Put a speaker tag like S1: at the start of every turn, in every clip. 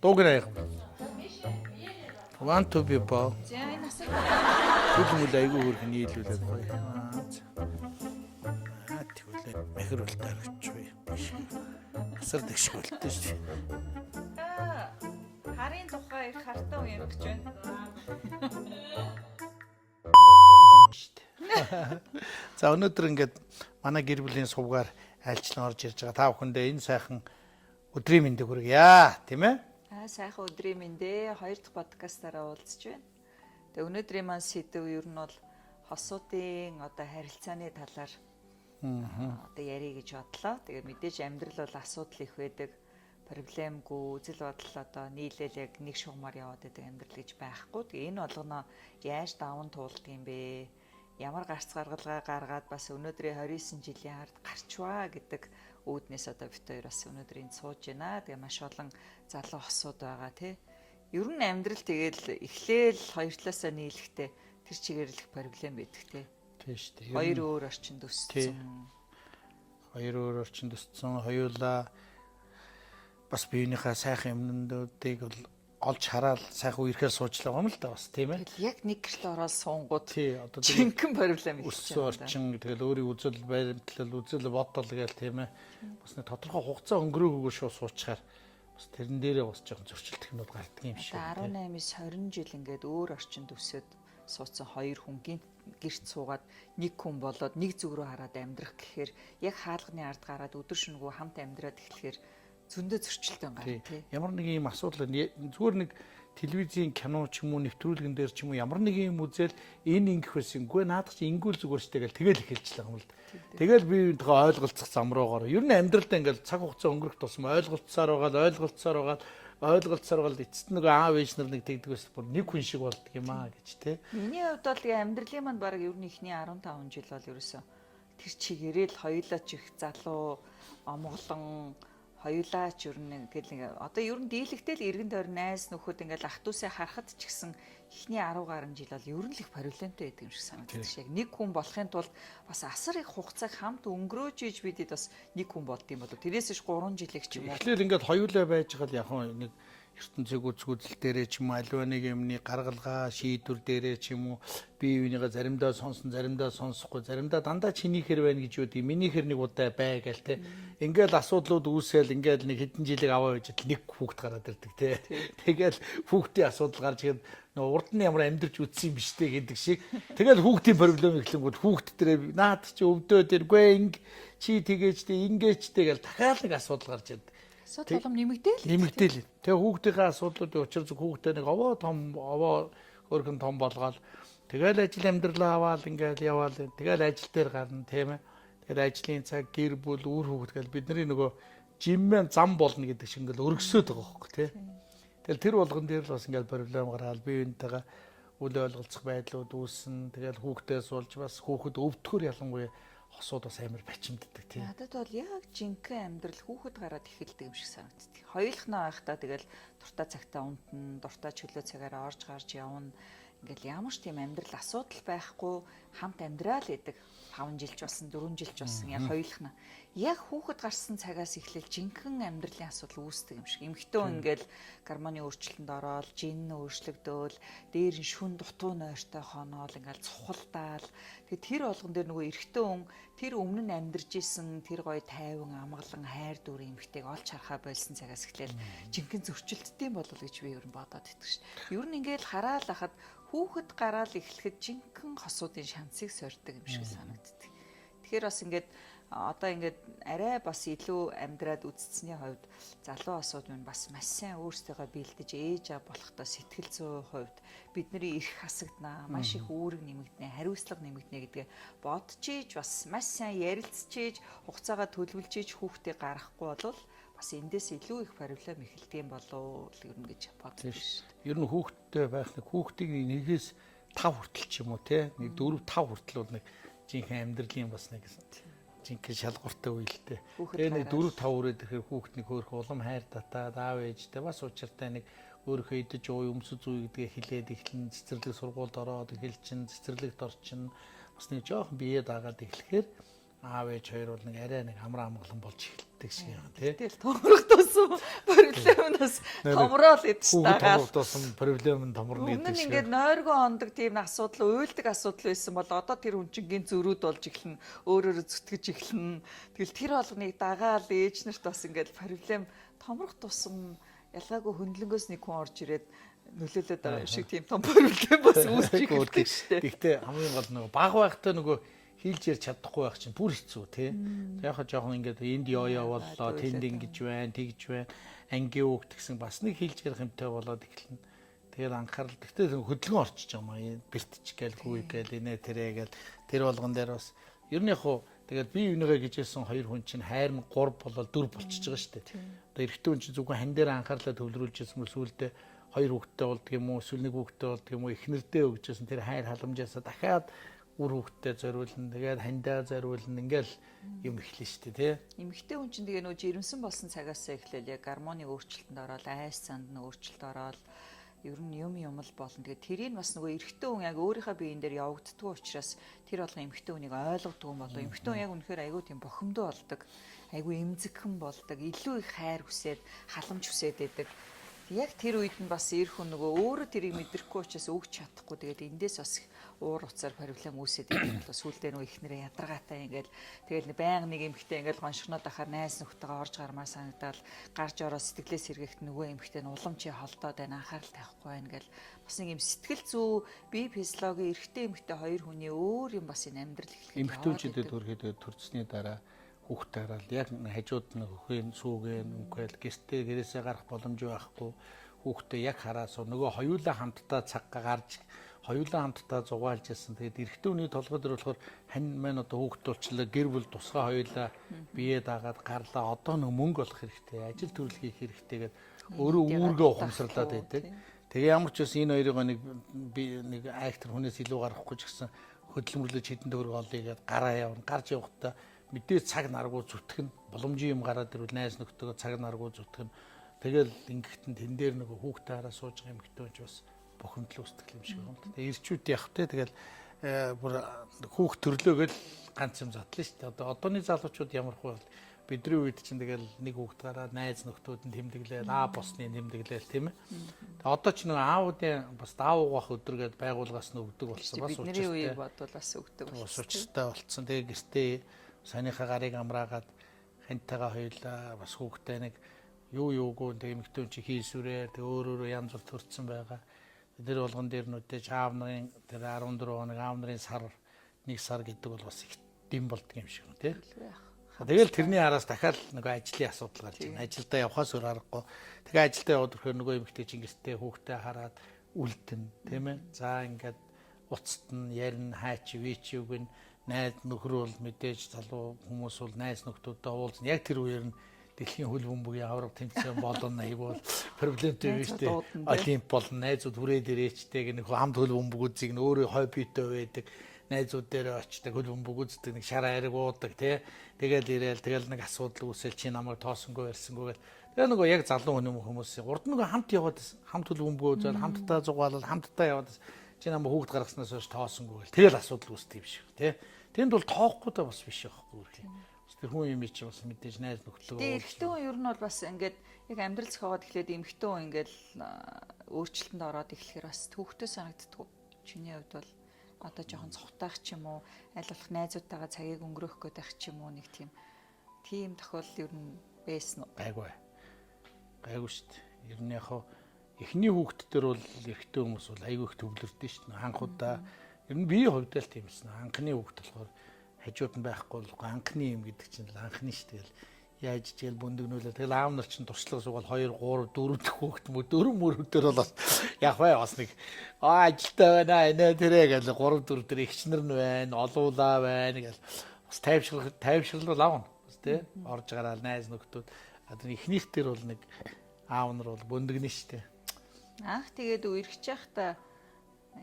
S1: Дууг нь аяах. Want to be ball.
S2: За энэ насыг
S1: Түлмэл айгүй хөрх нийлүүлээд гоё. Тэгвэл махируулт аргач биш. Асар дэвш болтой шүү.
S2: харын тухай их хартаа юм гэж байна.
S1: За өнөөдөр ингээд манай гэр бүлийн сувгаар айлчлан орж ирж байгаа. Та бүхэндээ энэ сайхан өдрийн мэндийг хүргье. Тийм ээ?
S2: Сайхан өдрийн мэндэ 2 дахь подкастаараа уулзж байна. Тэгээ өнөөдрийн маань сэдв ер нь бол хосуудын одоо харилцааны талаар одоо ярих гэж бодлоо. Тэгээ мэдээж амьдрал бол асуудал их байдаг. Проблемгүй үзэл бодол одоо нийлээл яг нэг шугамар яваад байдаг амьдрал гэж байхгүй. Тэгээ энэ болгоно яаж даван туулдаг юм бэ? Ямар гарц гаргалгаа гаргаад бас өнөөдрийн 29 жилийн ард гарчваа гэдэг үүднээс одоо бит хоёр бас өнөөдөр энд сууж байна. Тэгээ маш олон залуу хосууд байгаа тий. Ер нь амьдрал тэгэл эхлээл хоёр талаасаа нийлэхдээ тэр чигээр л их проблем байдаг тий.
S1: Тийм шүү дээ.
S2: Хоёр өөр орчинд өссөн.
S1: Хоёр өөр орчинд өссөн. Хоёулаа бас биенийхээ сайхан юмнуудыг бол олж хараад сайхан үерхээр суучлаа юм л да бас тийм ээ.
S2: Яг нэг гэрт ороод суунгууд
S1: тий одоо
S2: жинхэнэ проблем
S1: өссөн орчин тэгэл өөрийн үзэл баримтлал үзэл бодол гээл тийм ээ. Бас нэг тодорхой хугацаа өнгөрөөгөө шууд суучаар бас тэрэн дээрээ бас жоохон зөрчил технологи гардаг юм шиг.
S2: 18-аас 20 жил ингээд өөр орчинд өсөд суудсан хоёр хүн гэрт суугаад нэг хүн болоод нэг зүг рүү хараад амьдрах гэхээр яг хаалганы ард гараад өдөр шөнөгүй хамт амьдраад эхлэхээр зөндөө зөрчилтэй гарна тий.
S1: Ямар нэг юм асуудал зүгээр нэг телевизийн кино ч юм уу нэвтрүүлгэн дээр ч юм уу ямар нэг юм үзэл энэ ингэх байсангүй наадах чи ингүүл зүгээр ч тэгэл эхэлчихлээ юм л. Тэгэл би өөртөө ойлголцох зам руугаар. Ер нь амьдралдаа ингээл цаг хугацаа өнгөрөх тусам ойлголцсоор байгаа эцэст нэг аав ээж нар нэг тэгдэгээс бүр нэг хүн шиг болдго юм аа гэж тий.
S2: Миний хувьд бол тэгээ амьдралын манд баг ер нь ихний 15 жил бол ерөөсөө тэр чигээрээ л хоёулаа ч их залуу омголон хоёулаа ч ер нь ингээл одоо ер нь дийлэгтэй л эргэн тойрон найз нөхөд ингээл ах トゥ усаа харахад ч гэсэн эхний 10 гаруй жил бол ер нь л их проблемтэй байдаг юм шиг санагддаг шиг. Нэг хүн болохын тулд бас асар их хугацааг хамт өнгөрөөж иж бидэд бас нэг хүн болд юм болов. Тэрээс ш 3 жилиг ч юм уу.
S1: Тэгэхээр ингээд хоёулаа байж байгаа л яг нэг ертөнцийг үзгүүдэл дээрээ ч юм уу аливаа нэг юмны гаргалгаа шийдвэр дээрээ ч юм уу бие биенийгээ заримдаа сонсон заримдаа сонсохгүй заримдаа дандаа чинийхэр байна гэж үүд минийхэр нэг удаа бай гээл те ингээл асуудлууд үүсэл ингээл нэг хэдэн жилиг аваа байж нэг хүүхэд гараад ирдэг те тэгэл хүүхдийн асуудал гарч ихэд нөө урд нь ямар амьдэрч үтсэн юм биш те гэдэг шиг тэгэл хүүхдийн проблем эхлэнгүүт хүүхд дээрээ наад чи өвдөө дэргүй чи тэгээч те ингээч те гэл дахиад нэг асуудал гарч ирдэг.
S2: Асуудал том нэмэгдээл.
S1: Тэгээ хүүхдийнхээ асуудлуудын учир зүг хүүхдээ нэг овоо хөргөн том болгоод тэгэл ажил амьдралаа аваад ингээл яваал. Тэгэл ажил дээр гарна тийм ээ. Тэгэл ажлын цаг гэр бүл үр хүүхэд гэл бидний нөгөө жиммен зам болно гэдэг шиг ингээл өргөсөд байгаа хөөхгүй тийм. Тэгэл тэр болгон дээр л бас ингээл проблем гараад бие биентэйгээ үл ойлголцох байдлууд үүснэ. Тэгэл хүүхдээ суулж бас хүүхэд өвдөхөр ялангуяа хосууд бас амар бачимддаг тийм.
S2: Надад бол яг жинхэнэ амьдрал хүүхэд гараад эхэлдэг юм шиг санагддаг. Хоёулахнаа байхдаа тэгэл дуртай цагтаа унтна, дуртай чөлөө цагаараа орж гарч явна. Ингээл ямар ч тийм амьдрал асуудал байхгүй хамт амьдрал гэдэг 5 жилч болсон, 4 жилч болсон яг хоёулахнаа. Яг хүүхэд гарсан цагаас эхлээл жинхэнэ амьдралын асуудал үүсдэг юм шиг. Эмэгтэй ингээл гормоны өөрчлөлтөнд ороод, жин нь өөрчлөгдөөл, дээр нь шүн дутуу нойртой хоноол ингээл цухалдаал. Тэгээ тэр болгон дээр нөгөө эрэгтэй хүн тэр өмнө нь амьдарч исэн тэр гоё тайван амгалан хайр дүр эмэгтэйг олж харахаа болсон цагаас эхлээл жинхэнэ зөрчилддөм болол гэж би ер нь бодоод идэг ш. Ер нь ингээл хараал хахад хүүхэд гараал эхлэхэд жинхэнэ хосуудын шансыг сорьдог юм шиг санагддаг. Тэгэхээр бас ингээд одоо ингээд арай бас илүү амьдраад үдцсэний хувьд залуу осууд минь бас маш сайн өөрсдөө бэлдэж ээж аа болохдоо сэтгэл зүйн хувьд бидний эрх хасагднаа маш их үүрэг нэмэгдэнэ хариуцлага нэмэгдэнэ гэдгээ бодож ийж бас маш сайн ярилцж ийж хугацаагаа төлөвлөж ийж хүүхдээ гаргахгүй бол бас эндээс илүү их проблем эхэлдэг юм болов ер нь гэж бодсон шүү дээ.
S1: Ер нь хүүхдтэй байх нэг хүүхдийг 1-ээс 5 хүртэл ч юм уу те нэг 4-5 хүртэл бол нэг жинхэнэ амьдралын бас нэг жинхэнэ шалгууртай үеэлтэй. Тэгээ нэг 4-5 хүрээд ирэхээр хүүхд нэг хөөрхөн улам хайр татаад аав ээжтэй бас учиртай нэг өөрийнхөө идэж ууй өмсөж үе гэдгээ хилээд эхлэн цэцэрлэг сургуульд ороод эхэлчин цэцэрлэгт орчин бас нэг жоохон бие даагаад эхлэхээр аав ээж хоёр бол нэг арай нэг амраа амгалан болж эхэлдэг шиг юм тий.
S2: Тэгэл томрох тусам проблемнаас томроо л идэж тагаал.
S1: Хүүхэд тусам проблем нь томорно гэдэг
S2: Өмнө нь
S1: шиг.
S2: ингээд нойргоо ондог тийм асуудал, уйлдаг асуудал байсан бол одоо тэр хүн чинь гин зөрүүд болж эхэлнэ, өөрөөрөө зүтгэж эхэлнэ. Тэгэл тэр болгоныг дагаал ээж нарт бас ингээд проблем томрох тусам ялгаагүй хөндлөнгөөс нэг хүн орж ирээд нөлөөлөд байгаа юм шиг тийм том проблем бас үүсэж эхэлдэг шүү дээ.
S1: Гэхдээ хамгийн гол нөгөө баг байхдаа нөгөө хийлж ярь чадахгүй байх чинь бүр хэцүү тий. Яг хаа жоохон ингээд энд ёо боллоо, тэнд ингэж байна, тэгж байна. Ангийн үг гэсэн бас нэг хийлж ярих юмтай болоод эхэлнэ. Тэгээд анхаарал. Гэхдээ хөдөлгөөн орчиж байгаа юм. Бэлтчих гээл хүй гээл инээ тэрэ гээл тэр болгон дээр бас ер нь яг хуу тэгээд би юунийгээ гэжсэн хоёр хүн чинь хайр нь 3 болоод 4 болчихж байгаа шүү дээ. Одоо эрэгтэй хүн чинь зөвхөн хан дээр анхаарлаа төвлөрүүлж ирсэн бол сүүлдээ хоёр хүүхэдтэй болдг юм уу, эсвэл нэг хүүхэдтэй болдг юм уу, эхнэрдээ өгчээсэн тэр хайр халамжаасаа дахиад үр хүүхэдтэй зориулна, тэгээд хандаа зориулна ингээл юм эхлэн шүү дээ, тий.
S2: Эмэгтэй хүн чинь тэгээ нөө жирэмсэн болсон цагаасаа эхлээл яг гармоны өөрчлөлтөнд ороод, айс санд нь өөрчлөлт ороод ер нь юм л болно. Тэгээд тэрийг бас нөгөө эрэгтэй хүн яг өөрийнхөө биеийн дээр явагддгүй учраас тэр болгон эмэгтэй хүнийг ойлгодог юм болоо. Эмэгтэй хүн яг үнэхээр айгүй тийм бохомдоо болдог, айгүй эмзэгхэн болдог, илүү их хайр хүсээд, халамж хүсээд байдаг. Яг тэр үед нь бас эр хүн нөгөө өөрөө тэрийг мэдрэхгүй учраас өгч чадахгүй. Тэгээд эндээс бас уур уцаар проблем үүсээд ирэх болоо сүулдэ нөгөө ихнэрээ ядаргаатай ингээл тэгэл байнга нэг эмэгтэй ингээл гоншгоноод ахаар найз нөхдөйгээ орж гармаар санагдал гарч ороод сэтгэлээ сэргээхт нөгөө эмэгтэй нь уламжи холдоод байна анхаарал тавихгүй байна гэл бас нэг юм сэтгэл зүй бие физиологийн эрэгтэй эмэгтэй хоёр хүний өөр юм бас энэ амьдрал эхлэх
S1: эмэгтэйчүүдэд төрөхэд төрцсний дараа хүүхдээ хараад яг хажууд нь хөхийн сүүгэн үнгээл гэртээ гэрээсээ гарах боломж байхгүй хүүхдээ яг хараас нөгөө хоёулаа хамтдаа цаг гарч хоёулаа хамтдаа зугаалж ясан. Тэгээд эрэгтэй хүний толгой дээр болохоор хань маань одоо хүүхэд болчлаа гэр бүл тусгай хоёулаа бие даагаад гарлаа одоо нэг мөнгө олох хэрэгтэй ажил төрөл хийх хэрэгтэй гэдэг өөрөө үүргээ ухамсарлаад байдаг. Тэгээ ямар ч бас энэ хоёрыг нэг актер хүнээс илүү гарахгүй ч гэсэн хөдөлмөрлөж хэдэн төгрөг олъё гэдээ гараа явна. Гарч явахдаа мэдээ цаг наргуу зүтгэн боломжийн юм гараад ирвэл найз нөхдөдөө цаг наргуу зүтгэн. Тэгэл ингэхтэн тэн дээр нөгөө хүүхдээ хараа сууж байгаа юм хэтэж бас бохомдол үүсдэг юм шиг байна. Тэгээ ирчүүд явах те тэгэл бүр хүүхд төрлөөгөл ганц юм задлаа шүү дээ. Одооны залуучууд ямар хөө бидний үед чинь тэгэл нэг хүүхд гараад найз нөхдүүд нь тэмдэглээл босны тэмдэглээл тийм ээ. Тэгээ одоо ч нэг аавуудын бас даавуугах өдргээд байгууллагаас нь өгдөг болсон бас
S2: учиртай. Бидний үеийг бодвол бас өгдөг болсон.
S1: Учиртай болсон. Тэгээ гэртээ санийхаа гарыг амраагаад хантайгаа хоёулаа бас хүүхдээ нэг юугүй тэгээ эмэгтэй чи хийсвэрээ тэгээ өөрөө янз бүр төрсэн байгаа. Тэр болгон дээр нүдэж аав нарын тэр 14 хоног аав нарын сар нэг сар гэдэг бол бас их дэм болдго юм шиг үү тий. Тэгэл тэрний араас дахиад нөгөө ажлын асуудал гарч байна. Ажилдаа явхаас өөр аргагүй. Тэгээ ажилдаа яваад ирэхээр нөгөө эмэгтэй чинь гэртээ хүүхдээ хараад үлдэн тийм ээ. За ингээд уцт нь ярина хаач вич үгэн найз нөхөр бол мэдээж залуу хүмүүс бол найз нөхдүүдтэй уулзна. Яг тэр үеэр нь дэлхийн хөл бөмбөгийн авраг тэмцээн болно айгүй проблемтэй биш үү? Олимп болно, найзууд хүрээд ирээчтэй гэх нэг хамт хөл бөмбөг үзийг өөрөө хоббитэй байдаг. Найзууд дээр очдог хөл бөмбөг үздэг нэг шар айраг уудаг тий. Тэгэл ирээл тэгэл нэг асуудал үүсэл чи намайг тоосонгүй ярьсангүй гэл. Тэгээ нөгөө яг залуу хүмүүс урд нөгөө хамт яваад хамт хөл бөмбөг үзэл хамтдаа зугаалал хамтдаа яваад чи намайг хүүхд гаргаснаас хойш тоосонгүй гэл. Тэгэл асуудал үүсдэг юм шиг тий. Тэнд бол тоохгүй та бас биш байхгүй. Тэр хүн юм чи бас мэдээж найз нөхдлөө.
S2: Тэгээ эрэгтэй хүн ер нь бол бас ингээд яг амьдрал зохиогоод эхлээд эмэгтэй хүн ингээд өөрчлөлтөнд ороод эхлэхээр бас төвхтөө санагддаг. Чиний хувьд бол одоо жоохон цухтаах ч юм уу, аль болох найзуудтайгаа цагийг өнгөрөөх гээд байх ч юм уу нэг тийм тохиолдол ер нь байсан уу?
S1: Гайгүй шүү дээ. Ер нь яг эхний хүүхэд төр бол эрэгтэй хүмүүс бол айгүй их төвлөрдөө шүү дээ. Анхудаа ер нь биеийн хувьд л тийм эсна. Анхны хүүхэд болохоор хажууд нь байхгүй бол анхны юм гэдэг чинь л анхны шүү дээ. Яаж ижил бүндгнүүлээ. Тэгэл аав нар чинь туршлага сугаал 2 3 4 дэх хүүхэд мө 4 мөрөдөр бол яг бай бас нэг ажилтаа байна энэ тэрэ гэл 3 4 дээр ихчнэр нь байна, олуулаа байна гэл бас тайвшруулал аавна. Бас тий орж гараал найз нөхдүүд. Одоо ихнийх дээр бол нэг аав нар бол бүндгнэ шүү дээ.
S2: Анх тэгээд үерхэж байхдаа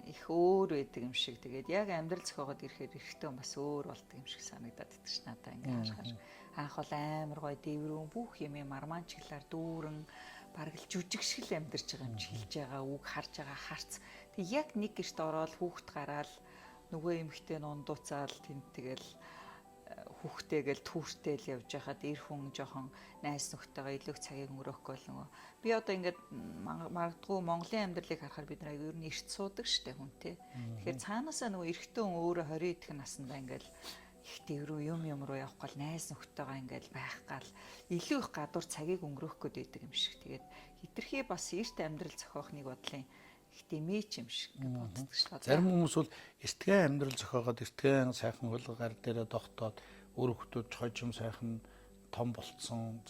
S2: их өөр байдаг юм шиг. Тэгээд яг амьдрал зохиогоод ирэхээр эрэхтэн бас өөр болдог юм шиг санагдаад идэг ш надаа ингээ харахаар. Анх бол амар гой дэврүүн бүх юм марманчглаар дүүрэн бараг л жүжиг шиг л амьдарч байгаа юм чи хэлж байгаа үг харж байгаа харц. Тэг яг нэг гэрт ороод хүүхэд гараал нөгөө эмэгтэй нь ундууцаал тэнд тэгэл хүүхдтэйгээл түүртэл явж байхад эр хүн жоохон найс нөхдөйгээ илүү цагийг өнгөрөөхгүй л нөгөө би одоо ингээд магадгүй Монголын амьдралыг харахаар бид нар ер нь эрт суудаг штэ хүнтэй. Тэгэхээр цаанаасаа нөгөө эрэгтэй хүн өөрөө 20 идэх наснда ингээд их дэврүү юм руу явах гал найз нөхдөйгээ ингээд байх гал илүү их гадуур цагийг өнгөрөөх гээд байдаг юм шиг. Тэгээд хитрхи бас эрт амьдрал зохиох нэг бодлын их дэмээч юм шиг боддог ш.
S1: Зарим хүмүүс бол эртхэн амьдрал зохиогоод эртхэн сайхан хулгар дээрээ тогтоод өөр хүмүүс хожим сайхан том болцсон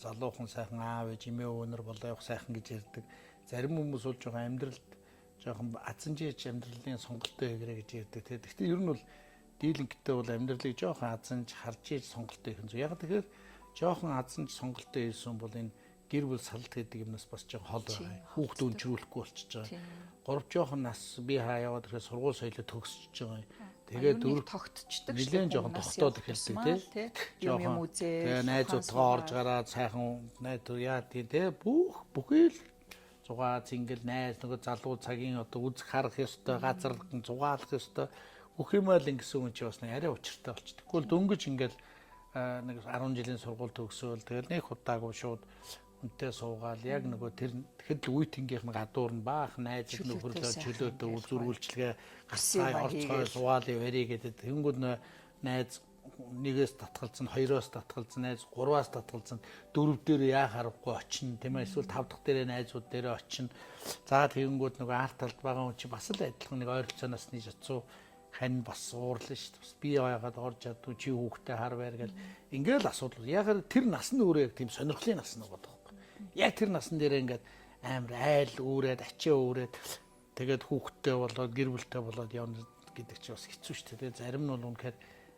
S1: залуухан сайхан аав ээж эмээ өвнөр болоо явах сайхан гэж ярьдаг. Зарим хүмүүс бол жоохон амьдралд жоохон азанжиж амьдралын сонголтоо хийгэрэй гэж ярьдаг. Тэгэхдээ ер нь бол дийлэнхтэй бол амьдралыг жоохон азанж харж иж сонголтоо хийх нь. Яг тэгэхээр жоохон азанж сонголтоо хийсэн бол энэ гэр бүл салт гэдэг юмнаас бас жоохон хол байгаа. Хүүхд өнчрүүлэхгүй болчихж байгаа. 3 жоохон нас би хаа яваад ирэхэд сургууль соёлоо төгсөж байгаа. Тэгээд дөрөв
S2: тогтчдаг
S1: шүү. Нилээн жоохон тогтоод эхэлдэг тий.
S2: Юм үзээ.
S1: Тэгээд найзуудгаа орж гараад сайхан найз яа тий бүхэл зугаа зингэл найз нөгөө залуу цагийн одоо үзэх харах ёстой газар зугаалах ёстой бүх юм л ингэсэн хүн чи бас арай учиртай болчихдог. Тэгвэл дөнгөж ингээл нэг 10 жилийн сургууль төгсөөл тэгэл нэг удаагүй шууд үнтэй суугаал яг нөгөө тэр тэгэхэд л үеийнхийнх нь гадуур нь баах найз нөхөрлөө чөлөөтэй үзүүрүүлчлэгээ гарцаа орцгой суугаалын барий гэдэг тэнгууд найз нэгээс татгалзсан хоёроос татгалзсан найз гурваас татгалзсан дөрөв дээр яа харахгүй очино тийм ээ эсвэл тав дахь дээрээ найзууд дээрээ очино за тэгэнгүүт нөгөө арт талд байгаа хүн чи бас л адилхан нэг ойролцооноос нь жацуу хань бас уурлаа шүү дээ би яагаад орж чаддгүй чи хүүхдээ хар байр гэл ингээл асуудал ягаад тэр нас нь өөрөө яг тийм сонирхлын нас нэг бодог. Яг тэр насан дээр ингээд амар айл үүрээд ачаа үүрээд тэгээд хүүхдтэй болоод гэр бүлтэй болоод явна гэдэг чи бас хэцүү шүү дээ. Зарим нь бол үнэхээр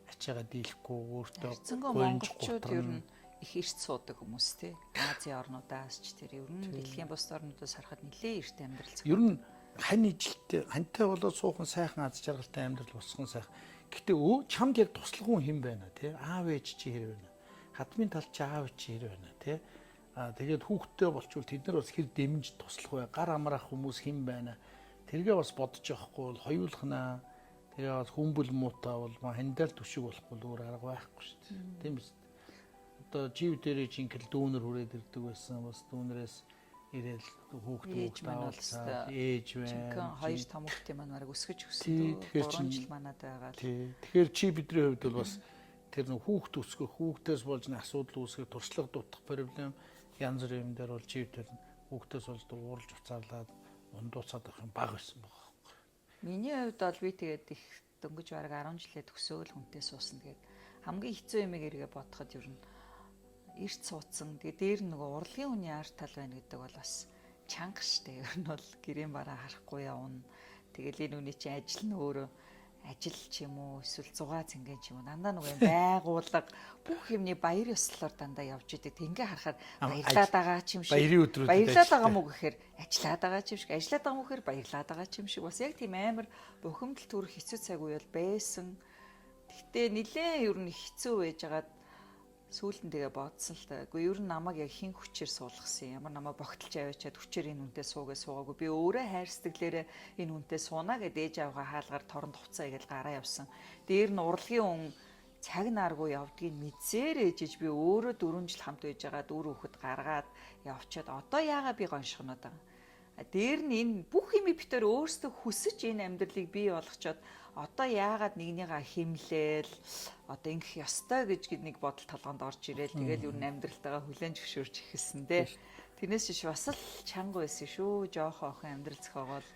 S1: ачаагаа дийлэхгүй өөртөө
S2: монголчууд ер нь их эрт суудаг хүмүүс тий. Азийн орнуудаас ч тэр ер нь дэлхийн бус орнуудаас харахад нэлээд эрт амьдрал.
S1: Ер нь хань ижилтэй хантай болоод суухан сайхан аз жаргалтай амьдрал босхон сайхан. Гэтэ чамд яг туслахын хэн байна тий? Аав ээж чи хэр байна? Хадмын тал чи аав чи хэр байна тий? Тэгээд хүүхдтэй болчвол тэд нар бас хэр дэмж туслах вэ? Гар амраах хүмүүс хэн байна? Тэргээ бас бодож явахгүй бол хоёулахнаа тэгээ бас хүмбэл муутай бол хандал төшиг болохгүй өөр арга байхгүй шүү дээ. Тийм биз? Одоо жив дээрээ жинхэл дүүнер хүрээд ирдэг байсан. Бас дүүнерээс ирээл хүүхд таалцаа ээж байна.
S2: Жинхэнэ хоёр том хүүхдийн маань бараг өсгөж өссөн. 3 жил манад байгаа л.
S1: Тэгэхээр чи бидний хувьд бол бас тэр хүүхд өсгөх хүүхдээс болж нэг асуудал үүсгэх туршлага дутах проблем янз бүрийн юм дээр бол живтэр хүүхдээс болж ууралж уцаалаад ундууцаад авах юм баг байсан байгаа.
S2: Миний хувьд бол би тэгээд их дөнгөж бараг 10 жилээ төгсөөл хүнтэй суусан. Тэгээд хамгийн хэцүү юм эргээ бодоход ер нь эрт суудсан. Тэгээд дээр нөгөө урлагийн хүний арт тал байна гэдэг бол бас чанга штэ. Ер нь бол гэрийн бараа харахгүй явна. Тэгэл энэ үний чинь ажил нь өөрөө ажил ч юм уу эсвэл зугаа цэнгэн ч юм уу дандаа нөгөө байгууллага бүх юмны баяр ёслолоор дандаа явж идэг. Ингээ харахаар баярлаад байгаа ч юм шиг. Баярлаад байгаа мó гэхээр ажиллаад байгаа ч юм шиг. Ажиллаад байгаа мó гэхээр баярлаад байгаа ч юм шиг. Бас яг тийм амар бухимдал төрөх хэцүү цаг үе бол байсан. Гэхдээ нилээн ер нь хэцүү байжгаад сүүлэн тэгээ бодсон л та. Гэхдээ ер нь намайг яг хин хүчээр суулгасан. Ямар намайг богтолж аваачаад хүчээр энэ үнтэй суугаагүй. Би өөрөө хайр сэтгэлээрээ энэ үнтэй сууна гэдэг ээж авгаа хаалгаар торонд хувцаа игээл гараа явсан. Дээр нь урлагийн хүн цаг нааргүй явдгийг мэдсээр ээжиж би өөрөө 4 жил хамт байж байгаад үр хүүхэд гаргаад явчаад одоо яагаад би гоншгоноод байгаа. Дээр нь энэ бүх юм битээр өөрсдөө хүсэж энэ амьдралыг бий болгочоод одоо яагаад нэгнийгаа химлээл одоо ингэх ёстой гэж нэг бодол толгоонд орж ирээл тэгэл ер нь амьдралтайгаа хүлэн зөвшөөрч ихэлсэн дээ. Тэрнээс ч бас л чанга байсан шүү. Жоохоо охин амьдрал зохиогоол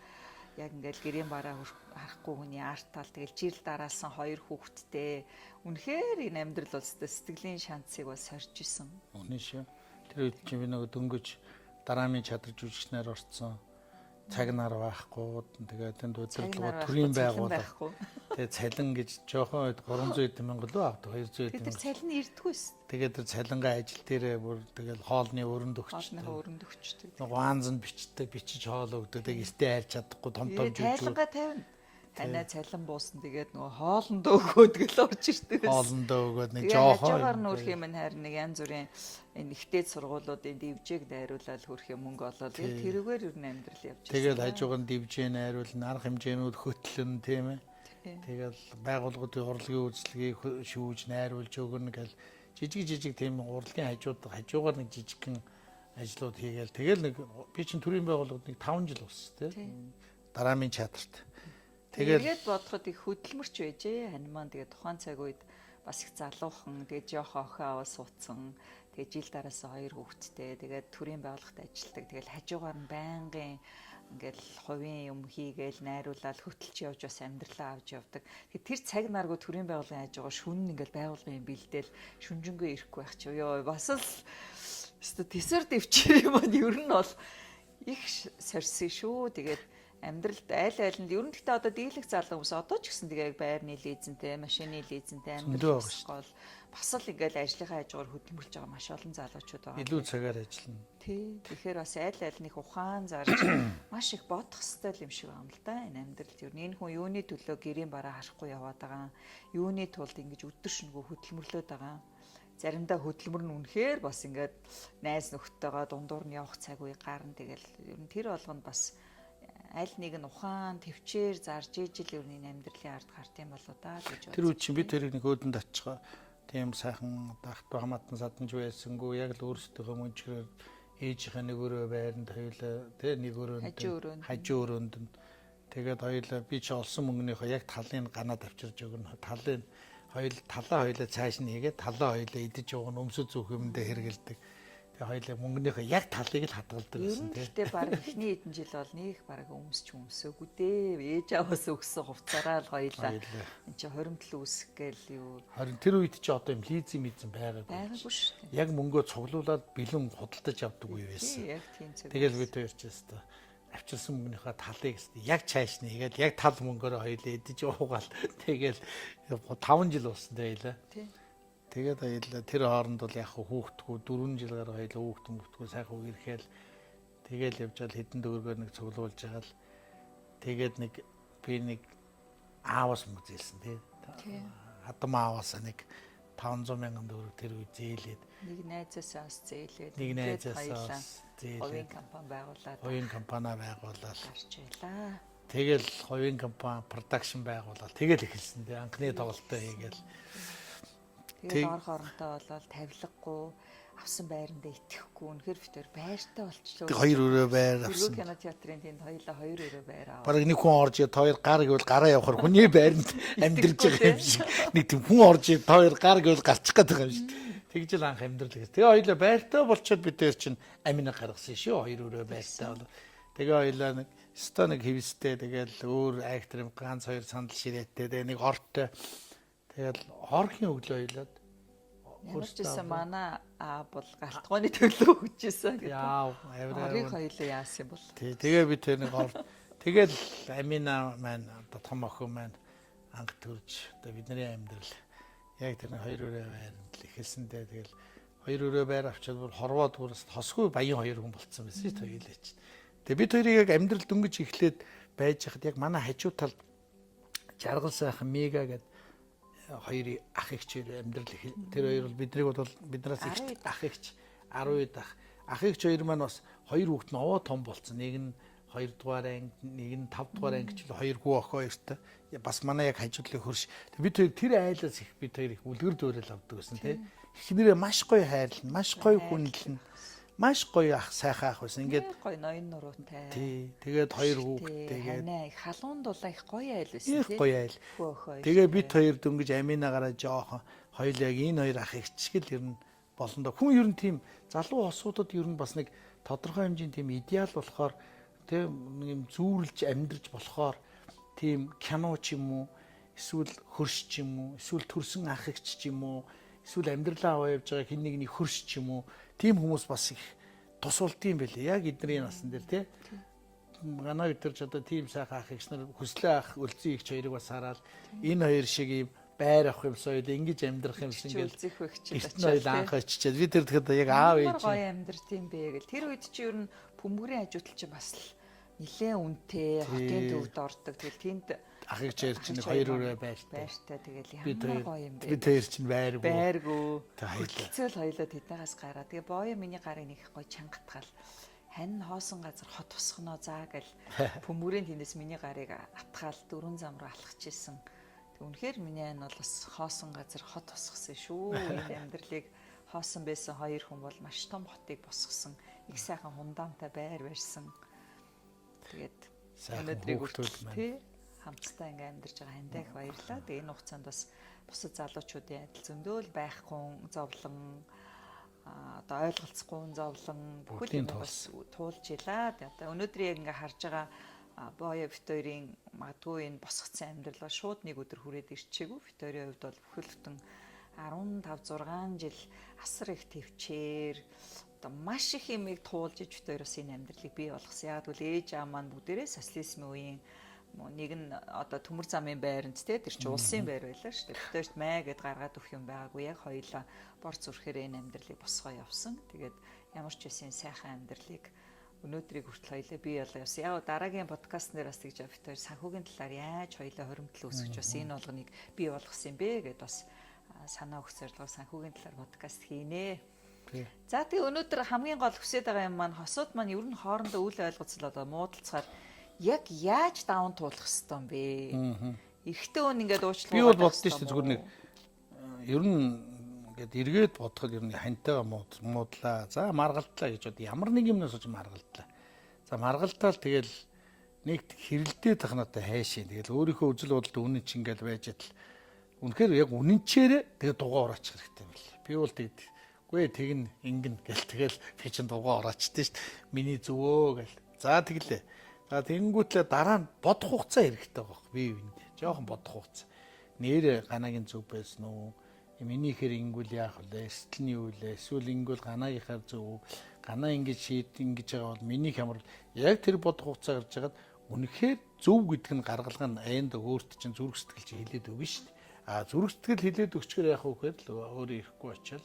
S2: яг ингээл гэрийн бараа харахгүй хүний арт тал тэгэл жирэл дараалсан 2 хүүхэдтэй. Үнэхээр энэ амьдрал бол сэтгэлийн шанцыг бас сорж исэн.
S1: Үнэн шүү. Тэр үед чи би нөгөө дөнгөж дараамын чадар жүжигчнээр орцсон. Цаг нар байхгүй тэгээд тэнд удирдлагууд төрийн байгууллага тэгээд цалин гэж жоохон 300 мянга лөө авдаг 200 мянга.
S2: Тэр цалин ирдэггүйс.
S1: Тэгээд тэр цалингаа ажил дээрээ бүр тэгэл хоолны өрөнд өгчтэй. Гуанз нь бичдэг, бичиж хоол өгдөг. Тэгээд эртээ айлж чадахгүй том жүжиг.
S2: Цалингаа тавина. Танай цалин буусан тэгээд нөгөө хоолндоо өгөөд гэл орж ирдэг.
S1: Хоолндоо өгөөд нэг жоохон.
S2: Хажуугаар нүүрх юм харин нэг янз бүрийн энэ ихтэй сургуулиудын дивжээг дайруулаад хөрх юм мөнгө олоод тэрүүгээр ер нь амьдрал явж байна.
S1: Тэгээд хажуугаар нь дивжээ найруулна, арга хэмжээнүүд хөтлөн тийм ээ. Тэгэл байгууллагуудын урлагийн үйлчлэгийг шүүж, найруулж өгнө гэл жижиг тийм урлагийн хажуугаар нэг жижигхэн ажлууд хийгээл тэгэл нэг би чинь төрийн байгууллагад нэг 5 жил болсон тийм. Дараамын чадварт.
S2: Тэгээд бодоход их хөдөлмөрч байжээ. Хань маань тэгээд тухайн цаг үед бас их залуухан, тэгээд жоохон охин аваа суудсан. Тэгээд жил дараасаа 2 хүүхэдтэй. Тэгээд төрийн байгууллагт ажилладаг. Тэгэл хажуугаар нь байнгын ингээл хувийн юм хийгээл найруулаад хөтөлж явж бас амьдралаа авч явдаг. Тэгээд тэр цаг наргүй төрийн байгууллагын хажуугаар шүн ингээл байгууллагын бэлдээл шүнжэнгөө ирэхгүй байх чи ёо бас л өстө тэсэр дэвчээр юм аа ер нь бол их сорьсон шүү. Тэгээд амьдралд айл нь ер нь гэхдээ одоо дийлэх залуу хүмүүс одоо ч гэсэн тэгээ байрны лизэнтэй, машины лизэнтэй амьдрал гол бас л ингээл ажлынхаа хажуугаар хөдөлмөрлж байгаа маш олон залуучууд байгаа.
S1: Илүү цагаар ажиллана.
S2: Тий. Тэгэхээр бас айл-айлных ухаан зарж маш их бодох хэрэгтэй юм шиг байна л да. Энэ амьдралд ер нь энэ хүн юуны төлөө гэрийн бараа харахгүй яваад байгаа. Юуны тулд ингэж өдөр шөнөгүй хөдөлмөрлөд байгаа. Заримдаа хөдөлмөр нь үнэхээр бас ингээд найз нөхдөйгөө дундуур нь явах цаг үе гарна. Тэгэл ер нь тэр болгонд бас аль нэг нь ухаан төвчээр зарж ижил ер нь амьдралын ард гарт юм болоо да гэж бодсон.
S1: Тэр үе чинь би тэрийг нэг өөдөнд очихоо тийм сайхан дахт хамаатан саданж байсангүй яг л өөрсдөө мөнчрээр ээжийнхээ нэг өрөө байранд хоёулаа тий нэг өрөөнд хажуу өрөөнд тэгээд хоёулаа би чи олсон мөнгөнийхөө яг талын ганаад авчирж өгнө. Талын талаа хоёулаа цааш нь хийгээд талаа хоёулаа идэж уугна өмсөж зүүх юмдээ хэрэгэлдэг. Тэгээ хоёулаа мөнгөнийхөө яг талыг л хадгалдаг гэсэн тий.
S2: Гэхдээ баг эхний хэдэн жил бол нэг баг өмсөөгүй дээ. Ээж аваас өгсөн хувцаараа л хоёулаа. Энд чи хоримтлал үүсэх гээл юу.
S1: Харин тэр үед чи одоо юм лизинг байгаагүй.
S2: Байгаагүй шүү дээ.
S1: Яг мөнгөө цуглуулад бэлэн худалдаж авдаг үе байсан.
S2: Яг тийм цаг.
S1: Тэгэл бид хоёр ч өстой авчирсан мөнгөнийхөө талыг яг цааш нь хийгээл яг тал мөнгөөрөө хоёулаа идэж уугаал тэгэл 5 жил болсон байлаа.
S2: Тийм.
S1: Тэгээд хоёулаа тэр хооронд бол яг хүүхдгүү 4 жилээр хоёулаа хүүхдгүү сайхан ирэхэл тэгэл явж гал хэдэн төгрөгөөр нэг цуглуулж байгаа л тэгээд нэг би нэг аавас мөнгө зээлсэн тий. Хадам ааваас нэг 500 мянган төгрөг тэр үе зээлээд
S2: нэг найзаасаа зээлээд
S1: нэг найзаасаа зээлээд
S2: хувийн компани байгуулад
S1: хувийн компани байгуулаад
S2: гарч байлаа.
S1: Тэгэл хувийн компани продакшн байгуулаад тэгэл эхэлсэн тий. Анхны тоглолтоо хийгээл
S2: тэгэл ор хоронтой болоод тавилгагүй авсан байрандаа итгэхгүй үнэхээр битэр байртай болчихлоо.
S1: Хоёр өрөө байр авсан.
S2: Өрөө кино театрын тэнд хоёулаа 2 өрөө байр аваа.
S1: Бараг нэг хүн орж та хоёр гар гэвэл гараа явахаар хүний байранд амьдарч байгаа юм шиг. Нэг тийм хүн орж та хоёр гар гэвэл гарчих гээд байгаа юм шиг. Тэгж л анх амьдрал гэж. Тэгээ хоёулаа байртай болчиход бид тэр чинь амина гаргасан шүү. 2 өрөө байртай бол. Тэгээ хоёулаа нэг ста нэг хэвстэй тэгэл өөр актер юм ганц 2 сандал ширээтэй тэгээ нэг ортой. Тэгэл орхийн өглөө хоёулаад
S2: Хурцсан манай бол галтгооны төлөө өгчээсэн гэдэг.
S1: Яа, авираа.
S2: Хоёулаа яасан бол.
S1: Тэгээ би тэр нэг тэгэл Амина маань одоо том охин маань анх төрж одоо бидний амьдрал яг тэр 2 өрөө байранд л эхэлсэндээ тэгэл 2 өрөө байр авчаад бүр хорвоод бүрээс хосгүй баян 2 хүн болцсон байсан шүү дээ ч. Тэгээ бид хоёрыг яг амьдрал дөнгөж эхлээд байж хахад яг манай хажуу талд жаргал сайхан мега гэдэг хоёр ах эгчээр амьдрал тэр хоёр бол биднийг бол биднээс их ах эгч 10 ах эгч хоёр маань бас хоёр хүүхэд нь овоо том болцсон. Нэг нь 2 дугаар анги, нэг нь 5 дугаар ангич л 2 хүү охин хоёртой. Бас манай яг хажуудлын хөрш. Бид хоёр тэр айлаас их бид хоёр их үлгэр дуурайл авдаг гэсэн тий. Эхнэрээ маш гоё хайрлна, маш гоё хүндлэн. Маш гоё ах сайхан ах байсан. Ингээд
S2: гоё ноён нуруутай.
S1: Тий. Тэгээд 2 хүүхэдтэйгээд
S2: их халуун дулаа их гоё айл байсан
S1: тий. Их гоё айл. Тэгээ бид хоёр дөнгөж Аминагаараа жоохон хоёул яг энэ хоёр ах их шиг л ер нь болно доо. Хүн ер нь тийм залуу осуудад ер нь бас нэг тодорхой хэмжээний тийм идеал болохоор тийм нэг юм зүүрлж амьдрж болохоор тийм кино ч юм уу эсвэл хөрш ч юм уу эсвэл төрсөн ах эгч ч юм уу эсвэл амьдралаа аваа явж байгаа хин нэгний хөрш ч юм уу тийм хүмүүс бас их тус болдгийм байлээ яг эдний насн дээр тий манай өдөрч одоо тийм сайхан ах эгч нар хүслээ ах өлзий их хоёрыг бас хараад энэ хоёр шиг юм байр авах юмсоо ингэж амьдрах юмс ингээл
S2: үзэх өгч
S1: очиж анх очичээд бид тэр тэгэхэд яг аав ээж
S2: гоё амьдрт юм бэ гэл тэр үед чи ер нь бөмбөрийн хажуутал чи бас л нилээн үнэтэй хотын төвд ордог тэгэл тэнд
S1: ах эгчээр чинь 2 өрөө байртай
S2: тэгэл ямар гоё юм бэ
S1: бид хоёр чинь
S2: байргуу хэцэл хоёлоо тэднээс гараа тэгээ боё миний гарыг нэг гоё чангатгаал хань хоосон газар хот усгоноо заа гэл бөмбөрийн тэндээс миний гарыг атгаал 4 зам руу алхаж исэн Тэг үнэхээр миний ань бол бас хоосон газар хот босгосон шүү. Энэ амьдралыг хоосон байсан хоёр хүн бол маш том хотыг босгосон. Их сайхан хундаантай байр барьсан. Тэгээд өнөөдрийг хүртэл тий хамтдаа ингээм амьдарч байгаа хандаа их баярлалаа. Тэгээ энэ хугацаанд бас бусад залуучуудын адил зөндөөл байхгүй зовлон одоо ойлголцохгүй зовлон бүхэл юм бас туулж илаа. Одоо өнөөдрийг ингээ харж байгаа боё Викторийн магадгүй энэ босгоцсон амьдрал шууд нэг өдөр хүрээд ирчээгүй. Викторийн хувьд бол бүхэл бүтэн 15 6 жил асар их төвчээр одоо маш их юмыг туулж иж Викториос энэ амьдралыг бий болгосон. Яг бол ээж аав маань бүгдээрээ социализмын үеийн нэг нь одоо төмөр замын байранд те тэр чи улсын байр байлаа шүү дээ. Викторт мэ гэд гаргаад өгөх юм байгаагүй. Яг хоёулаа бор зүрхээр энэ амьдралыг босгоо явсан. Тэгээд ямар ч байсан сайхан амьдралыг өнөөдрийг хүртэл хоёлаа бий болгоо явсан. Яг дараагийн подкаст нэр бас тэгж Виктор санхүүгийн талаар яаж хоёлаа хоримтлал үүсгэж бас энэ болгоныг бий болгосон юм бэ гэд бас санаа өгч зорилгоо санхүүгийн талаар подкаст хийнэ. За тэгээ өнөөдөр хамгийн гол хүсэж байгаа юм маань хосууд маань ер нь хоорондоо үл ойлголцол одоо муудалцахаар яг яаж даван туулах хэвээр юм бэ? Эрэгтэй хүн ингээд уучлал
S1: би бол бодсон шүү дээ зүгээр нэг ер нь ингээд эргээд бодоход ер нь хантайгаа муудлаа. За маргалдлаа гэж бод ямар нэг юмнаас ч маргалдлаа. За маргалдаал тэгэл нэг хэрэлдээд тахнатай хайшин. Тэгэл өөрийнхөө үзэл бодолд үнэн чи ингээд байж тал үнэхээр яг үнэнчээрээ тэгээ дугаа ороочих хэрэгтэй юм л. Би бол тэгэд үгүй тэгнь ингэн гэл тэгэл би чин дугаа ороочтой шүү дээ. Миний зөвөө гэл. За тэглээ. За тэгэнгүүтлээ дараа нь бодох хугацаа хэрэгтэй байгаа бие биенд. Жохон бодох хугацаа. Нэр ганагийн зөв байсан уу? Минийхэр ингүүл яах вэ? Сэтгэлний юу лээ? Эсвэл ингүүл ганаагийнхаар зөв. Ганаа ингэж шийд ингэж байгаа бол минийх ямар яг тэр бодох хугацаа гарч хагаад үнэхээр зөв гэдэг нь гаргалгаа нь аянд өөрт чинь зүрх сэтгэл чи хилээд өгнө шүү дээ. Зүрх сэтгэл хилээд өгчгөр яах вэ гэхээр л өөрөө ирэхгүй очил.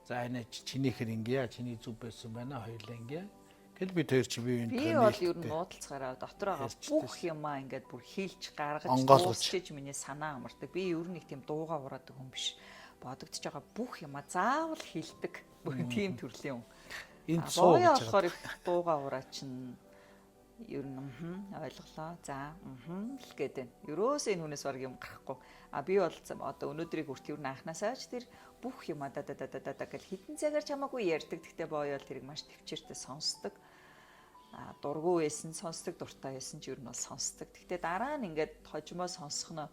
S1: За энэ чинийхэр ингэя, чиний зөв байсан байна хоёулаа ингэя. Тэгэл бид хоёр чи бие биенд
S2: би бол ер нь муудалцгаараа дотор байгаа бүх юмаа ингээд бүр хийлж гаргаж дуусчиж миний санаа амардаг. Би ер нь нэг тийм дууга ураадаг хүн биш. Бодогдож байгаа бүх юмаа заавал хийлдэг. Тийм төрлийн хүн.
S1: Энд суу гэж
S2: болохоор их дууга ураа чинь ер нь ойлголоо. За л гэдэг. Ерөөсөө энэ хүнээс баг юм гарахгүй. Би бол одоо өнөөдрийг хүртэл ер нь анханасаа ч тэр бүх юмаа да гэл хитэн цагаар чамаагүй ярьдаг. Гэхдээ боёо л тэрийг маш төвчээртэй сонсдог. Дургу байсан сонсдог, дуртай байсан ч ер нь бол сонсдог. Гэхдээ дараа нь ингээд хожимоо сонсох нь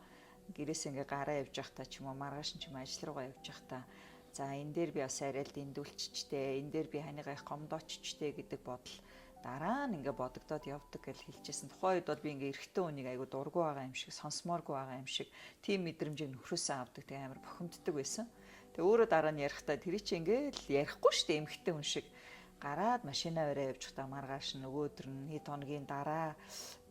S2: гэрээс ингээ гараа явж явах та ч юм уу маргааш нь ч юм ажил руугаа явж явах та. За энэ дээр би бас арай л дэндүүлчихтэй, энэ дээр би ханыгаа их гомдооччтэй гэдэг бодол дараа нь ингээ бодогдоод явдаг гэж хэлжсэн. Тухайн үед бол би ингээ эрэгтэй хүнийг айгу дургу байгаа юм шиг, сонсмооргүй байгаа юм шиг тийм мэдрэмжийг нөхрөөсөө авдаг. Тэг амар бохимддаг байсан. Тэг өөрөө дараа нь ярихдаа тэр чинь ингээл ярихгүй шүү дээ эмэгтэй хүн шиг. Гараад машинаа өрөө явж та маргааш нөгөө өдөр нь хэд хоногийн дараа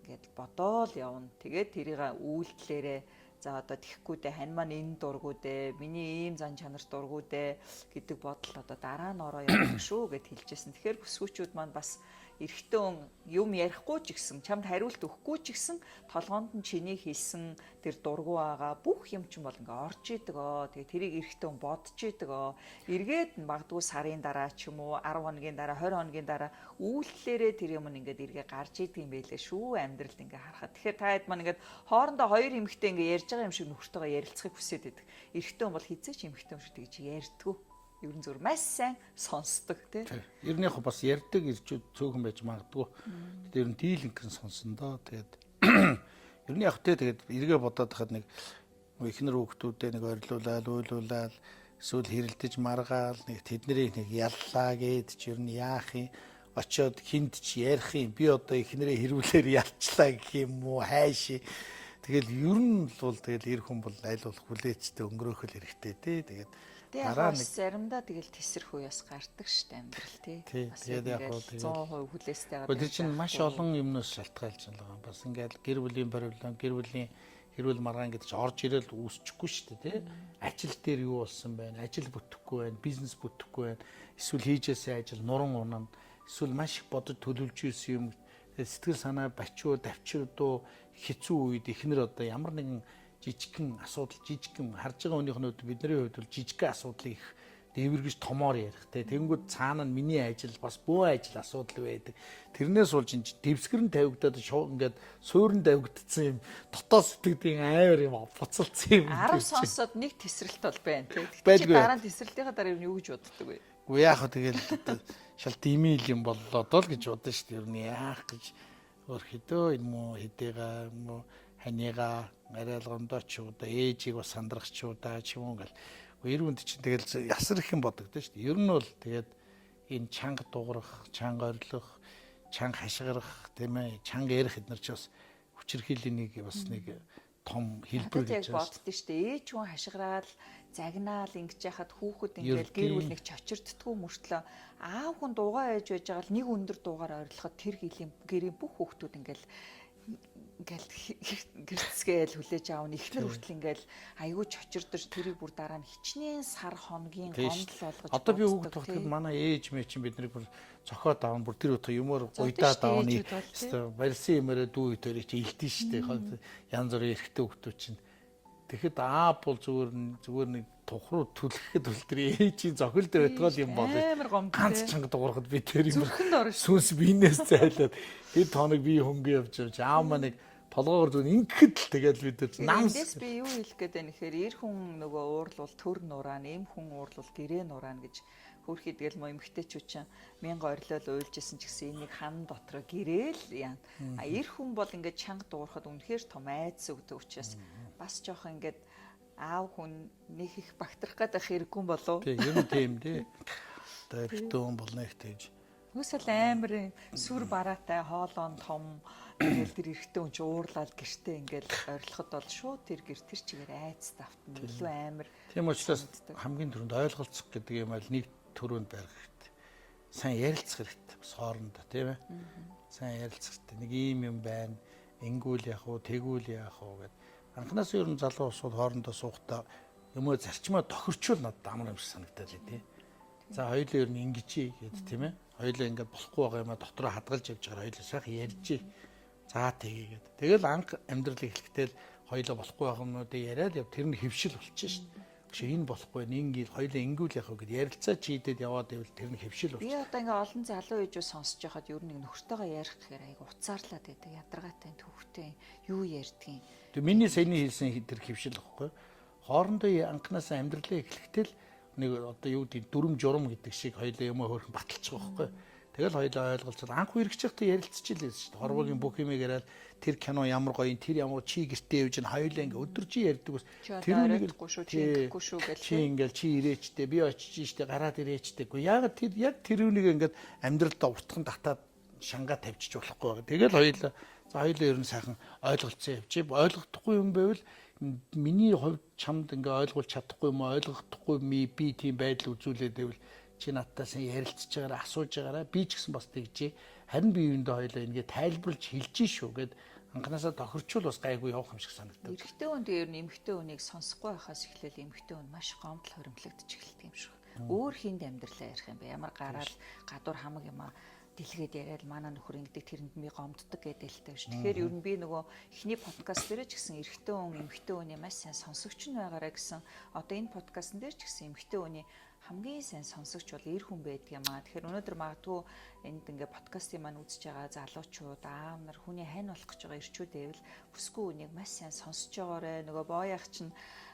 S2: ингээд бодоол явна. Тэгээд тэрийг үйлдэлээрээ за одоо тэхгүй дээ хань маань энэ дургуу дээ миний ийм зан чанар дургуу дээ гэдэг бодол одоо дараа нь ороо явдаг шүү гэд хэлжсэн. Тэгэхээр бүсгүүчүүд маань бас эрэгтэй хүн юм ярихгүй ч гэсэн чамд хариулт өгөхгүй ч гэсэн толгоонд нь чиний хэлсэн тэр дургу байгаа бүх юм чинь бол ингээ орж идэг. Тэгээ тэрийг эрэгтэй хүн бодож идэг. Эргээд магадгүй сарын дараа ч юм уу 10 хоногийн дараа 20 хоногийн дараа үйлдэлээрээ тэр юм ингээд эргээ гарч идэг юм байлээ шүү амьдралд ингээ харахад. Тэгэхээр та хэд маань ингээд хоорондоо хоёр эмэгтэй ингээ ярьж байгаа юм шиг нөхөртөөгөө ярилцахыг хүсээд байдаг. Эрэгтэй хүн бол хизээч эмэгтэй хүн шиг тэгж ярьдгүй. Ер нь зөв маш сайн сонсдог тий.
S1: Ер нь яг бас ярьдаг ирчүүд цөөхөн байж магадгүй. Тэгээд ер нь дийлэнхэн сонсон доо. Тэгээд ер нь яг тэгээд эргээ бодоод хахад нэг ихнэр хүүхдүүдээ нэг орилуулаад, уйлуулаад эсвэл хэрэлдэж маргаал нэг тэднийг нэг яллаа гэд чи ер нь яах юм? Очоод хинт чи ярих юм? Би одоо ихнэрээ хэрүүлээр ялчлаа гэх юм уу? Хайши. Тэгэл ер нь бол тэгэл эр хүн бол аль болох хүлээцтэй өнгөрөөх л хэрэгтэй тий. Тэгээд
S2: дараа нэг заримдаа тэгэл тесрэх үеэс гардаг штэ амьдрал тий.
S1: Тэгээд яг бол
S2: 100% хүлээстэй байгаа.
S1: Тэр чинь маш олон юмнаас шалтгаалж байгаа. Бас ингээл гэр бүлийн барилга, гэр бүлийн хэрүүл маргаан гэдэг чинь орж ирэл үүсчихгүй штэ тий. Ажил дээр юу болсон байна? Ажил бүтэхгүй байна, бизнес бүтэхгүй байна. Эсвэл хийжээсээ ажил нуран унана. Эсвэл маш их бодож төлөвлөж ирсэн юм. Сэтгэл санаа бачуу, давчирдуу хэцүү үед ихнэр одоо ямар нэгэн жижигхэн асуудал, жижигхэн харж байгаа хүнийх нь бид нарын хувьд бол жижигхэн асуудлыг их дэвэргэж томоор ярих те. Тэнгүүд цаана нь миний ажил бас бөө ажил асуудал байдаг. Тэрнээс болж энэ дэвсгэр нь тавигдаад ингээд суурин тавигдсан юм дотоод сэтгэлийн амар юм буцалцсан юм.
S2: 10 сонсоод нэг тесрэлт бол байна те. Чи дараа нь тесрэлтийнхаа дараа юу гэж боддог вэ?
S1: Уу яах вэ тэгэл шал димил юм боллоо л гэж бодсон шүү дээ. Ер нь яах гэж өөрхөдөө энэ муу хэдийгээ муу ханига арайлгондоо ч удаа ээжийг бас сандрах ч удаа ч юм уу гэл. Эрүүнд чинь тэгэл ясар их юм бодогдсон шүү дээ. Ер нь бол тэгээд энэ чанга дуурах, чанга орилох, чанга хашгирах тийм ээ, чанга ярих эднэр ч бас хүчирхийллийн нэг бас нэг том хэлбэр гэж
S2: байна. Боддөө шүү дээ. Ээж хүн хашгираал, загнаал ингэж яхад хүүхэд ингээл гэр бүл нэг чочирдтгүй мөртлөө аав хүн дуугаа ээж байж байгаа л нэг өндөр дуугаар орилоход тэр гэрийн бүх хүүхдүүд ингээл гэрцгээл хүлээж аав ихнэр хүртэл ингээл айгүй чочирдож тэрийг бүр дараа нь хичнээн сар хоногийн гомдол болгож
S1: одоо би хүүхэд тогтоход манай ээж мэ чинь бид нарыг бүр цохоод аав бүр тэр өтө юмор гуйдаад аавны барьсан юмараа дүү өтөрийг чи илдэн штэ янз бүрийн эрэгтэй хүүхдүүд чинь тэгэхэд аав бол зүгээр нэг тухруу түлхэхэд бол тэр ээжийн зохилд байтгал юм бол ганц чанга дуурахад би тэр юм сүнс биенээс зайлаад хэд хоног би хөнгө явж аав маань нэг толгоогоор зүгээр ингэхэд л тэгээд бид намс
S2: эндээс би юу хэлэх гээд байна гэхээр эр хүн нөгөө уурлал төр нураана эм хүн уурлал гэрээ нураана гэж хөрхий тэгэл мо эмгтээчүүд чинь 1000 орилол уйлжсэн ч гэсэн энийг хан дотроо гэрэл яана. Эр хүн бол ингээд чанга дуурахад үнэхээр том айдас өгдөг учраас бас жоох ингээд аав хүн нэг их багтрах гэдэг хэрэггүй болов.
S1: Тийм ер нь тийм тий. Одоо эрэгтэй хүн болно их тэгж.
S2: Үсэл амар сүр бараатай хоолоон том тэгэл тэр эрэгтэй хүн чи уурлаад гэртээ ингээл орилоход бол шууд тэр гэр тэр чигээр айц давтна илүү амар.
S1: Тийм учраас хамгийн түрүүнд ойлголцох гэдэг юм аль нэг төрөнд барих хэрэгтэй. Сайн ярилцах хэрэгтэй бас хоорондоо тийм ээ. Сайн ярилцах хэрэгтэй. Нэг юм байна. Ингүүл яах уу, тэгүүл яах уу гэдэг. Анханаас ер нь залуу усуд хоорондоо суухдаа юмөө зарчмаа тохирчвол надад амар юм шиг санагдаад лээ. За хоёулаа ер нь ингэж гэдэг тийм ээ. Хоёулаа ингээд болохгүй байгаа юм а дотроо хадгалж явж байгаа хоёулаа сайхан ярьж. За тэгээд. Тэгэл анх амьдрал эхлэхдээ хоёулаа болохгүй байгаа юмнуудыг яриад яв тэр нь хөвшил болчих шин. Гэхдээ энэ болохгүй нэг хоёулаа ингүүл яах вэ гэд ярилцаа чийдэд яваад ивэл тэр нь хөвшил болчих.
S2: Би одоо ингээд олон залуу ээжүүд сонсож байхад ер нь нэг нөхөртөөгөө ярих гэхээр айгу уцаарлаад байдаг. Ядаргаатай төвхтэй юу ярьдгийг.
S1: Тэг миний саяны хэлсэн тэр хөвшил واخхой. Хоорондоо анханасаа амьдралаа эхлэхдээ нэг одоо юу гэдэг дүрм журам гэдэг шиг хоёулаа юм хөөрхөн баталчих واخхой. Тэгэл хоёулаа ойлголцоод анх үргэжчихтэй ярилцчихлээ шүү дээ. Хорвогийн бүх юмыг яриад тэр кино ямар гоё, тэр ямар чи гэртээ явж ин хоёулаа ингээ өдөржин ярьдаг ус.
S2: Тэр нэггүй шүү, чи ингэхгүй шүү гэж.
S1: Чи ингээл чи ирээчтэй, би очиж штэ гараад ирээчтэй. Яг тэр тэр үнийг ингээд амьдралдаа уртхан татаад шангаа тавьчих болохгүй байгаа. Тэгэл хоёулаа за хоёулаа ер нь сайхан ойлголцсон явчих. Ойлгохдохгүй юм байвал миний хувьд чамд ингээ ойлгуулж чадахгүй юм уу, ойлгохдохгүй би тийм байдал үзүүлээд байвал чи надтаас ярилцж байгаараа асууж байгаараа би ч гэсэн бас тэгжээ. Харин би юундээ хоёлаа ингээ тайлбарлаж хэлж шүү гэд анханасаа тохирчвол бас гайгүй явах юм шиг санагдав.
S2: Эрэгтэй хүн дээр нь эмэгтэй хүнийг сонсохгүй байхаас эхлээл эмэгтэй хүн маш гомдол хоримтлагдчих эхэлдэг юм шиг. Өөр хинд амьдралаа ярих юм бэ? Ямар гараал гадуур хамаг юмаа дэлгээд яриад манай нөхөр ингэдэг тэрэнд би гомддог гэдэг л дээ шүү. Тэгэхээр ер нь би нөгөө эхний подкаст дээр ч гэсэн эрэгтэй хүн эмэгтэй хүний маш сайн сонсогч нь байгаараа гэсэн одоо энэ подкастн дээр ч гэсэн эмэгтэй хүний хамгийн сайн сонсогч бол эр хүн байдаг юм аа. Тэгэхээр өнөөдөр магадгүй энд ингээ подкастын маань үзэж байгаа залуучууд аав нар хүний хань болох гэж байгаа эрчүүд байвал бүсгүй үнийг маш сайн сонсож байгаарэ. Нөгөө боояах чинь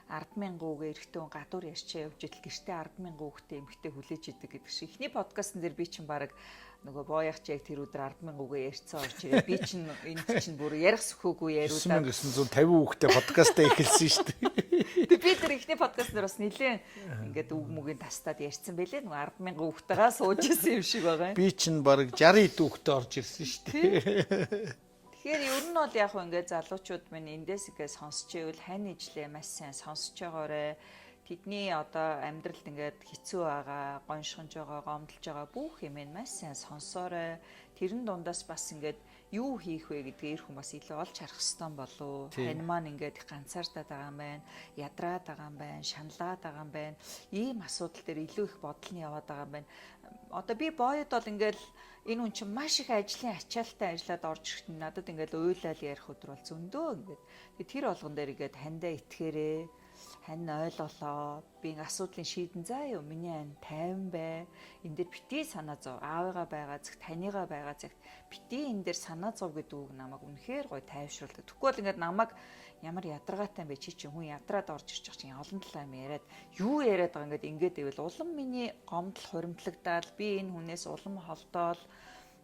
S2: 100000 үгээ эрэгтэй хүн гадуур ярьчаа явж идэл гэртээ 100000 үгтэй эмэгтэй хүлээж идэг гэдэг шиг. Эхний подкастн дээр би чинь баг нөгөө боояахч яг тэр өдөр 100000 үгээ ярьцсан орж ирээ. Би чинь энд чинь бүр ярих сөхөөгүй яриулаа.
S1: 9950 үгтэй подкастаа эхэлсэн шүү дээ.
S2: Тэг би тэр ихний подкаст дээр бас нэлээд ингээд үг мүгийн тастаад ярьсан байлээ. Нөгөө 100000 үгтэйгээ сууж исэн юм шиг байгаа юм.
S1: Би чинь баг 60 үгтэй орж ирсэн шүү дээ.
S2: Тэгэхээр ер нь бол яг хөө ингээд залуучууд минь эндээс ингээд сонсч ивэл хань ижлээ маш сайн сонсож байгаарэ. Тэдний одоо амьдралд ингээд хэцүү байгаа, гоншгонж байгаа, гомдолж байгаа бүх юм маш сайн сонсоорой. Тэрэн дундаас бас ингээд юу хийх вэ гэдгийг эр хүн бас илүү олж харах хэрэгтэй болов. Хань маань ингээд ганцаардаад байгаа юм байна, ядраад байгаа юм байна, шаналаад байгаа юм байна. Ийм асуудал дээр илүү их бодол нь яваад байгаа юм байна. Одоо би боёд бол ингээд энэ хүн чинь маш их ажлын ачаалттай ажиллаад орж ирэхэд надад ингээд уйлал ярих өдөр бол зөндөө ингээд. Тэр болгон дээр ингээд хандаа итгээрээ. хань ойлголоо. Би асуудлын шийдэн заа юу? Миний ань тайван бай. Энд дээр битгий санаа зов. Аавыгаа байгаа цагт, таныгаа байгаа цагт битгий энэ дээр санаа зов гэдэг үг намайг үнэхээр гоё тайвшруулдаг. Тэгэхгүй бол ингээд намайг ямар ядаргаатай бэ чи хүн ядраад орж ирчих чинь олон талаа юм яриад юу яриад байгаа ингээд ивэл улам миний гомдол хуримтлагдаад би энэ хүнээс улам холдоол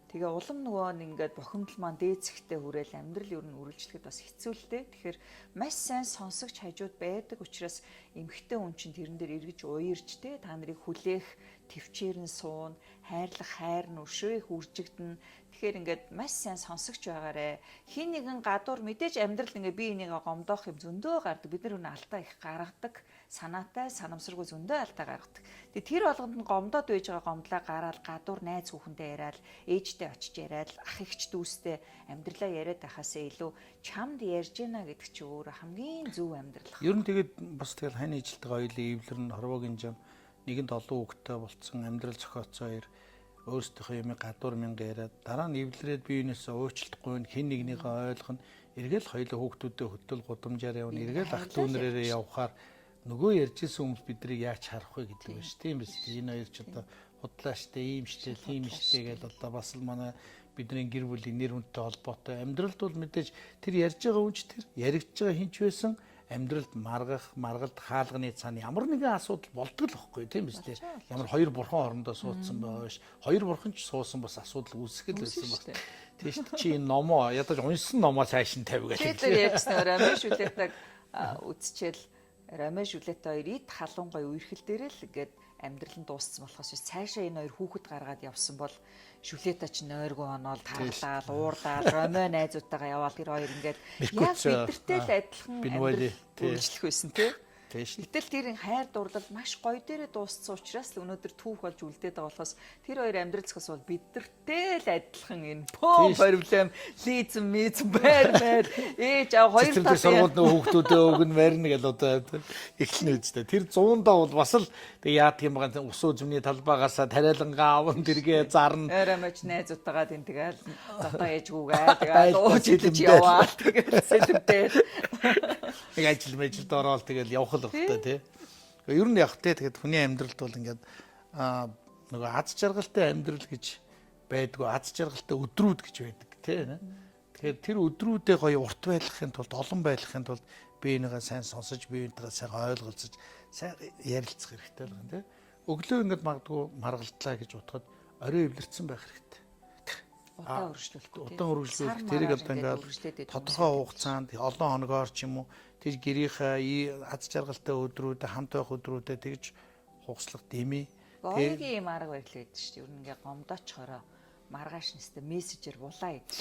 S2: тэгээ улам нөгөө ингээд бохимдол маань дээцэхтэй хүрээл амьдрал ер нь үргэлжлэхэд бас хэцүү л дээ. Тэгэхээр маш сайн сонсогч хажууд байдаг учраас эмхтэй хүн чинь тэрэн дээр эргэж уярж те та нарыг хүлээх төвчээр нь суун, хайрлах хайр нь өшөөх үржигдэн. Тэгэхээр ингээд маш сайн сонсогч байгаарэ. Хин нэгэн гадуур мэдээж амьдрал ингээд би энийг гомдоох юм зөндөө гардаг. Бид нар үнэ алдаа их гаргадаг. Санаатай, санамсаргүй зөндөө алдаа гаргадаг. Тэгээ тэр болгонд нь гомдоод байж байгаа гомдлаа гараад гадуур найз хүүхэндээ яриад, ээжтэй очиж яриад, ах эгч дүүстэй амьдралаа яриад байхасаа илүү чамд ярьж гинэ гэдэг чи өөрөө хамгийн зөв амьдрал.
S1: Ер нь тэгээд бас тэгэл хань ижилдэг хоёулын эвлэр нь хорвоогийн зам нэгэнд олон хүүхдтэй болцсон амьдрал зохиоцсон хоёр өөрсдийнхөө юм гадуур мянга яриад дараа нь эвлэрээд биенээсээ уучлахгүй хин нэгнийхээ ойлгоно эргээл хоёулаа хүүхдүүдэд хөтөл гудамжаар явна эргээл ах дүүнэрээ явхаар нөгөө ярьжсэн хүмүүс бидрийг яаж харах вэ гэдэг байна шүү. Тийм биз дээ. Энэ хоёр ч одоо худлаа штэ, ийм штэ, тийм штэ гэдээ одоо бас л манай бидний гэр бүлийн нэр хүнтэй холбоотой амьдралд бол мэдээж тэр ярьж байгаа хүн ч тэр яригдж байгаа хинч байсан амьдралд маргалд хаалганы цаана ямар нэгэн асуудал болдог л байхгүй тийм биз дээ. Ямар хоёр бурхан хоорондоо суудсан байгаа биш. Хоёр бурхан ч суусан бас асуудал үүсгэл байсан баг. Тийм шүү. Чи энэ номоо ядаж уншсан номоо цааш нь тавь гэж.
S2: Тэр ярьсан Ромео Жюльеттаг үзчихэл Ромео Жюльетт хоёр ид халуун гой үерхэл дээр л ингээд амьдрал нь дууссан болохоос цаашаа энэ хоёр хүүхэд гаргаад явсан бол Жюльетта ч нойргүй оноод таглаад уурлаад Ромео найзуудтайгаа яваал тэр хоёр ингээд яг бидэртэй л адилхан амьдрал үргэлжлэх байсан тийм. Гэтэл тэрийн хайр дурлал маш гоё дээрээ дууссан учраас л өнөөдөр түүх болж үлдээд байгаа болохоос тэр хоёр амьдралцгаас бол бидэртэй л адилхан энэ проблем лизм байр ээж аа хоёр талын
S1: сургууль нөө хүүхдүүдээ өгнө марина гэл одоо эхлэнэ үстэй. Тэр 100-даа бол бас л тэг яадаг юм байгаа ус үзмний талбайгаасаа тариалангаа аван тэргээ зарна.
S2: Ойромоч найзуудтайгаа тэнтэгээл зотоо ээжгүүгээ тэгээд ууж идэж яваа. Тэгээд сэлэмтэй.
S1: Нэг ажилд ороод тэгэл явах л багтаа тий. Ер нь явах те тэгээд хүний амьдралд бол ингээд нөгөө аз жаргалтай амьдрал гэж байдгүй аз жаргалтай өдрүүд гэж байдаг тий. Тэгэхээр тэр өдрүүдээ гоё урт байлгахын тулд олон байлгахын тулд биенийгээ сайн сонсож биенийгээ сайн ойлголцож сайн ярилцах хэрэгтэй байна тий. Өглөө ингээд магадгүй маргалдлаа гэж утгад орой эвлэрсэн байх хэрэгтэй.
S2: Удаан үргэлжлүүлэхгүй.
S1: Удаан үргэлжлүүлэх тэрийг одоо ингээд тодорхой хугацаанд олон хоногоор ч юм уу тэр гэрийнхээ аз жаргалтай өдрүүдэд хамт байх өдрүүдэд тэгж хугацлах дэмий.
S2: Гоёгийн юм арга барил гэдэг чинь ер нь ингээ гомдоочхороо маргааш нэстэ мессежээр булаа гэдэг.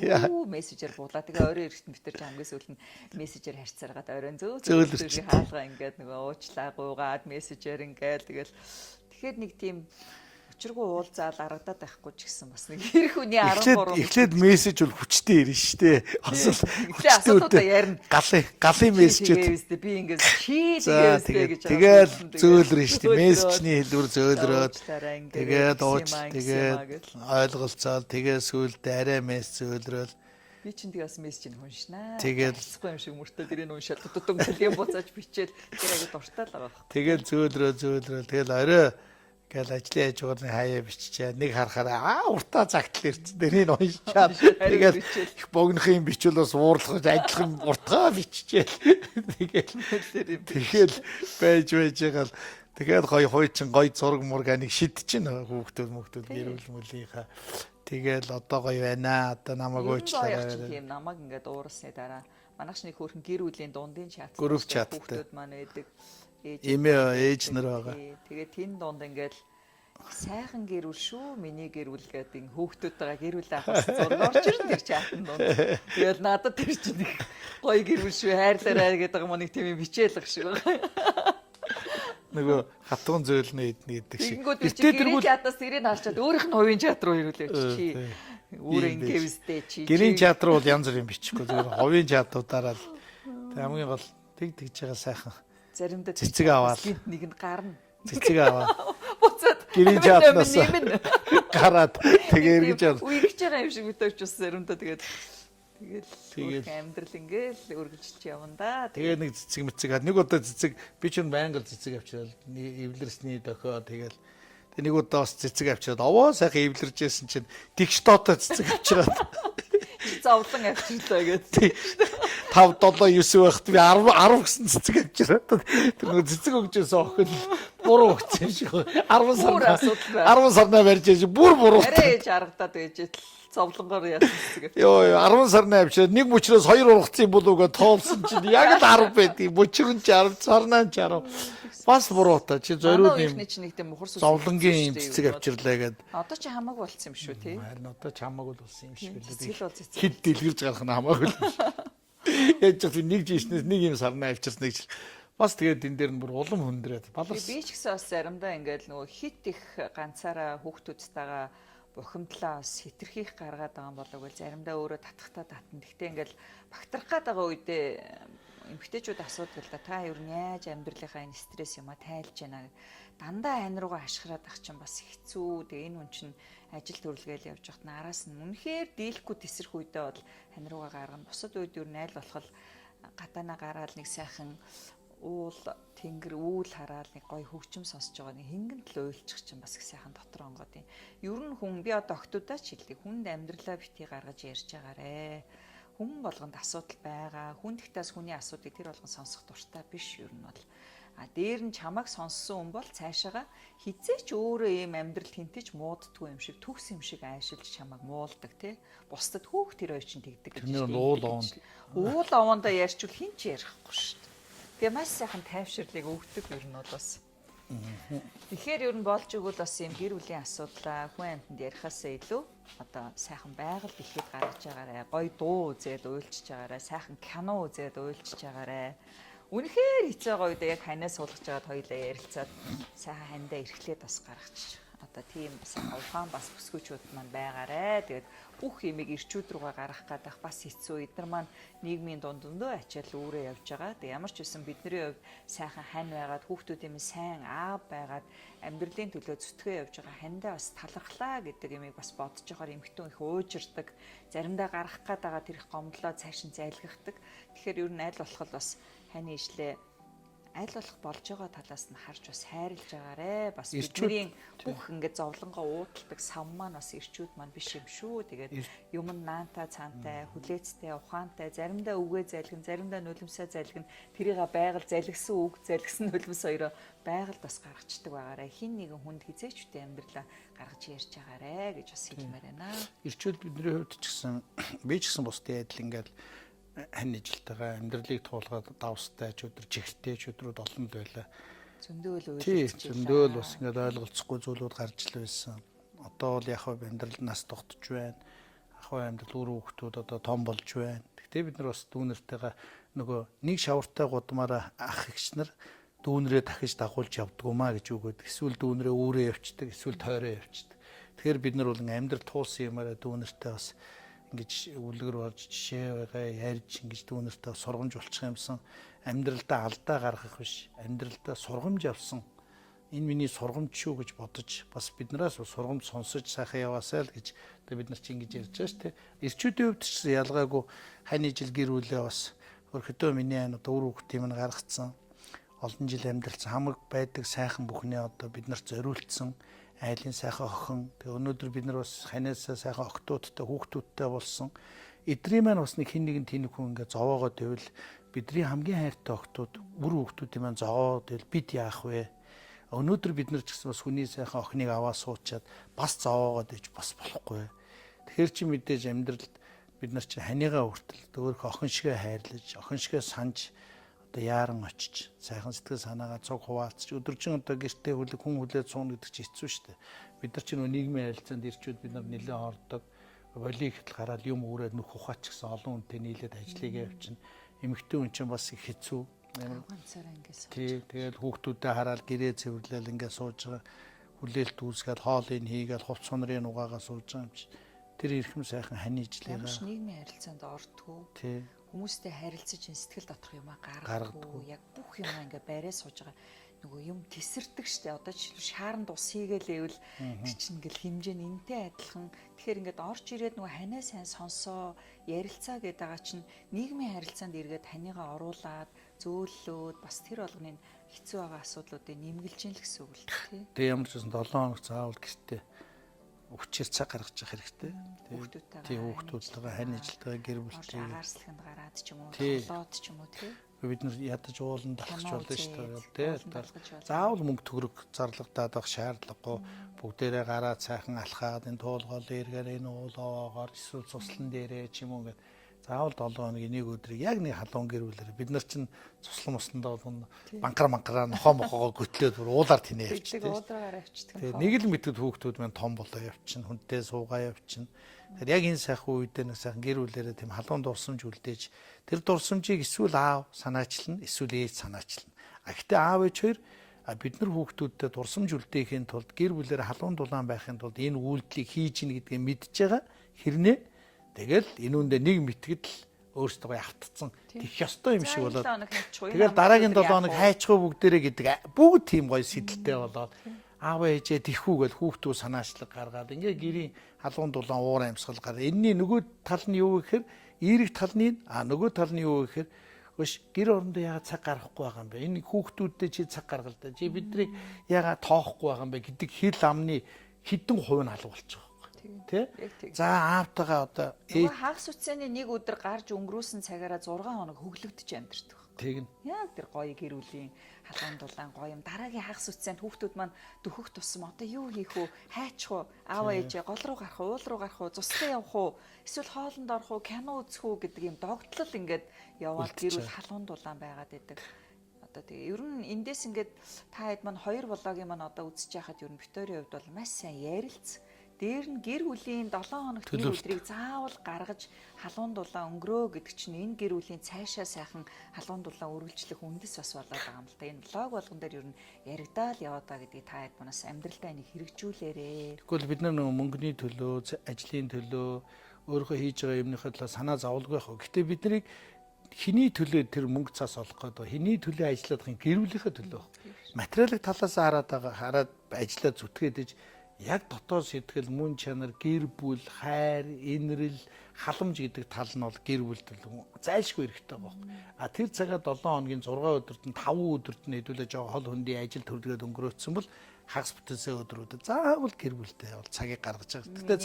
S1: Яа.
S2: Мессежээр булаа. Тэгээ орой эрэхтэн битэр ч хамгийн сүүл нь мессежээр харьцааргаад оройн зөөлөрч хаалгаа ингээд нөгөө уучлаа гуйгаад мессежээр ингээд тэгэхээр нэг тийм учиргүй уулзаал аргадаад байхгүй ч гэсэн бас нэг хэрэг хүний 13
S1: эхлээд мессеж бол хүчтэй ирнэ шүү дээ.
S2: Асуудал ярина.
S1: Галын мессежүүд
S2: би ингээд тэгээд
S1: тэгэл зөөлрөн шүү дээ. Мессежний хэлбэр зөөлрөөд тэгээд ууч тэгээд ойлголцоод тэгээд сүүлдээ арай мессеж зөөлрөөл
S2: би чинь тэгээс мессежийг уншнаа.
S1: Тэгээд
S2: хэцгүй юм шиг мөртөө тэрийг уншаад дутуу гэлээ буцааж бичээл тэр агад дуртай л байгаа.
S1: Тэгээд зөөлрөө тэгэл орой гэл ажлын хажуугаар хаяа биччихээ нэг харахаараа уртаа загтал ирсэн. Тэрийг уншаад тэгээд их богнохын бичвэл бас уурлах ажиллах уртгаа биччихээ. Тэгээд байж байгаал тэгээд гоё хойчин гоё зураг мурга нэг шидчихнэ хүүхдүүд гэрүүл мөлийнхаа. Тэгээд одоо гоё байна. Одоо намайг уучлаарай.
S2: Тийм намайг ингээд уурсны дараа манайш нэг хөөрхөн гэр бүлийн дундын чат
S1: хүүхдүүд
S2: маань байдаг.
S1: Ээж нар байгаа.
S2: Тэгээд тэн дунд ингээд сайхан гэрүүл шүү, миний гэрүүл гэдэг хүүхдүүдтэйгээ гэрүүл авахс зураг орж ирэн тэр чатан дунд. Тэгээд надад тэр чинь нэг гоё гэрүүл шүү, хайрлаарай гэдэг юм нэг тийм бичээлэх шиг байгаа.
S1: Нөгөө хатуун зөөлнө гэдэг шиг.
S2: Гэрийн чатаас тэрийг харчаад өөрийнх нь хувийн чат руу ирүүлээч чи. Өөрөө ингээвстэй чи.
S1: Гэрийн чат руу бол янз бүрийн бичихгүй. Зүгээр хувийн чатуудаараа л хамгийн гол тэгж байгаа сайхан.
S2: Заримдаа
S1: цэцэг аваад
S2: нэг нь гарна.
S1: Цэцэг аваад
S2: буцаад
S1: гэрийн чатнаас гараад тэгээ эргэж
S2: үегж байгаа юм шиг мэдээч бас заримдаа тэгээд Тэгэл амьдрал ингээл үргэлжлэж явна да.
S1: Тэгээ нэг цэцэг мэцэг нэг удаа цэцэг би ч байнга цэцэг авчирал эвлэрсний дохио тэгэл нэг удаа бас цэцэг авчираад овоо сайхан эвлэржсэн чинь тэгш тоотой цэцэг авчираад
S2: зовлон авчирлаа гэдэг.
S1: 5 7 9 байхад би 10 гэсэн цэцэг авчираад тэр нэг цэцэг өгчөөс охин буруу өгсөн юм шиг 10 сарнаа барьж яж бүр буруу.
S2: Арай ээж харагдаад байж л зовлонгоор яасан цэцэг.
S1: Йоо 10 сарнаа авчираад нэг мөчрөөс 2 ургацсан болоогаа тоолсон чинь яг л 10 байдгийг мөчрөн ч 10 сарнаа ч 10 бас буруутай чи зориуд юм.
S2: Чинь нэг тийм мухар сүс.
S1: Зовлонгийн юм цэцэг авчирлаа гэд.
S2: Одоо ч хамаагүй болсон юм шүү тий.
S1: Харин одоо ч хамаагүй болсон юм шиг
S2: Цэцэг л бол цэцэг.
S1: хэд дэлгэрж гарах нь хамаагүй л. Яаж ч нэг жишнээс нэг юм сарнаа авчирсныг бас тэгээд энэ дээр нь бүр улам хүндрээд баларс.
S2: Би ч гэсэн бас заримдаа ингээд нөгөө хит их ганцаараа хүүхдүүдтэйгээ бухимдлаа бас хитрхийх гаргаад байгаа юм болов уу заримдаа өөрөө татахтаа татна. Гэхдээ ингээд багтрах гээд байгаа үедээ эмэгтэйчүүд асуудаг л да та ер нь яаж амьдралынхаа энэ стресс юма тайлж байна. Дандаа ань руугаа ашгараад ах чинь бас хэцүү. Тэгээ энэ хүн чинь ажил төрөлгээл явж байхад нараас нь үнэхээр дийлэхгүй тесрэх үедээ бол ань руугаа гаргана. Бусад үед ер нь аль болох гадаанаа гараад нэг сайхан уул тэнгэр үүл хараад нэг гой хөгжим сонсож байгаа нэг хингэн л уйлчих чинь бас их сайхан дотор онгоод юм. Ер нь хүн би одоо охтуудаа ч хэлдэг хүнд амьдралаа битгий гаргаж ярьж байгаарэ. Хүн болгонд асуудал байгаа. Хүн тэгтээс хүний асуудыг тэр болгон сонсох дуртай биш ер нь бол. Дээр нь чамайг сонссон хүн бол цаашаага хизээч өөрөө ийм амьдрал хинтэж мууддгүй юм шиг төгс юм шиг айшилж чамайг муулдаг тий. Бусдад хөөх тэр ой чинь тэгдэг гэж.
S1: Тэр уул овонд.
S2: Уул овондоо ярьчвал хин ч ярихгүй шүү дээ. Тэгээ маш сайхан тайвширлыг өгдөг ер нь бол бас. Тэгэхээр ер нь болж игэл бас юм гэр бүлийн асуудлаа хүн амьтанд ярихаасаа илүү одоо сайхан байгаль дэлхийд гаргаж байгаарэ. Гой дуу үзээд уйлчиж байгаарэ. Сайхан кино үзээд уйлчиж байгаарэ. Үнэхээр хэцүү байгаа үед яг ханаа суулгаж байгаад хоёулаа ярилцаад сайхан хандаа эрхлээд бас гаргачих. Одоо тийм сайхан ухаан бас бүсгүүчүүд маань байгаарэ. Тэгээд бүх юмыг ирчүүд рүүгээ гаргах гадах бас хэцүү. Эдгээр маань нийгмийн дундөө ачаал үүрээ явж байгаа. Тэг ямар ч үсэн бидний хувьд сайхан хань байгаад хүүхдүүдийн сайн аав байгаад амьдралын төлөө зүтгэе явж байгаа хандаа бас талархлаа гэдэг юмыг бас бодож байгаа эмхтэн их уужирдаг. Заримдаа гаргах гээд байгаа тэр их гомдлоо цааш нь зайлгахдаг. Тэгэхээр ер нь аль болох бас хань ижлээ аль болох болж байгаа талаас нь харж бас хайрлаж байгаарэ. Бас бидний бүх ингээд зовлонгоо уудалдаг сав маань бас ирчүүд маань биш юм шүү. Тэгээд юм наантай, цаантай, хүлээцтэй, ухаантай, заримдаа үгээ зайлгэн, заримдаа нулимсаа зайлгэн, тэрийг байгаль залгисан үг, залгисан нулимс хоёроо байгаль бас гаргацдаг байгаарэ. Хин нэгэн хүнд хизээчтэй амьдралаа гаргаж ярьж байгаарэ гэж бас хэлмээр байна.
S1: Ирчүүд бидний хувьд ч гэсэн би ч гэсэн бусдын адил ингээд хань ижилтэйгээ амьдралыг туулгаад давстай ч өдөр чихтэй ч өдрүүд олон л байлаа.
S2: Зөндөөл
S1: зөндөөл бас ингээд ойлголцохгүй зүйлүүд гарч л байсан. Одоо бол яг хав амьдрал нас тогтож байна. Ахвай амьдрал үр хүүхдүүд одоо том болж байна. Гэхдээ бид нар бас дүүнэртэйгээ нөгөө нэг шавартай гудмаараа ах эгч нар дүүнрээ дахиж дагуулж явдгуумаа гэж үгээд эсвэл дүүнрээ өөрөө явцдаг эсвэл тойроо явцдаг. Тэгэхээр бид нар бол амьдрал туулсан юмараа дүүнэртэй бас ингэж үлгэр болж жишээ байгаа ярьж ингэж дүүнэртэй сургамж болчих юмсан амьдралдаа алдаа гаргах биш амьдралдаа сургамж авсан энэ миний сургамж шүү гэж бодож бас биднээс сургамж сонсож сайхан яваасай л гэж одоо бид нар чи ингэж ярьж байгаа шүү дээ. Ирчүүдийн хувьд ч ялгаагүй хань ижил гэр бүлээ бас өрхөдөө миний айн одоо үр хүүхдийн минь гаргацсан олон жил амьдралсан хамаг байдаг сайхан бүхнээ одоо бид нарт зориулсан айлын сайхан охин. Тэгээ өнөөдөр бид нар бас ханиасаа сайхан охтуудтай хүүхдүүдтэй болсон. Эдрийн маань бас нэг хин нэгэн тэнэг хүн ингээ зовоогоо тэгвэл бидний хамгийн хайртай охтууд үр хүүхдүүдийн маань зовоо тэгэл бид яах вэ? Өнөөдөр бид нар ч гэсэн бас хүний сайхан охиныг аваа суучаад бас зовоогоо дэж бас болохгүй. Тэгэхээр чи мэдээж амьдралд бид нар чи ханигаа хүртэл өөрийнхөө охин шигээ хайрлаж, охин шигээ санаж одоо яаран очиж сайхан сэтгэл санаагаа цуг хуваалцж өдөржин одоо гэртээ хүн хүлээд сууна гэдэг чинь хэцүү шүү дээ. Бид нар чинь нийгмийн харилцаанд ирчүүд бид нар нэлээд ордог. Волийг хэл гараад юм өрөөд нөх ухаач гэсэн олон хүнтэй нийлээд ажлыг явуулчихна. Эмэгтэй хүн чинь бас их хэцүү.
S2: Ганцаараа ингэ сууж.
S1: Тэгэл хүүхдүүдэд хараад гэрээ цэвэрлээл ингэ сууж байгаа. Хүлээлт үүсгээд хоолыг хийгээд хувц сонрын угаагаа сууж байгаа юм чи. Тэр ирхэм сайхан хань ижлээ.
S2: Ямар ч нийгмийн харилцаанд ордгоо. Хүмүүстэй харилцаж сэтгэл доторх юмаа гаргадаггүй. Яг бүх юмаа ингээ байраа сууж байгаа. нөгөө юм тесэрдэг штэ. Одоо жишээлбэл шааранд ус хийгээл тэр чинь ингээл хэмжээ нь энтэй адилхан. Тэгэхээр ингээд орж ирээд нөгөө ханаа сайн сонсоо ярилцаа гэдэг байгаа чинь нийгмийн харилцаанд эргээд танийгаа оруулаад зөөллөөд бас тэр болгоныг хэцүү байгаа асуудлуудыг нэмгэлж ийн л гэсэн үг л тий.
S1: Тэгээ ямар ч байсан 7 хоног заавал гэртээ өвчээр цаг гаргаж явах хэрэгтэй. Тийм хүүхдүүдтэйгээ хань ажилтгаа гэр бүлтэй
S2: агаарслаханд гараад ч юм уу, толоод ч юм уу тий.
S1: Бид нар ядаж уулан талхаж болно шүү дээ. Заавал мөнгө төгрөг зарлагдаад байх шаардлагагүй. Бүгдээрээ гараад сайхан алхаад энэ туулгол эргээр энэ уулоогоор эсвэл цуслан дээрээ ч юм уу гэдэг. Заавал 7 хоногийн нэг өдрийг яг нэг халуун гэр бүлээр бид нар чинь цуслан мосноо болгоно банкар нохоо мохоогоо göтлөөд бүр уулаар тинээ явчихдаг.
S2: Уулаараа явчихдаг.
S1: Тэгээ нэг л мэтгэд хүүхдүүд маань том болоо явчихна, хүнтэй суугаа явчихна. Тэгэхээр яг энэ сайхан үедээ нэг сайхан гэр бүлээрээ тийм халуун дурсамж үлдээж тэр дурсамжийг эсвэл аав санаачлна, эсвэл ээж санаачлна. Гэхдээ аав ээж хоёр бид нар хүүхдүүдтэй дурсамж үлдээхийн тулд гэр бүлээр халуун дулаан байхын тулд энэ үйлдэлийг хийж ийн гэдгийг мэдж байгаа хэрнээ тэгэл энэ үндэ нэг мэтгэд л өөрсдөө автцсан тийх ёстой юм шиг болоод тэгэл дараагийн 7 хоног хайчгүй бүгдээрээ гэдэг бүгд тийм гоё сэдэлтэй болоод аав ээжээ тэхүүгээл хүүхдүүд санаачлаг гаргаад ингээ гэрийн халуун дулаан уур амьсгал гараад энэний нөгөө тал нь юу гэхээр эерэг талны нөгөө тал нь юу гэхээр өш гэр орондоо яагаад цаг гаргахгүй байгаа юм бэ? Энэ хүүхдүүдтэй чи цаг гаргал да. Чи биднийг яагаад тоохгүй байгаа юм бэ гэдэг хэл амны хэдэн хувь нь алга болчих. Тэ? За аавтайгаа одоо
S2: хагас үтсэний нэг өдөр гарч өнгөрүүлсэн цагаараа 6 хоног хөглөгдөж амьдэрдэг.
S1: Тэг нь.
S2: Яг тэр гоё гэр бүлийн халуун дулаан гоё юм. Дараагийн хагас үтсэнд хүүхдүүд маань дөхөх тусам одоо юу хийх вэ? Хайчих уу? Аав ээжээ гол руу гарах уу? Уул руу гарах уу? Цустай явах уу? Эсвэл хоолнд орох уу? Кино үзэх үү гэдэг юм догтлол ингээд яваад гэр бүл халуун дулаан байгаад байдаг. Одоо тэгээ ер нь эндээс ингээд та хэд маань 2 блогийн маань одоо үзэж байхад ер нь Викторийн хувьд бол маш сайн ярилц. Дээр нь гэр бүлийн 7 хоногт нэг өдрийг заавал гаргаж халуун дулаан өнгөрөө гэдэг чинь энэ гэр бүлийн цаашаа сайхан халуун дулаан үргэлжлэх үндэс бас болоод байгаа юм л да. Энэ блог болгон дээр ер нь яригдаал яваад байгаа гэдгийг та хэд манаас амьдралдаа энийг хэрэгжүүлээрээ.
S1: Тэгвэл бид нар нөгөө мөнгөний төлөө, ажлын төлөө өөрөө хийж байгаа юмныхаа төлөө санаа зовлгүй байх. Гэхдээ бид нарыг хэний төлөө тэр мөнгө цаас олох гэдэг хэний төлөө ажиллаад байгаа гэр бүлийнхээ төлөө. Материалын талаас хараад ажиллаад зүтгээд яг дотоод сэтгэл, мөн чанар, гэр бүл, хайр, инрэл, халамж гэдэг тал нь бол гэр бүлд зайлшгүй хэрэгтэй байна. Тэр цагаа 7 хоногийн 6 өдөрт нь 5 өдөрт нь хэдүүлээ жоо хол хөндийн ажил төрөлгээд өнгөрөөцсөн бол хагас бүтэнсээ өдрүүдэд заавал гэр бүлтэй бол цагийг гаргаж байгаа. Гэхдээ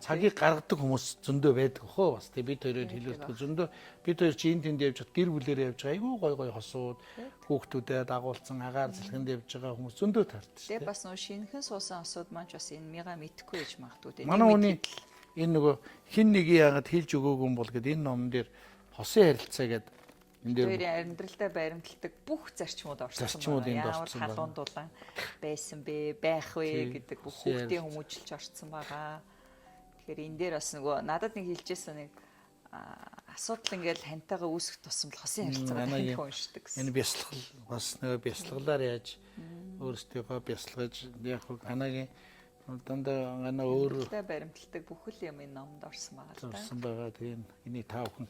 S1: цагийг гаргадаг хүмүүс зөндөө байдаг хөө бас тий бид хоёроор хэлүүлдэг зөндөө бид хоёр чи энд тэнд явж хат гэр бүлээрээ явж байгаа айгүй гой хосууд хүүхдүүдэд дагуулсан агаар зэлхэнд явж байгаа хүмүүс зөндөө таардаг шүү.
S2: Тэгээ бас нөө шинхэн суусан осууд маань ч бас энэ мига мэдхгүй яж магадгүй тий.
S1: Манай хүний энэ нөгөө хин нэг яагаад хэлж өгөөгүй юм бол гэд энэ номон дээр хосын харилцаа гэдэг
S2: энэ дээр амьдралдаа баримталдаг бүх зарчмууд орсон байна. Ямар халуун дулаан байсан бэ, байх вэ гэдэг бүх хүүхдийн хүмүүжилж орсон байгаа. Тэгэхээр энэ дээр бас нөгөө надад нэг хэлжсэн нэг асуудал ингээл хантайгаа үүсэх тусам л хосын харилцаагаа таних уншдаг гэсэн.
S1: Энэ бясалгал бас нөгөө бясалгалаар яаж өөрсдийгөө бясалгаж яг ханагийн дандаа гана өөр
S2: баримталдаг бүх л юм энэ номонд орсон байгаа л да.
S1: Орсон байгаа. Тэгээ энийг та бүхэн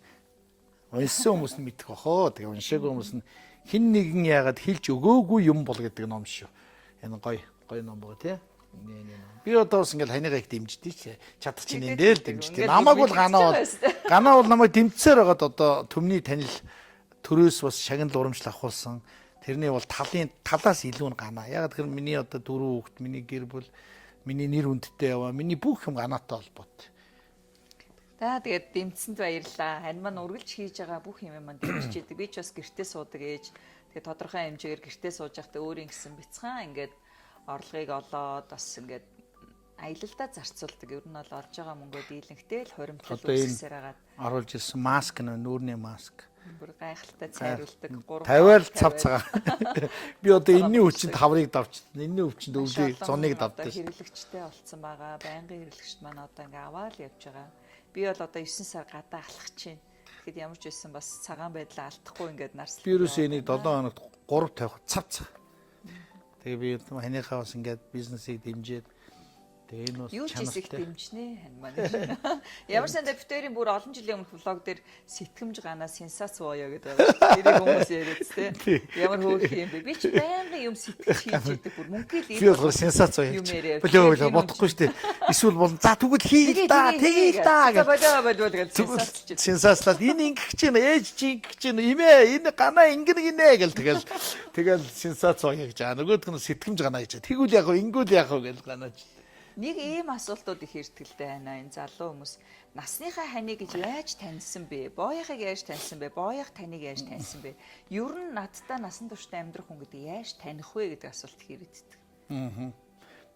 S1: уншсан хүмүүс нь мэдэх бахоо. Тэгээ уншаагүй хүмүүс нь хин нэгэн яагаад хэлж өгөөгүй юм бол гэдэг ном шүү. Энэ гоё ном байгаа тий. Би одоо бас ингээл ханийгаа их дэмждэг чи. Чадах чинь энэ дээр дэмждэг. Намайг бол ганаа бол намайг дэмжсээр байгаад одоо төмний танил төрөөс бас шагнал урамжлал авахулсан. Тэрний бол талаас илүү нь ганаа. Яг тэр миний одоо 4 хүүхэд, миний гэр бүл, миний нэр хүндтэй яваа, миний бүх юм ганаатай холбоотой.
S2: За тэгээд дэмжсэнд баярлалаа. Хань маань үргэлж хийж байгаа бүх юм маань дэмжиж идэг. Би ч бас гэртээ суудаг ээж. Тэгээд тодорхой хэмжээгээр гэртээ сууж байхдаа өөрийн гэсэн бяцхан ингээд орлогыг олоод бас ингээд аялалдаа зарцуулдаг. Ер нь бол олж байгаа мөнгөө дийлэнхтэй л хуримтлал үүсгсээр хагаад
S1: оруулж ирсэн маск нүүрний маск.
S2: Бүр гайхалтай цайруулдаг
S1: 50-аар цав цагаа. Би одоо энэний өвчнөд хаврыг давчихсан. Энэний өвчнөд өвлийг зуныг давдаг.
S2: Хэрэглэгчтэй болцсон байгаа. Байнгын хэрэглэгчд маань одоо ингээ аваад явж байгаа. Би бол одоо 9 сар гадаа алхах чинь. Тэгэхэд ямар ч байсан бас цагаан байдлаа алдахгүй ингээд нарслаа.
S1: Би ерөөсөө энийг 7 хоногт 3 тавих цав цаг. Тэгээ би ханийхаа бас ингээд бизнесийг дэмжиж Тэгээ энэ бас
S2: юу ч хийх
S1: чанартай.
S2: дэмжнэ хань маань. Ямар сандаа битэрийн бүр олон жилийн өмнөх влог дээр сэтгэмж ганаа сенсац боёо гэдэг байгаа. Тэрийг хүмүүс яриад тээ. Ямар хөөх юм бэ? Би ч байнгын юм сэтгэж хийж идэг бүр мөнгөөл
S1: Би болохоор сенсац
S2: юм яриа.
S1: болоо бодохгүй шүү дээ. Эсвэл бол за тэгвэл хийл да, тэгээл да
S2: За
S1: гэж.
S2: болоо гэж сенсац.
S1: Сенсацлаад энэ ингэх чинь ээж чи ингэх чинь имээ энэ ганаа ингэнэ гинэ гэл тэгэл сенсац боёо гэж. Нөгөөх нь сэтгэмж ганаа гэж. Тэгвэл яг ингүүл яг гэл ганаач.
S2: Нэг ийм асуултууд их эртгэлтэй байна. Энэ залуу хүмүүс насныхаа ханыг гэж яаж таньсан бэ? Бооёхыг яаж таньсан бэ? Бооёх таныг яаж таньсан бэ? Ер нь надтай насан туршид амьдрах хүн гэдэг яаж таних вэ гэдэг асуулт их ирээддэг.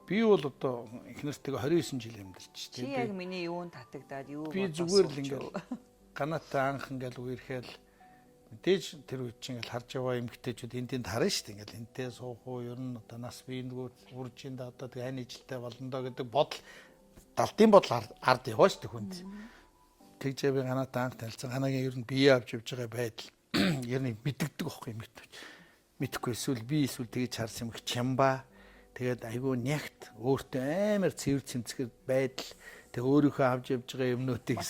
S1: Би бол одоо их нартэйгээ 29 жил амьдарч
S2: Чи яг миний юунд татагдаад юу
S1: би зүгээр л ингээл ганаатай анх ингээл үерхэл мэдээж тэр үед чинь ингээл харж яваа эмгтээчүүд энд харна шүү дээ ингээл энтэй суух уу ер нь одоо нас биендгүү үржинд одоо тэг айн ижилтэй болно доо гэдэг бодол далтын бодол ард яваа шүү дээ хүнд. Тэгжээ би ганаатай анх танилцсан ганагийн ер нь бие авч явж байгаа байдал ер нь мэддэгдэг байхгүй эмгтээч. Мэдхгүй эсвэл би эсвэл тэгж харсан юм их чамба тэгээд айгүй нягт өөртөө амар цэвэр цэмцгэр байдал тэг өөрийнхөө авч явж байгаа юмнуудыг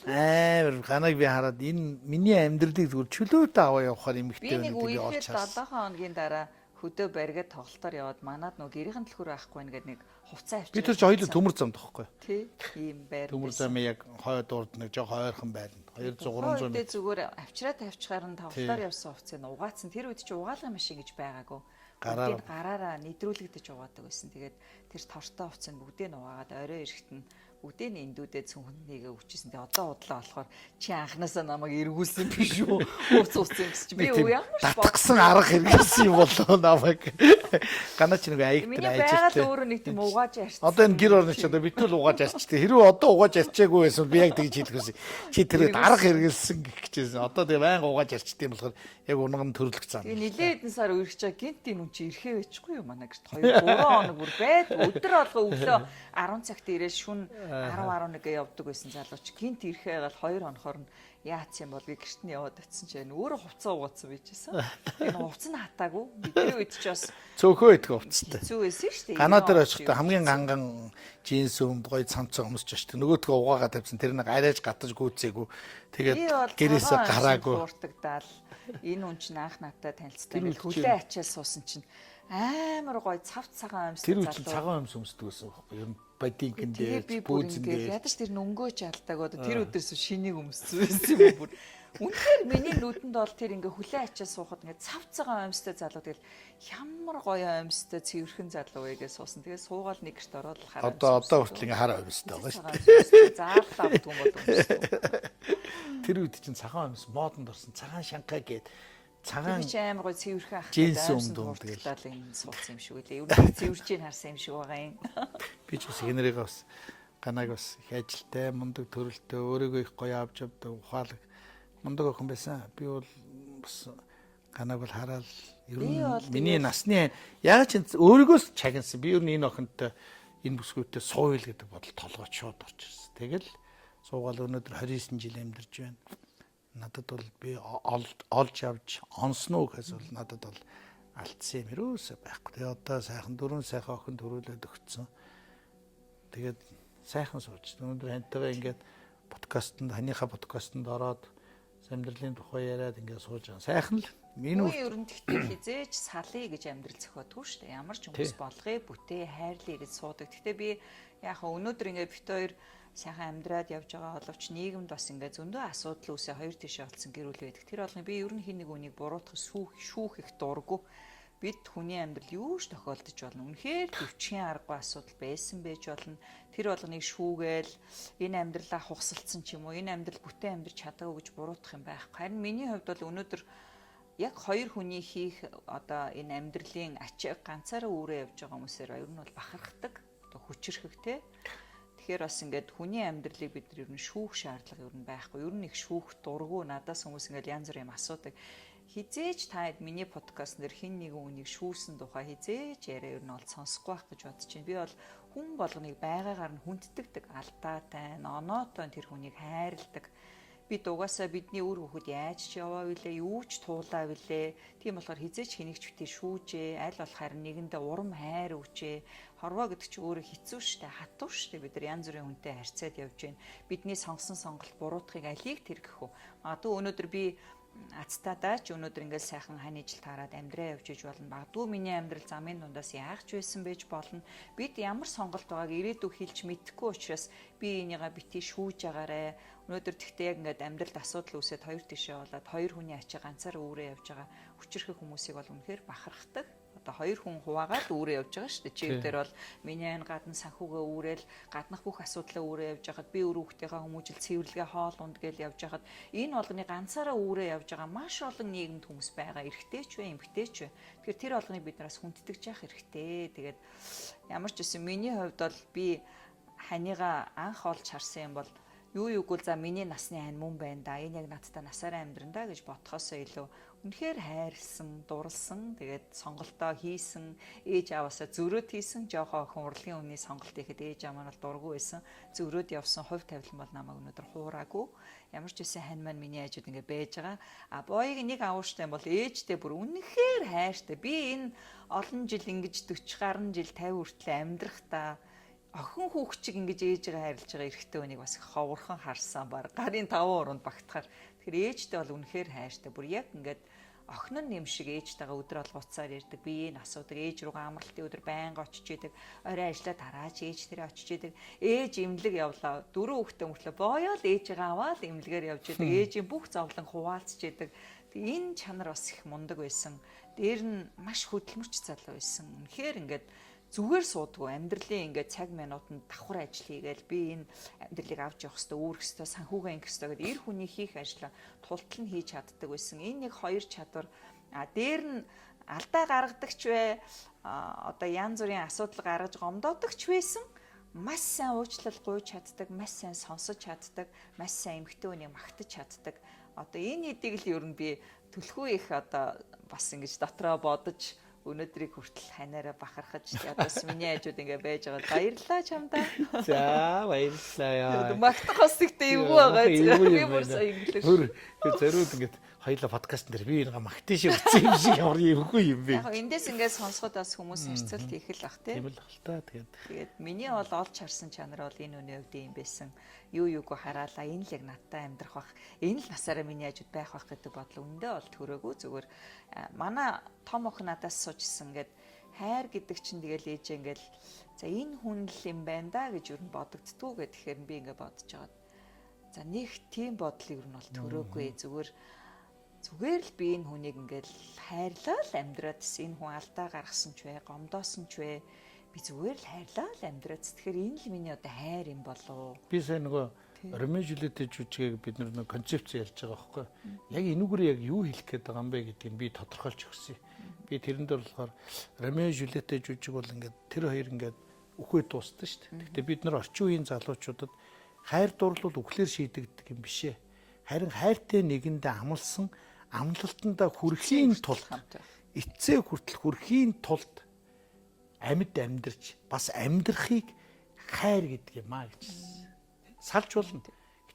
S1: амар ганаг би хараад энэ миний амьдралыг зүгээр чөлөөтэй аваа явахаар эмэгтэй
S2: байна. Би нэг
S1: олж
S2: үехэд 7 хоногийн дараа хөдөө бариад тоглолтоор яваад манад нөгөө гэрийн төлхөр байхгүй нэгэд нэг хувцас авчирсан.
S1: би тэр чи хоёул төмөр зам тахгүй.
S2: Тий. Ийм байр.
S1: Төмөр зам яг хойд урд нэг жоо хойрхон байрна. 200 300
S2: м. Зүгээр авчираад тавьчихаар нь тоглолтоор явсан хувцсыг угаацсан. Тэр үед чи угаалгын машин гэж байгаагүй. Гараараа нэдрүүлэгдэж угаадаг байсан. Тэгээд тэр тортой хувцсыг бүгдээ нь угаагаад орой ирэхэд нь бүгдээ нь эндүүдээ цүнхнийгээ өвчсөн. Тэгээ одоо удлаа болохоор чи анханасаа намайг эргүүлсэн биш үү? Ууцсан гэсэн чи би ямар
S1: татгсан арга хэрэгсэн юм болоо намайг. Ганаа чи нэг аяг
S2: дээр ажилттай. Миний өөрөө нэг тийм угааж ярьсан.
S1: Одоо энэ гэр орны ч одоо битэл угааж ярьчтэй. Хэрвээ одоо угааж ярьчаагүй байсан би яг тэгж хэлэх байсан. Чи тэрийг арга хэрэгэлсэн гэх гэжсэн. Одоо тэгээ байнга угааж ярьчтэй юм болохоор яг унган төрлөх зам.
S2: Тэгээ нилээд хэдэн сар үргэж чаа гинт юм чи ирэхээ байчихгүй юу манай гэрт 2 3 хоног бүр байд өдөр алга өглөө 10 цагт ирээд шүн 10 11 явдаг байсан залууч гинт ирэхээ гал 2 хонохоор нь яац юм бол би гэрт нь яваад очсон чинь өөрөө хувцас угаацсан байжсэн. Энэ хувцас нь хатаагүй. Бидний үед ч бас
S1: цөөхөө идэх хувцастай.
S2: Хэцүү байсан шүү дээ.
S1: Ганаа дээр очихдаа хамгийн ганган джинс өмд гоё цамцаа өмсч очтой. Нөгөөдгөө угаагаад тавьсан. Тэр нэг арайж гатаж гүйцээгүй. Тэгээд гэрээсээ гараагүй.
S2: Хууртагдаал энэ хүн чинь анх надтай танилцсан. Хүлээ ачаал суусан чинь амар гоё цавц цагаан өмсдөг
S1: залуу. Тэр үчи цагаан өмсдөг байсан байхгүй юу? Бодинкэн дээр
S2: бүүзэн дээр ядаж тэр нөнгөөч алдаг одоо тэр өдөөс шинийг өмссөн байсан юм бүр. Үнэхээр миний нүдэнд бол тэр ингээ хүлээ ачаа суухад ингээ цавцагаа өмстэй залуу тэгэл ямар гоё өмстэй цэвэрхэн залуу вэ гэж суусан. Тэгээ суугаал нэг гэрт ороод л хараа.
S1: Одоо хүртэл ингээ хараа өмстэй байгаа шүү
S2: дээ. Заалаа авдаг юм бол өмстэй.
S1: Тэр үед чинь цагаан өмс модонд орсон цагаан шанхаа гээд цагаан
S2: амар гоё цэвэрхэн ах
S1: джинс өмдөв
S2: тэгэл энэ суусан юм шиг үлээ. Ер нь цэвэрж ийн харсан юм шиг байгаа юм.
S1: Би ч бас энэрийг бас ганаг бас их ажилтай мундаг төрөлтэй өөрийгөө их гоё авч явдаг ухаалаг мундаг охин байсан. Би бол бас ганаг бол хараад ер нь миний насны яг ч өөрийгөөс чагнасан. Би ер нь энэ охинтой энэ бүсгүйтэй сууйл гэдэг бодол толгойд шууд орж ирсэн. Тэгэл суугаал өнөөдөр 29 жил амьдарч байна. Надад бол би олж авч онсноо гэхээс бол надад бол алдсан юм ерөөсөө байхгүй. Тэгээ одоо сайхан 4 сайхан охин төрүүлээд өгцөн. Тэгээд сайхан сууж. Өнөөдөр хантайгаа ингээд ханыхаа подкастт ороод амьдралын тухай яриад ингээд сууж байгаа. Сайхан л.
S2: Энэ ер нь тэгтээ хизээж салъя гэж амьдрал зохиодгүй шүү дээ. Ямар ч хүмүүс болгоё, бүтээ, хайрлая гэж суудаг. Тэгтээ би яг өнөөдөр ингээд бит хоёр сайхан амьдраад явж байгаа боловч нийгэмд бас ингээд зөндөө асуудал үүсээ хоёр тишээ олцсон гэр бүл байдаг. Тэр болгоо би ер нь хин нэг үнийг буруутгах шүүх их дурггүй. Бид хүний амьдрал юу ч тохиолдож болно. Үнэхээр төвчгийн аргагүй асуудал байсан байж болно. Тэр болгоныг шүүгээл энэ амьдралаа хугасалцсан ч юм уу, энэ амьдрал бүтэн амьдрч чадаагүй гэж буруутгах юм байхгүй. Харин миний хувьд бол өнөөдөр яг хоёр хүний хийх одоо энэ амьдралын ачааг ганцаараа өөрөө явж байгаа хүмүүсээр ер нь бол бахархдаг, одоо хүчрхэг те. Тэгэхээр бас ингээд хүний амьдралыг бид ер нь шүүх шаардлага ер нь байхгүй. Ер нь их шүүх дурггүй надаас хүмүүс ингээд янз бүр юм асуудаг. Хизээж таад миний подкаст нэр хин нэгэн үнийг шүүсэн тухай хизээж яриа ер нь бол сонсохгүй байх гэж бодож байна. Би бол хүн болгоныг байгаагаар нь хүнддэг, алдаатай, оноотой тэр хүнийг хайрладаг. бид угаасаа бидний үр хүүхэд яаж ч яваа вүлээ, юу ч туулаа вүлээ. Тийм болохоор хизээч хэнийг ч битээ шүүжээ, аль болох харин нэгэндээ урам хайр өгчээ. Хорвоо гэдэг чинь өөрөө хэцүү штэ, хатуу штэ. Бид нар янз бүрийн хүнтэй харьцаад явж байна. Бидний сонгосон сонголт буруутгыг алийг тэр гэх үү. Магадгүй өнөөдөр би ацтаадаа ч өнөөдөр ингээл сайхан хань ижил таарад амьдраа явж иж болно. Магадгүй миний амьдрал замын дундаас яагч байсан байж болно. Бид ямар сонголт байгааг ирээдүй хэлж мэдэхгүй учраас би энийгээ битгий шүүж агаарэ. Өнөөдөр тэгтээ яг ингээд амьдралд асуудал үүсээд хоёр тишээ болоод хоёр хүний ачаа ганцаар өөрөө явж байгаа хүчрэх хүмүүсийг бол үнэхээр бахархдаг. Одоо хоёр хүн хуваагаад үүрээ явж байгаа шүү дээ. Чи дээр бол миний айн гадна санхугаа үүрэл гаднах бүх асуудлаа үүрээ явж байхад би өөр хүүхдийнхээ хүмүүжил цэвэрлэгээ хоол унд гээл явж байхад энэ болгоны ганцаараа үүрээ явж байгаа маш олон нийгэмд хүмүүс байгаа. Эрэгтэй ч вэ, эмэгтэй ч вэ. Тэгэхээр тэр болгоныг бид нараас хүндэтгэж явах хэрэгтэй. Тэгээд ямар ч гэсэн миний хувьд бол би ханига анх олж харсан юм бол юу юугүй за миний насны ань мөн байна да. Энэ яг надтай насаараа амьдрандаа гэж бодхосоо илүү үнэхээр хайрлсан, дурлсан, тэгээд сонголтоо хийсэн, ээж аваасаа зөрөөд хийсэн, жоохоо охин урлагийн үнний сонголт хийхэд ээж аваа нь дургүй байсан. Зөрөөд явсан хувь тавилан бол намайг өнөөдөр хуураагүй. Ямар ч үсэн хань маань миний хажууд ингээ байж байгаа. А боёг нэг авууштай бол ээжтэй бүр үнэхээр хайртай. Би энэ олон жил ингэж 40 гаруй жил 50 хүртэл амьдрахтаа охин хүүхчиг ингэж ээжигээ хайрлаж байгаа эрэгтэй хүнийг бас ховорхон харсан бар. Гарын 5 уруунд багтахаар. Тэгэхээр ээжтэй бол үнэхээр хайртай. Бүр яг ингээд охин нь юм шиг ээжтэйгээ өдөр алгууцаар ирдэг. Би энэ асуудаг ээж руугаа амралтын өдөр байнга очиж идэг. Орой ажиллаа тараач ээж тэрэ очиж идэг. Ээж имлэг явлаа. 4 хүүхдээ мөртлөө боёо л ээжигээ аваад имлэгээр явж идэг. Ээжийн бүх зовлон хуваалцж идэг. Энэ чанар бас их мундаг байсан. Дээр нь маш хөдөлмөрч залуу байсан. Үнэхээр ингээд зүгээр суудгүй амьдралын ингээд цаг минутанд давхар ажил хийгээл би энэ амьдралыг авч явах хэрэгтэй, үүрэх хэрэгтэй, санхүүгээ ингэх хэрэгтэй гэдэг эр хүний хийх ажлаа тултал нь хийж чаддаг байсан. Энэ нэг хоёр чадвар. Дээр нь алдаа гаргадагч вэ? Одоо янз бүрийн асуудал гаргаж гомдоодогч байсан. Маш сайн уучлал гуйж чаддаг, маш сайн сонсож чаддаг, маш сайн эмэгтэй хүнийг магтаж чаддаг. Одоо энэ хэдийг л ер нь би төлхөө их одоо бас ингэж дотроо бодож өнөөдрийг хүртэл ханаараа бахархаж ядаас миний хажууд ингээ байж байгаа. Баярлалаа чамдаа.
S1: За баярлалаа.
S2: Магтах бас ихтэй эвгүй байгаа. Би бүр сайн инглиш.
S1: Зориуд ингээд хоёлаа подкаст дээр би энэ магтын шиг үтсэн юм шиг ямар эвгүй юм бэ.
S2: Яг эндээс ингээд сонсоход бас хүмүүс харьцуулт хийх л бах тийм.
S1: Тийм л бах та тэгээд
S2: миний бол олж харсан чанар бол энэ үний хувьд юм байсан. Юу юугүй хараалаа. Энэ л яг надтай амьдрах бах. Энэ л насаараа миний хажууд байх бах гэдэг бодол өндөө бол төрөөгүй зүгээр. Манай том охин надаас суужсэн ингээд хайр гэдэг чинь тэгэл ээж ингээл за энэ хүн л юм байна да гэж юу н бодогдтгүү гэх тэгэхээр би ингээд бодож байгаа. За нэг тийм бодлыг юу н бол төрөөгүй зүгээр л би энэ хүнийг ингээд хайрлаа л амьдраад энэ хүн алдаа гаргасан ч вэ, гомдоосон ч вэ би зүгээр л хайрлаа л амьдраад тэгэхээр энэ л миний одоо хайр юм болов.
S1: Би сайн нөгөө Ромео Жюльеттэй жүжигийг бид нэг концепц ялж байгаа байхгүй. Яг энүүгээр яг юу хэлэх гээд байгаа юм бэ гэдгийг би тодорхойлж өгсөн. Би тэрэнд болохоор Ромео Жюльеттэй жүжиг бол ингээд тэр хоёр ингээд үхвээ дуустсан шүү дээ. Гэхдээ бид нар орчин үеийн залуучуудад хайр дурлал үхлээр шийдэгдэх юм бишээ. Харин хайртай нэгэндээ амлсан амлалтандаа хүрэхийн тулд эцсээ хүртэл хүрэхийн тулд амьд амьдарч бас амьдрахыг хайр гэдэг юм аа гэж салж болно.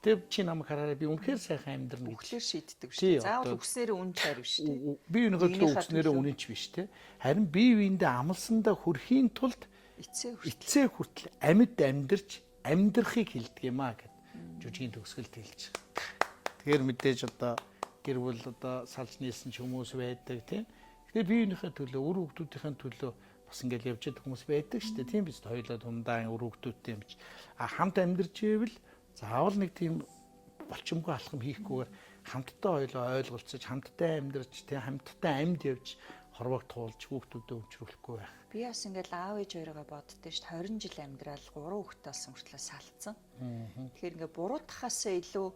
S1: Гэтэ чи намайг хараарай би үнэхээр сайхан амьдрна
S2: үхлээр шийддэг шүү дээ. Заавал үгснээрээ үн чаар биш үү?
S1: Би өнөөгөө үгснээрээ үнэнч биш те. Харин бие биендээ амлсандаа хүрэхийн тулд эцсээ хүртэл амьд амьдарч амьдрахыг хэлдэг юм аа гэд жүжигийн төгсгөлд хэлж байгаа. Тэгэхээр мэдээж одоо гэр бүл одоо салж нийлсэн ч хүмүүс байдаг тийм. Тэгэхээр биеийнхээ төлөө үр хүүхдүүдийн төлөө бас ингээл явж байгаа хүмүүс байдаг шүү дээ. Тийм биз хоёулаа дундаа үр хүүхдүүдтэй юм чи. Хамт амьдарч ивэл заавал нэг тийм болчмгүй алхам хийхгүйгээр хамтдаа хоёулаа ойлголцож хамтдаа амьдарч тийм хамтдаа амьд явж хорвоог туулж хүүхдүүдэд өвчрүүлэхгүй байх.
S2: Би бас ингээл аав ээж хоёроо боддөө шүү дээ. 20 жил амьдрал 3 хүүхдтэй болсон мөртлөө салцсан. Тэгэхээр ингээ буруутахаасаа илүү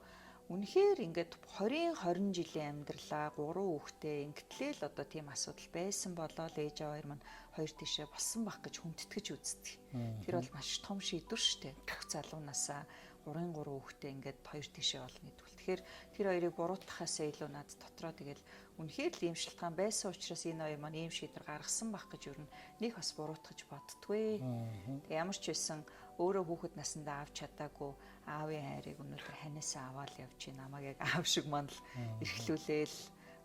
S2: үнэхээр ингээд 20 жилийн амьдралаа 3 хүүхдээ ингэтлээ л одоо тийм асуудал байсан болоо л ээж аваа хоёр маань хоёр тишээ болсон байх гэж хүндэтгэж үздэг. Тэр бол маш том шийдвэр шүү дээ. Бүх залуунаасаа 3 хүүхдээ ингээд хоёр тишээ олно гэдэг. Тэгэхээр тэр хоёрыг буруутгахаасаа илүү над дотроо тэгэл үнэхээр л ийм шалтгаан байсан учраас энэ хоёр маань ийм шийдвэр гаргасан байх гэж юу нэг бас буруутгаж боддгүй. Тэг ямар ч байсан өөрөө хүүхэд насндаа авч чадаагүй аавын хайрыг өнөөдөр ханиасаа аваад явж байна. Намайг яг аав шиг мандал эрхлүүлээл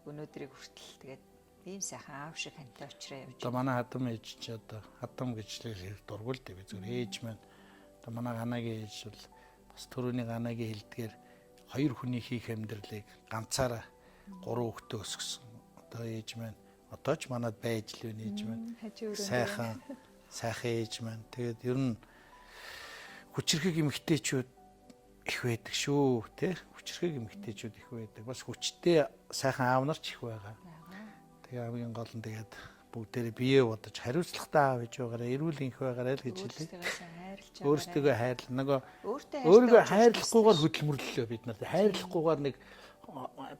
S2: өнөөдрийг хүртэл тэгээд ийм сайхан аав шиг хантай очроо явж.
S1: Одоо манай хадам ээж чи одоо хадам гэж л дургуул дээ би зүгээр ээж маань. Одоо манай ганагийн ээж бол бас төрөний ганагийн хэлдгээр хоёр хүний хийх амьдралыг ганцаараа 3 хүүхдээ өсгсөн. Одоо ээж маань одоо ч манад байж л байна ээж маань. Сайхан ээж маань. Тэгээд ер нь хүчрхэг эмэгтэйчүүд их байдаг шүү, тий? Хүчрхэг эмэгтэйчүүд их байдаг. Бас хүчтэй сайхан аав нар ч их байгаа. Тэгээ хамгийн гол нь тэгээд бүгдээрээ бие бодож хариуцлагатай аав гэж байгаараа, эрүүл инх байгаарай л гэж хэлээ. Өөртөө хайрлаа. Нөгөө өөрийгөө хайрлахгүйгээр хөдөлмөрлөлөө бид нар. Хайрлахгүйгээр нэг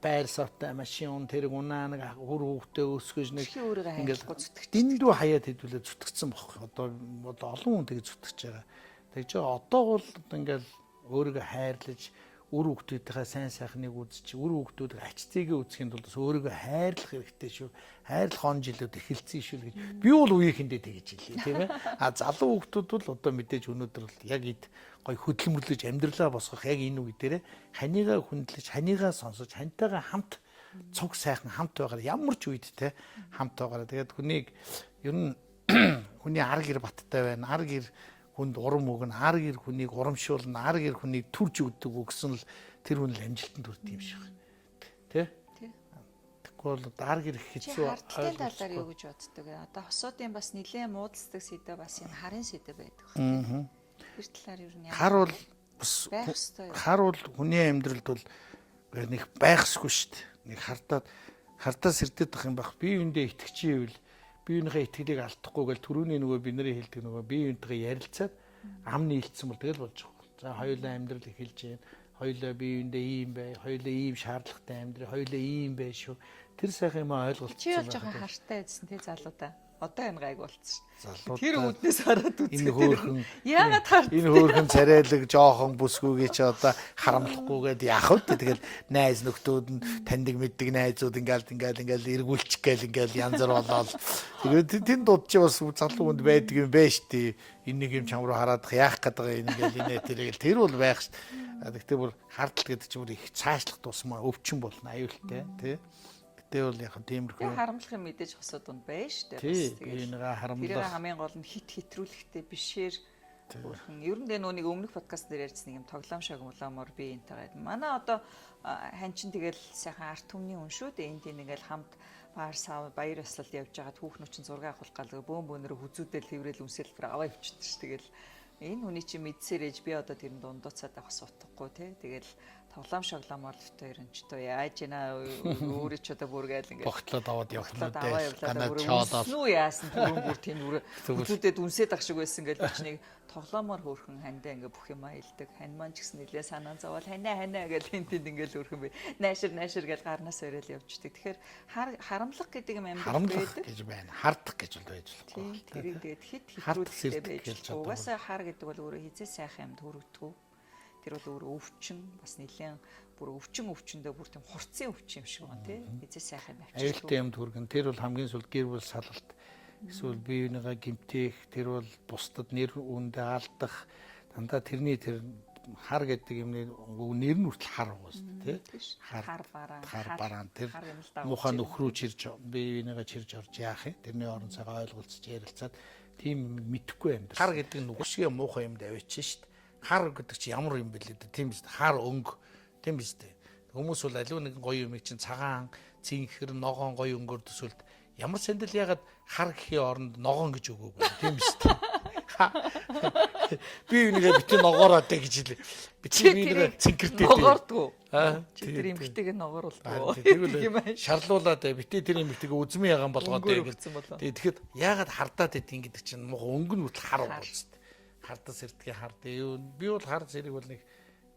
S1: байр савтай машин тэрэг унаа нэг хүр хүүхдээ өсгөж нэг
S2: ингээд
S1: дэндүү хаяад хэдүүлээ зүтгэцсэн бохоо. Одоо олон хүн тэгээ зүтгэж байгаа. Тэгж одоо бол ингээл өөрийгөө хайрлаж үр хүүхдүүдийнхээ сайн сайхныг үзэж үр хүүхдүүдийг ачцыгээ үзэхийн тулд өөрийгөө хайрлах хэрэгтэй шүү. Хайрлах он жилүүд эхэлсэн шүү гэж би бол үеийнхэндээ тэгэж хэлээ тийм ээ. А залуу хүүхдүүд бол одоо мэдээж өнөөдөр бол яг ид гой хөдөлмөрлөж амьдралаа босгох яг энэ үе дээрээ ханийгаа хүндлэж ханийгаа сонсож хантайгаа хамт цуг сайхан хамт байгаар ямар ч үед те хамт байгаараа тэгээд хүнийг ер нь хүний ар гэр баттай байна. Ар гэр хүнд урам өгнө, ар гэр хүнийг урамшуулна, ар гэр хүнийг түрж өгдөг өгсөн л тэр хүн л амжилтанд хүрдэг юм шиг. Тэ? Тэгвэл бол ар гэр хэцүү
S2: хардлын талаар юу гэж боддог вэ? Одоо хосуудын бас нэлээд муудалцдаг сэдв бас юм харын сэдв байдаг хэ. Тэр талаар юу нэ?
S1: Хар бол бас хар бол хүний амьдралд бол нэг байхсгүй шүү дээ. Нэг хартаас сэрдээд ах юм байх. Бие биендээ итгэж ивэл биеийнхээ итгэлийг алдахгүй гэл түрүүний нөгөө бидний хэлдэг нөгөө бие биентэйгээ ярилцаад ам нийлцсэн бол тэгэл болж байгаа. За хоёулаа амьдрал эхэлж байна. Хоёулаа бие биендээ ийм бай, хоёулаа ийм шаардлагатай амьдрал, хоёулаа ийм бай шүү. Тэр сайхан юм ойлголцсон.
S2: Чи бол жоохон хартай байсан тий залуудаа. Одоо энэ гайг болцсон шүү. Тэр үднээс хараад үзээ.
S1: Энэ хөөрхөн
S2: яагаад хард?
S1: Энэ хөөрхөн царайлаг жоохон бүсгүйгээ чи одоо харамлахгүйгээд яах вэ? Тэгэл найз нөхдүүд нь таньдаг мэддэг найзууд ингээл эргүүлчих гээл ингээл янз бүр болоод тэгээд тэнд дууд чи бас залуу хүнд байдаг юм байна штий. Энэ нэг юм чам руу хараад яах гээд байгаа ингээл инээ тэр бол байх штий. Тэгтээ бүр хардтал гэдэг чи бүр их цаашлах тусмаа өвчин болно аюултай тий. Тэ бол яг тиймэрхүү.
S2: Тэгээ харамлах юм мэдээж хосууд унд байна шүү дээ.
S1: Тэгээд энэгээ харамлах.
S2: Тэр хамгийн гол нь хитрүүлэхтэй бишээр өөрхөн. Ер нь нэг өмнөх подкаст дээр ярьсан нэг юм тоглоом шагмуламор би энтэйгээ. Манай одоо ханчин тэгэл сайхан арт түмний хүн шүү дээ. Энд ингээл хамт баяр ёслолд явж байгаад хүүхнүүд чинь зураг авах гал бөөнөр хүзүүдэл хэврээл үнсэлбэр аваа явчихдаг ш. Тэгэл энэ хүний чинь мэдсээр ээж би одоо тэр дундууцаад авах сутахгүй тий. Тэгэл тоглоом шоглоомор хоёр энэ ч одоо яаж ийна өөрөө ч одоо бүргээл ингээд
S1: богтлоод аваад явахнаа
S2: ганаа чоолол нүү яасан түрүүн бүр тийм зүудэд үнсээд ах шиг байсан гэж бичнийг тоглоомор хөөрхөн хандаа ингээд бүх юм аялдаг хань маань ч гэсэн нэлээ санаа зовоол ханаа гэж тэнд ингээд хөөрхөн би найшир гэж гарнаас өрөөл явждаг. Тэгэхээр харамлах гэдэг юм амьдрал байдаг
S1: гэж байна. Хардах гэж бол байж
S2: болно. Тэрийг тэгээд хит хитрүүлэлтэй байж. Угаасаа хар гэдэг бол өөрөө хизээ сайхан юмд хүрэгдэв. Тэр бол өөр өвчин бас нэлээд бүр өвчөндөө бүр тийм хурцын өвчин юм шиг байна тий. Эцээ сайхан авчиж.
S1: Аюултай юмд хүргэн. Тэр бол хамгийн сул гэр бүл салалт. Эсвэл бие бинийгаа гэмтэх, тэр бол бусдад нэр үүндээ алдах. Дандаа тэрний тэр хар гэдэг юмны нэр нь хүртэл хар уус тий.
S2: Хар бараан
S1: тэр муухай нөхрөө чирж бие бинийгаа чирж орж яах юм. Тэрний орон цагаа ойлголцож ярилцаад тийм мэдэхгүй юм. Хар гэдэг нь үгшгээ муухай юмд авчиж шít. Хар гэдэг чи ямар юм бэ лээ тийм биз дээ. Хар өнгө тийм биз дээ. Хүмүүс бол аливаа нэгэн гоё юм чинь цагаан, цэнхэр, ногоон гоё өнгөөр төсөөлт. Ямар сандал ягаад хар гэхийн оронд ногоон гэж өгөөгүй тийм биз дээ. Би үнийгээ битэн ногоороо дэ гэж хэлээ. Битэн цэнхэртэй
S2: ногоордгоо. Чи тэр эмхтэйг ногооруулдгоо.
S1: Тэгвэл шарлуулаад битэн тэр эмхтэйг үзмэн ягаан болгоод дэ гэж. Тэгэхэд ягаад хардаад идэв гэдэг чинь муу өнгө нь хүртэл хар болчихсон. Хардас эрдгийн хард. Би бол хар зэрэг бол нэг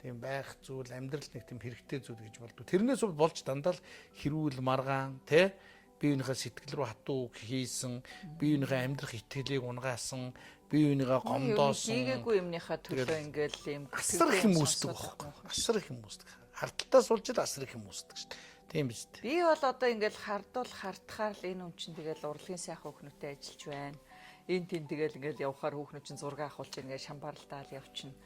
S1: тийм байх зүйл, амьдрал нэг тийм хэрэгтэй зүйл гэж болдог. Тэрнээс бол болж дандаа л хэрүүл маргаан, тэ биеийнхээ сэтгэл рүү хатуу хийсэн, биеийнхээ амьдрах итгэлийг унгаасан, биеийнхээ гомдоосон.
S2: Хийгээгүй юмныхаа төлөө ингээл юм
S1: асар их юм үүсдэг байхгүй. Асар их юм үүсдэг. Хардталтаа суулж ил асар их юм үүсдэг шүү дээ. Тийм биз дээ.
S2: Би бол одоо ингээл хардтахаар л энэ хүн чинь тэгэл урлагийн сайхан хүүхнүүтэй ажиллаж байна. Энэ тийм тэгэл ингээл явхаар хүүхнүүд чинь зураг авахулж ингээд шамбарлалдаал явчихна.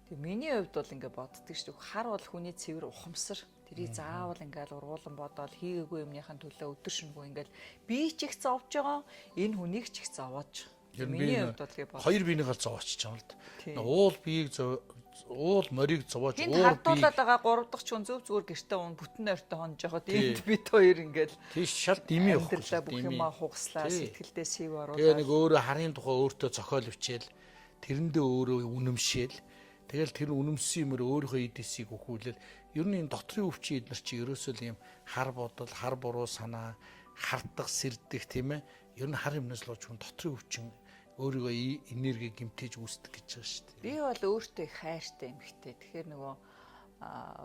S2: Тэг миний хувьд бол ингээд боддөг шүү дээ. Хар бол хүний цэвэр ухамсар. Тэрийг заавал ингээл ургуулan бодоод хийгээгүй юмныхаа төлөө өдөр шөнөгүй ингээл би ч их зовж байгаа. Энэ хүнийг ч их зовоож. Миний хувьд бол тэгээд
S1: хоёр биенийг л зовоочж байгаа л да. Уул биеийг уул морийг зовоож
S2: уур бие хардуулаад байгаа 3 дахь ч хүн зөв гэртээ уун бүтэн ойртой хонж жахад энд бид хоёр ингээл
S1: тийш шал дими явах
S2: гэж бүх юмаа хугаслаа сэтгэлдээ сэв оруулаад
S1: тэгээ нэг өөрөө харын тухай өөртөө зохиол өчээл тэрэндээ өөрөө үнэмшээл тэгэл тэр үнэмсэн юмэр өөрийнхөө эдисийг өгүүлэл ер нь энэ дотрийн өвчин эднэр чи ерөөсөө юм хар бодол хар буруу санаа хардах сэрдэх тийм ээ ер нь хар юмнаас л хүн дотрийн өвчин өөрийгөө энерги гэмтэж үүсдэг гэж байгаа шүү дээ.
S2: Би бол өөртөө их хайртай юм хтэй. Тэгэхээр нөгөө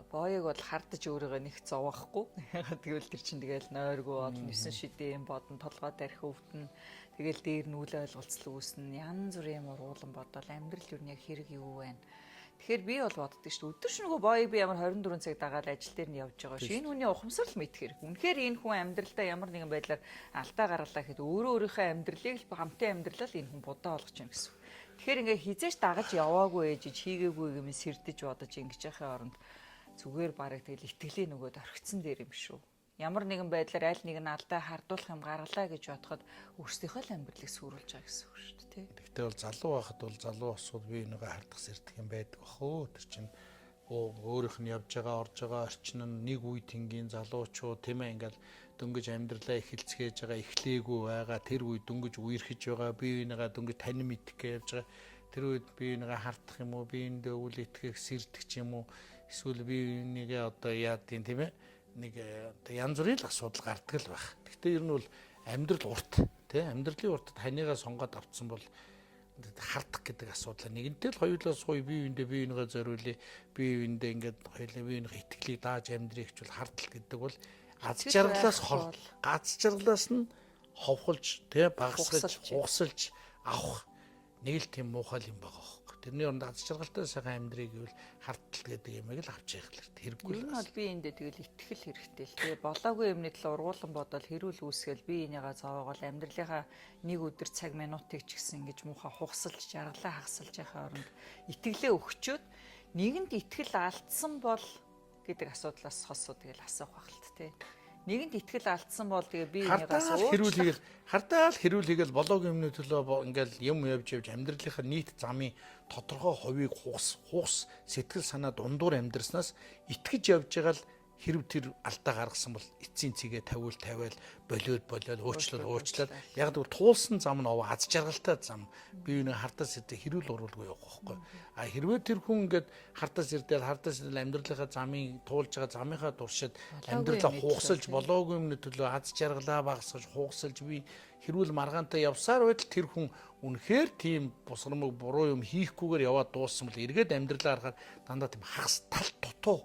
S2: боёг бол хардаж өөрийгөө нэг зовоохгүй. Ягаад гэвэл тэр чинь тэгэл нойргүй бол 9 шидээ юм бодон толгой дарих өвдөн. Тэгэл дээр нь үл ойлголцол үүснэ. Янз бүрийн ургуулan бодол амьдрал юу нэг хэрэг юу вэ? Тэгэхээр би бол боддог шүү дээ. Өдөр шөнөгүй боёг би ямар 24 цаг дагаад ажил дээр нь явж байгаа шүү. Энэ хүний ухамсар л мэдэх хэрэг. Үнэхээр энэ хүн амьдралдаа ямар нэгэн байдлаар алдаа гаргалаа гэхэд өөрийнхөө амьдралыг л хамтын амьдралаа л энэ хүн будаа болгож байна гэсэн. Тэгэхээр ингээ хизээш дагаж яваагүй ээжиж хийгээгүй юм сэрдэж бодож ингэж яхахын оронд зүгээр барыг тэгэл итгэлийн нөгөөд орхицсан дээр юм шүү. Ямар нэгэн байдлаар аль нэг нь алдаа хардуулах юм гаргалаа гэж бодоход өөрсдийнхөө л амьдралыг сүрүүлж байгаа гэсэн үг шүү дээ.
S1: Тэгвэл бол залуу байхад бол залуу осууд бие бинийгээ хардах сэрдэх юм байдаг бахөө. Тэр чинь өөрийнх нь явж байгаа орж байгаа орчин нь нэг үе тэнгийн залуучууд тийм ээ ингээл дөнгөж амьдралаа эхэлцгээж байгаа эхлээгүй байгаа тэр үе дөнгөж үерхэж байгаа бие бинийгээ дөнгөж танин мэдэх гэж явж байгаа тэр үед бие бинийгээ хардах юм уу биендээ үл итгэх сэрдэх ч юм уу эсвэл бие бинийгээ одоо яадын тийм ээ нэг янз бүрийн асуудал гардаг л байх. Гэхдээ ер нь бол амьдрал урт тий амьдралын уртад ханийгаа сонгоод авцсан бол хардах гэдэг асуудал нэгэнтэй л хоёулаа сууя бие биенийгээ зориулъя бие биендээ ингээд хоёулаа биенийхээ итгэлийг дааж амьдрэх гэж бол хардтал гэдэг бол аз жаргалаас нь ховхолж тий багасгаж угсалж авах нэг л тийм муухай юм байгаа хөөхгүй. Тэрний оронд аз жаргалтай сайхан амьдрыг гэвэл хардтал гэдэг юмыг л авч явах хэрэггүй л.
S2: Энэ бол би эндээ тэгэл итгэл хэрэгтэй л тий болоогүй юмны төлөө ургуулan бодоод хэрүүл үүсгээл би энийгээ зовоогоол амьдралынхаа нэг өдөр цаг минутыг ч гэсэн ингэж муухай хугасалж жаргалаа хагасалж яхаа оронд итгэлээ өгчөөд нэгэнд итгэл алдсан бол гэдэг асуудлаас хосоо тэгэл асуух байх л тий. Нэгэнд итгэл алдсан бол тэгээ би энийгээс
S1: хардаал хэрүүлгээл болоогүй юмны төлөө ингээл юм явж амьдралынхаа нийт замын тодорхой хувийг хуус сэтгэл санаа дундуур амьдрснаас итгэж явж байгаа л хэрв тэр алдаа гаргасан бол эцсийн цэгээ тавиал болоод уучлал яг л туулсан зам нь аз жаргалтай зам би энэ хардаас ирдэ хэрүүл уруулгүй явах байхгүй а хэрвээ тэр хүн ингээд хардаас ирдэл амьдралынхаа замын туулж байгаа замынхаа туршид амьдралаа хугасалж болоогүй юмны төлөө аз жаргалаа багасгаж хугасалж би хэрүүл маргаантай явсаар байтал тэр хүн үнэхээр тийм бусрамг буруу юм хийхгүйгээр яваад дууссан бол эргээд амьдралаа харахад дандаа тийм хагас тал дутуу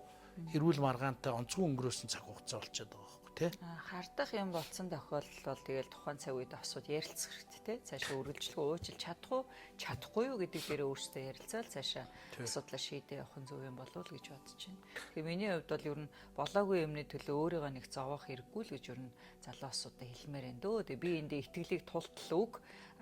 S1: хэрүүл маргаантай онцгой өнгөрөөсөн цаг хугацаа болчиход байгаа байхгүй тий.
S2: Хардах юм болсон тохиолдол бол тэгэл тухайн цаг үед осууд ярилцах хэрэгтэй тий. Цаашаа үргэлжлэхөө уучлж чадахгүй юу гэдэг дээр өөрсдөө ярилцаал цаашаа асуудлаа шийдээ явах нь зөв юм болов уу гэж бодож байна. Тэгэхээр миний хувьд бол ер нь болоогүй юмны төлөө өөрийгөө нэг зовоох хэрэггүй л гэж ер нь залуу осуудаа хэлмээр байна дөө. Тэгээ би эндээ итгэлийг тултал үг.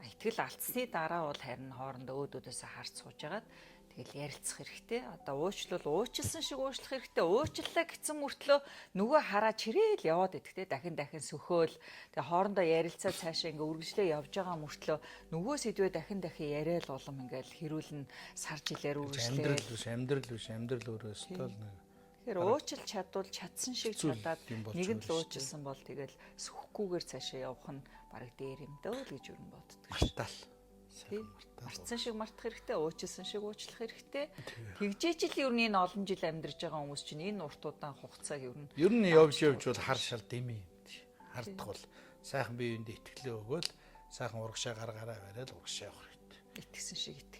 S2: Итгэл алдсны дараа бол харин хоорондоо өөдөөдөөсөө харц сууж агаад тэгэл ярилцах хэрэгтэй. Одоо уучлсан шиг уучлах хэрэгтэй. Уучлалаа гэсэн мөртлөө нөгөө хараа чирээл яваад идэх те дахин сөхөөл. Тэгээ хоорондоо ярилцаад цаашаа ингээ үргэлжлээ явж байгаа мөртлөө нөгөө сэдвээ дахин яриад улам ингээл хэрүүлэн сар жилээр үргэлжлээ.
S1: Амьдрал өөрөө өстөл нэг.
S2: Тэгэхээр уучлал чадвал чадсан шиг чадаад нэгэнд л уучлсан бол тэгэл сүхгүйгээр цаашаа явах нь бараг дээр юм дөө л гэж юу боддог.
S1: Мартаал.
S2: Мартсан шиг мартах хэрэгтэй, уучлсан шиг уучлах хэрэгтэй. Тэгжээч л ер нь энэ олон жил амьдарч байгаа хүмүүс чинь энэ урт удаан хугацааг
S1: ер нь явж бол хар шал дэмий юм. Хардах бол сайхан биеиндээ итгэлээ өгөөл сайхан урагшаа гаргаараа бариад урагшаа явах хэрэгтэй.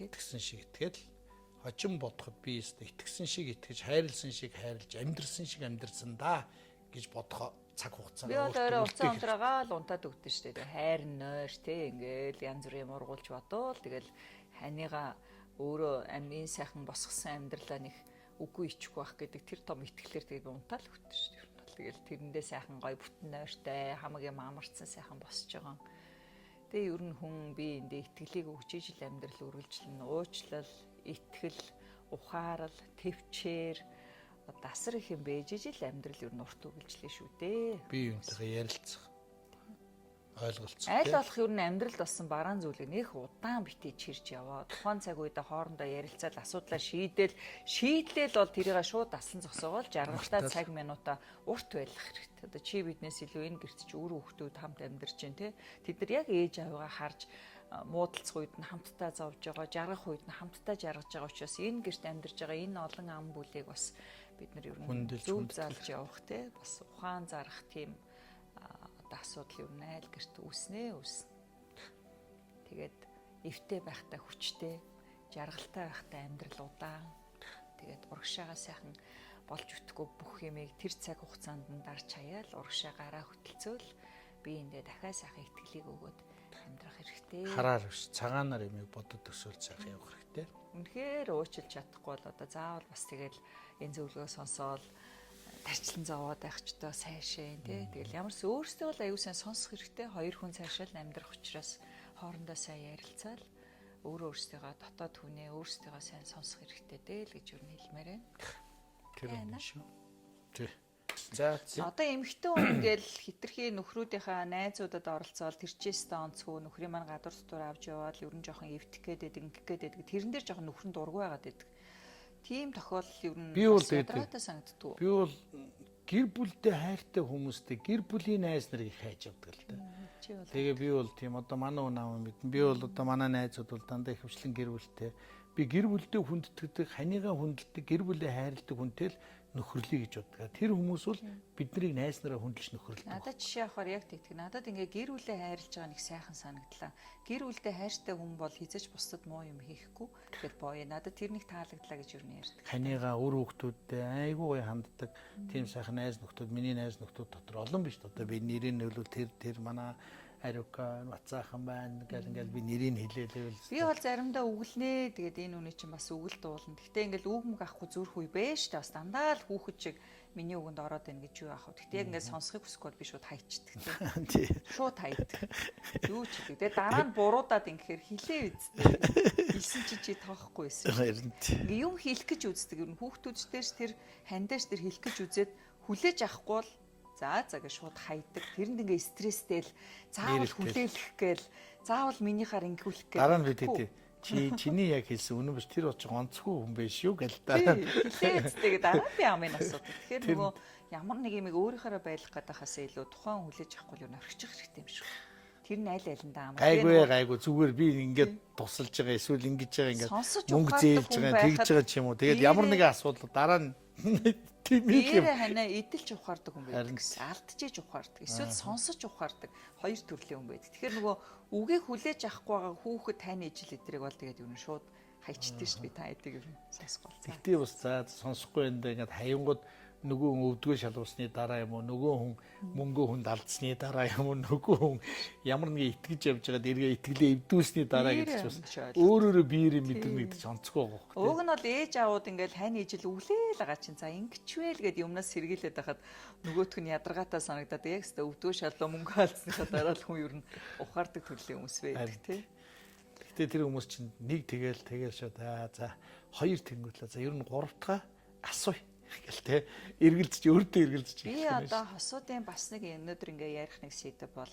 S1: Итгэсэн шиг итгээд хожим бодоход би итгэсэн шиг итгэж хайрлсан шиг хайрлж амьдрсан шиг амьдрсан да гэж бодох цаг хугацаа.
S2: Би бол өөрөө уцаа унтраагаа л унтаад өгдөн шүү дээ. Хайр нойр те ингээл янз бүрийн ургуулж бодвол тэгэл ханыгаа өөрөө амийн сайхан босгосон амьдралаа нэг үгүй ичих байх гэдэг тэр том итгэлээр тэгээд унтаал өгдөн шүү дээ. Тэгэл тэрэндээ сайхан гой бүтэн нойртой хамаг юм амарцсан сайхан босч байгаа. Тэгээ ер нь хүн би эндээ итгэлийг өгч ижил амьдрал үргэлжлэн уучлал, итгэл, ухаарал, төвчээр дасар их юм бэж ижил амьдрал ер нь урт үргэлжлэе шүү дээ.
S1: Би юунтайгаа ярилцах. Ойлголцох.
S2: Аль болох ер нь амьдралд болсон бараан зүйлийг нэх удаан битээ чирж яваа. Тухайн цаг үедээ хоорондоо ярилцаад асуудлаа шийдлэл бол тэрийг шууд дасан зогсоогоол жаргалтай цаг минутаа урт байлгах хэрэгтэй. Одоо чи биднээс илүү энэ гэрт чи өөр хүүхдүүд хамт амьдарч байна те. Тэд нар яг ээж аваагаа харж муудалцах үед нь хамтдаа зовж байгаа, жаргах үед нь хамтдаа жаргаж байгаа учраас энэ гэрт амьдарч байгаа энэ олон ам бүлийг бас бид нар ер нь зөв заалж явах те. Бас ухаан зарах тийм асуудал юу найл гэрт үүснэ. Тэгээд эвтэй байхтай хүчтэй, жаргалтай байхтай амьдрал удаан. Тэгээд урагшаага сайхан болж үтгэхгүй бүх юмыг тэр цаг хугацаанд нь дарж хаяал урагшаа гараа хөтөлцөөл биендээ дахиад сайхан итгэлийг өгөөд амьдрах хэрэгтэй.
S1: Хараар биш, цагаанаар юмыг бодод төсөөл сайхан явах хэрэгтэй.
S2: Үнэхээр уучлж чадахгүй бол одоо заавал бас тэгээд энэ зөвлөгөө сонсоод тарчлан зовоод байх ч одоо сайшаа тий. Тэгэл ямарс өөрсдөө бол аюу сайн сонсох хэрэгтэй. Хоёр хүн цаашаа л амьдрах учраас хоорондоо сайн ярилцаал өөрөөсдөө дотоод хүнээ өөрсдөө сайн сонсох хэрэгтэй дээ л гэж юу хэлмээр байна.
S1: Тэр юм шүү. Тий. За
S2: одоо эмэгтэй хүн ингээл хитрхи нөхрүүдийнхаа найзуудад оролцоол тэрчээсээ онцгой нөхрийн маань гадуур дотор авч яваад ер нь жоохон эвтэх гээд ингэх гээд тэрэн дээр жоохон нөхрөн дургүй байгаад байдаг. Тийм тохиолдол ер нь ядаргатай санагддаг.
S1: Би бол гэр бүлтэй хайртай хүмүүстэй гэр бүлийн найз нарыг их хайж авдаг л да. Тэгээ би бол тийм одоо манай хүн аав мэдэн. Би бол одоо манай найзууд бол дандаа их хвчлэн гэр бүлтэй. Би гэр бүлдээ хүндэтгдэг, ханигаа хүндэлдэг, гэр бүлээ хайрладаг хүнтэй л нөхөрлөе гэж боддог. Тэр хүмүүс бол биднийг найз нараа хүндэлж нөхөрлөдөг.
S2: Надад жишээ авахаар яг тэгдэг. Надад ингээ гэр бүлээ хайрлаж байгаа нэг сайхан санагдлаа. Гэр бүлдээ хайртай хүн бол хизэж бусдад муу юм хийхгүй. Тэгэхээр боё. Надад тэр нэг таалагдлаа гэж юу ярьдаг.
S1: Ханигаа өр хүүхдүүдтэй айгүй гоё ханддаг. Тийм сайхан найз нөхдүүд, миний найз нөхдүүд дотор олон биш. Одоо би нэрийн нөлөө тэр манай Ариука Вацаахан байна гэл ингээл би нэрийг хэлээлээ.
S2: Би бол заримдаа үгэлнэ. Тэгээд энэ үний чинь бас үгэл дуулна. Гэхдээ ингээл үг мөг авахгүй зүрх үе бэ штэ. Бас дандаа л хүүхэд шиг миний үгэнд ороод байна гэж юу аах вэ? Гэхдээ яг ингээд сонсохыг хүсэхгүй бол би шууд хайчдаг тийм. Шууд хайдаг. Юу ч гэдэг. Тэгээд дараа нь буруудаад ингээд хилээ үздэг. Илсэн чи тоохгүй байсан. Ингээд юм хийх гэж үздэг. Ер нь хүүхдүүдчдээс тэр хандаж тэр хийх гэж үзээд хүлээж авахгүй бол за гэж шууд хайдаг. Тэрэнд ингээ стресстэй л заавал хүлээлгэх гээл заавал минийхаар ингэүүлэх гээл.
S1: Дараа нь бид чиний яг хэлсэн үнэн биш тэр очих онцгүй хүн биш шүү гэл дараа.
S2: Хилээцтэйг дараа би амын асуудаг. Тэгэхээр нөгөө ямар нэг юм өөрийнхөө байлгах гэдахаас илүү тухайн хүлээж авахгүй юу орхичих хэрэгтэй юм шиг. Тэр нь аль алиндаа ам.
S1: Гайгүй зүгээр би ингээд тусалж байгаа эсвэл ингэж байгаа ингээд мөнгө зээлж байгаа тэгж байгаа ч юм уу. Тэгээд ямар нэгэн асуудал дараа нь
S2: тийм ханаа идэлж ухаардаг хүн байдаг гэсэн. Алдчихж ухаардаг. Эсвэл сонсож ухаардаг. Хоёр төрлийн хүн байдаг. Тэгэхээр нөгөө үгийг хүлээж авахгүй байгаа хүүхэд таны ижил эдрийг бол тэгээд юу н шууд хайчдээ шүү дээ. Та эдийг юу сонсохгүй.
S1: Тэгтээ бас за сонсохгүй энэ ингээд хаянгууд нөгөө хүн өвдгөө шалуусны дараа юм уу нөгөө хүн мөнгөө хүнд алдсны дараа юм уу нөгөө хүн ямар нэг итгэж явж байгаад эргээ итгэлээ эвдүүлсний дараа гэж бас өөрөөрөө биеэрээ мэдэрнэ гэдэг ч онцгүй байгаа хөөх.
S2: Уг нь бол ээж аауд ингээл хань ижил өглөөл байгаа чинь за ингэчвэл гэд юмнаас сэргийлээд байхад нөгөөх нь ядаргаатай санагдаад яг өстө өвдгөө шалуу мөнгө алдсныхаа дараа л хүн ер нь ухаардаг төрлийн хүмүүс байдаг тий.
S1: Гэхдээ тэр хүмүүс чинь нэг тэгэл шоо за хоёр тэнгуүлээ за ер нь гуравтгаа асууя гэл те эргэлзэж өөртөө эргэлзэж
S2: би одоо хосуудын бас нэг өнөөдөр ингээ ярих нэг сэдв бол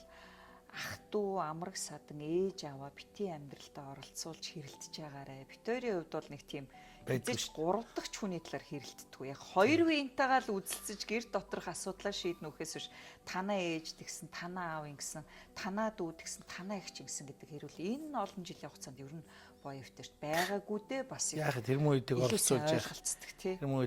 S2: ах トゥ амраг садан ээж аваа бити амьдралтаа оролцуулж хэрэлдэж байгаарэ. Битүүрийн хувьд бол нэг тийм эзэж 3 дахь хүний талаар хэрэлддэг. Яг хоёр биентайгаа л үзэлцэж гэр доторх асуудлаа шийднэ үхээс биш танаа ээж тэгсэн, танаа аав ингэсэн, танаа дүү тэгсэн, танаа эгч ингэсэн гэдэг хэрүүл энэ олон жилийн хугацаанд ер нь боёвтэрт байгаагүй дээ бас
S1: яг тэр мөйдөг оролцуулж
S2: ойлголцдог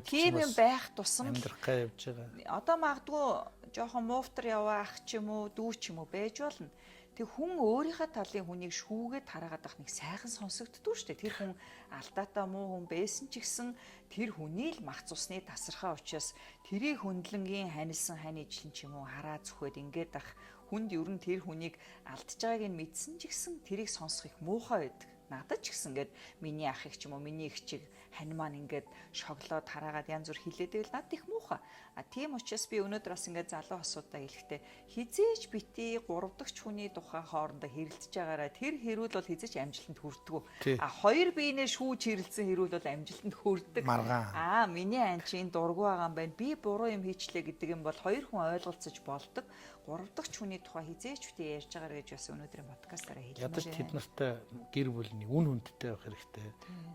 S2: тийм юм байх тусам
S1: амьдрахаа явж байгаа.
S2: Одоо магадгүй жоохон мууфтар яваа ах ч юм уу дүү ч юм уу байж болно. Тэг хүн өөрийнхөө талын хүнийг шүүгээд хараагаад байх нэг сайхан сонсогддгүй шүү дээ. Тэр хүн алдаатай муу хүн байсан ч гэсэн тэр хүний л мах цусны тасархаа учраас тэрийг хөндлөнгийн ханилсан хань ижлэн ч юм уу хараа зүхээд ингээд ах хүнд ер нь тэр хүнийг алдж байгааг нь мэдсэн ч гэсэн тэрийг сонсох их муухай байдаг. Надад ч гэсэн ингээд миний ах их ч юм уу миний их чиг хань маань ингээд шоглоод хараагаад янз бүр хилээд байвал надад их муухай. Тийм учраас би өнөөдөр бас ингээд залуу асуудаа хэлэхдээ хизээч бити 3 дахь хүний тухай хоорондоо хэрэлдэж байгаараа тэр хэрүүл бол хизээч амжилтанд хүрдэггүй. Хоёр биенээ шүүж хэрэлдсэн хэрүүл бол амжилтанд хүрдэг. Миний ань чинь дургу байгаа юм байна. Би буруу юм хийчлээ гэдэг юм бол хоёр хүн ойлголцож болдог. 3 дахь хүний тухай хизээч бити ярьж байгаараа гэж бас өнөөдрийн подкастаараа хэлмээр.
S1: Ядаж тэд нартай гэр бүлийн үн хүндтэй байх хэрэгтэй.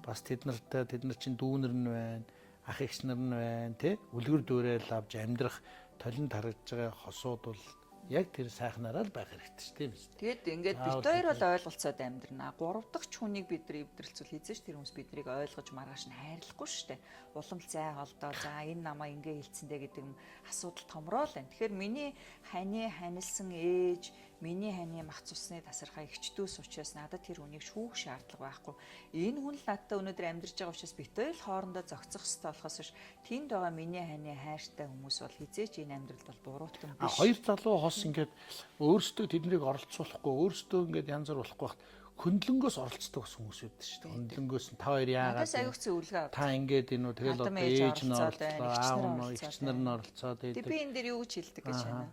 S1: Бас тэд нар чинь дүүнэр нь байна. Ах эгч нар нь байна тий үлгэр дүүрэл авч амьдрах толинд харагдж байгаа хосууд бол яг тэр сайхнаараа л байх хэрэгтэй шүү тийм биз.
S2: Тэгэд ингээд бид хоёр бол ойлголцоод амьдрнаа. 3 дахь хүнийг бид нар эвдрэлцүүл хийжээч тэр хүмүүс биднийг ойлгож маргааш нь хайрлахгүй шүү дээ. Улам зай холдоо за энэ намаа ингээ хэлцэндэ гэдэг юм асуудал томроо л байна. Тэгэхээр миний хани ханилсан ээж миний ханы мах цусны тасархаа ихчдүүс учраас надад тэр хүнийг шүүх шаардлага байхгүй. Энэ хүн л надтай өнөөдөр амьдарч байгаа учраас бид хоёр л хоорондоо зохицох хэрэгтэй болохоос биш тэнд байгаа миний ханы хайртай хүмүүс бол хизээч энэ амьдралд бол буруутан биш.
S1: Хоёр залуу хос ингээд өөрсдөө тэднийг оролцуулахгүй өөрсдөө ингээд янз бүр болохгүй бахт хөндлөнгөөс оролцдог хүмүүс үүд шүү дээ. Хөндлөнгөөс нь та хоёр яагаад
S2: надаас аюух зүй үлгээ авдаг.
S1: Та ингээд энэ тэгэл одоо ээж нь оролцоо, аав нь эгч нар нь оролцоод
S2: байдаг. Би энэ дээр юу гэж хэлдэг гэж байна.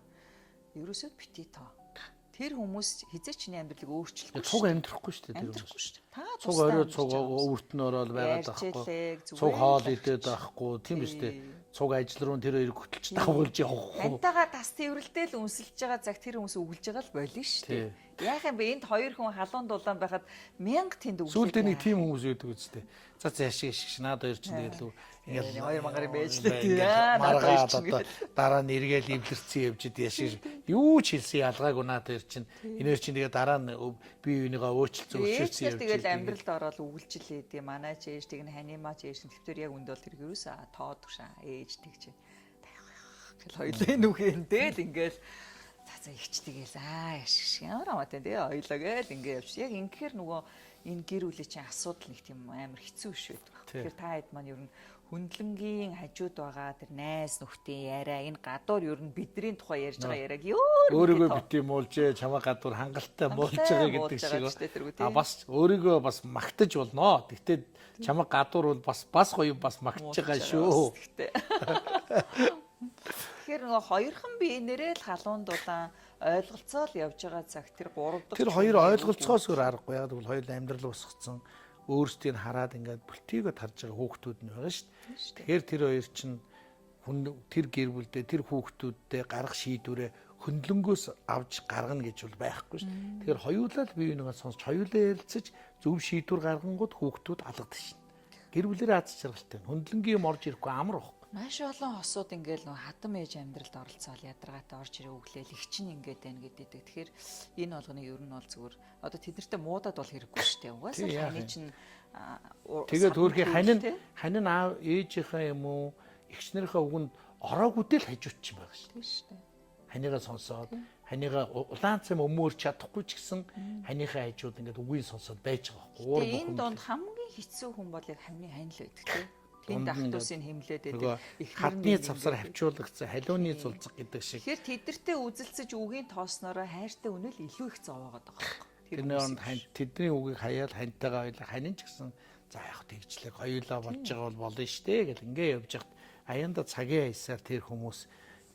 S2: Ерөөсөө бити тоо. Тэр хүмүүс хизээч чиний амьдралыг өөрчлөхгүй.
S1: Цуг амьдрахгүй шүү дээ тэр хүмүүс. Цуг орой цуг өвөрт нь ороод байгаад байхгүй. Цуг хоол идээд байхгүй. Тийм биз дээ. Цуг ажил руу тэр хоёрыг хөтөлж дагуулж явах.
S2: Хантайгаа тас тэрвэрлдэл үнсэлж байгаа цаг тэр хүмүүс өглөж байгаа л болно шүү дээ. Яах юм бэ энд хоёр хүн халуун дулаан байхад 1000 тэнд өглөө.
S1: Сүүлдээ нэг тийм хүмүүс байдаг үстэй. За яшиг наад хоёр ч тэгэл
S2: ингээл хоёр мангарын байжлаа. Маргаад
S1: одоо дараа нь эргээл эвлэрсэн явж ид яшиг юу ч хэлсэн ялгаагүй наад хоёр чинь энээр чинь тэгээ дараа нь бие бинийгаа өөчлөсөн өвчөрсөн явж.
S2: Тэгэл амьдралд ороод үгэлжилээ дээ. Манай ч ээж тэг хани маа ч ээж төвтөр яг үнд бол тэр юусэн тоод тушаа ээж тэгж. Тэгэл хоёлаа нүхэндээ л ингээл за ихч тэгээл яшиг ямаа тэ хоёлоо гээл ингээ явж. Яг ингээр нөгөө энэ гэр бүлийн чинь асуудал нэг тийм амар хэцүү биш байдаг. Тэгэхээр та хэд маань ер нь хөндлөнгийн хажууд байгаа тэр найз нөхдийн яриа энэ гадуур ер нь бидний тухай ярьж байгаа яриаг
S1: өөрийгөө бити муулжээ чамаа гадуур хангалттай муулж байгаа гэдэг шиг. Бас өөрийгөө бас магтаж болно. Гэхдээ чамаа гадуур бол бас гоё бас магтаж байгаа шүү.
S2: Тэгэхээр нөгөө хоёрхан биенэрээ л халуун дулаан ойлголцоол явж байгаа цаг тэр 3 дахь
S1: тэр хоёр ойлголцоос өөр аргагүй. Яг бол хоёул амьдрал усгацсан өөрсдийг хараад ингээд бүлтийгөө тарж байгаа хүүхдүүд нь байгаа шүү дээ. Тэгэхээр тэр хоёр чинь тэр гэр бүлдээ тэр хүүхдүүдтэй гарах шийдвэрээ хөндлөнгөөс авч гаргана гэж бол байхгүй шүү дээ. Тэгэхээр хоёулаа л бие бинийгаа сонсч хоёулаа ярилцаж зөв шийдвэр гаргангууд хүүхдүүд алгадах шин. Гэр бүлэрээ аз жаргалтай. Хөндлөнгийн юм орж ирэхгүй амар баг.
S2: Маш олон хосууд ингээл нөө хатам ээж амьдралд оролцоол ядаргаатай орж ирээ өглөөл их чинь ингээд байна гэдэг. Тэгэхээр энэ болгоны ер нь бол зүгээр одоо тэднэртэй муудаад бол хэрэггүй шүү дээ. Угаасаа ханы чинь
S1: тэгээд өөрхийн хань аав ээжийнхээ юм уу эгчнэрийнхээ үгэнд ороогүйтэй л хажуучих юм байгаа шүү
S2: дээ.
S1: Ханигаа сонсоод ханигаа улаанцсан өмөөр чадахгүй ч гэсэн ханийхаа хажууд ингээд үгийг сонсоод байж байгаа байхгүй.
S2: Энэ донд хамгийн хэцүү хүн бол яг хавны хань л байдаг тийм. Тэнд ахтуусын хэмлээд байдаг.
S1: Хатны цавсар хавчуулгдсан халууны зулцэг гэдэг шиг.
S2: Тэгэхээр тэдэртээ үзэлцэж үгийн тоосноороо хайртай үнэл илүү их зовоогоод байгаа байхгүй.
S1: Тэр нөөнд тэдний үгийг хаяал хантайгаа хоёлаа ханин ч гэсэн за яг тэгжлэг хоёулаа болж байгаа бол болно штэ гэл ингээ явж хат аяанда цагийн хаясаар тэр хүмүүс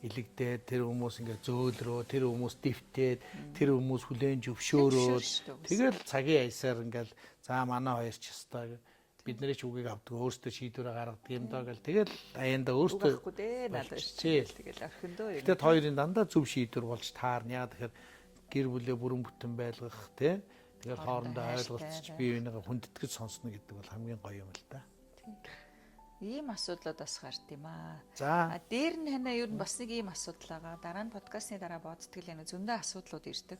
S1: илэгдээд тэр хүмүүс ингээ зөөлрөө тэр хүмүүс дэвтээд тэр хүмүүс хүлээн зөвшөөрөөд тэгэл цагийн хаясаар ингээл за манай хоёр ч ёстой бид нэрч үгийг авдаг өөртөө шийдвэрээ гаргадаг юм даа гэл тэгэл аяанда өөртөө
S2: байхгүй дээ надад тэгэл орхиндөө юм.
S1: Тэгэд хоёрын дандаа зөв шийдвэр болж таарна. Яа тэгэхээр гэр бүлээ бүрэн бүтэн байлгах тий. Тэгэхээр хоорондоо ойлголцож бие бинийгээ хүндэтгэж сонсно гэдэг бол хамгийн гоё юм л да.
S2: Ийм асуудлууд бас гард юм аа.
S1: За
S2: дээр нь ханаа ер нь бас нэг ийм асуудал байгаа. Дараа нь подкастны дараа бодтгол энэ зөндөө асуудлууд ирдэг.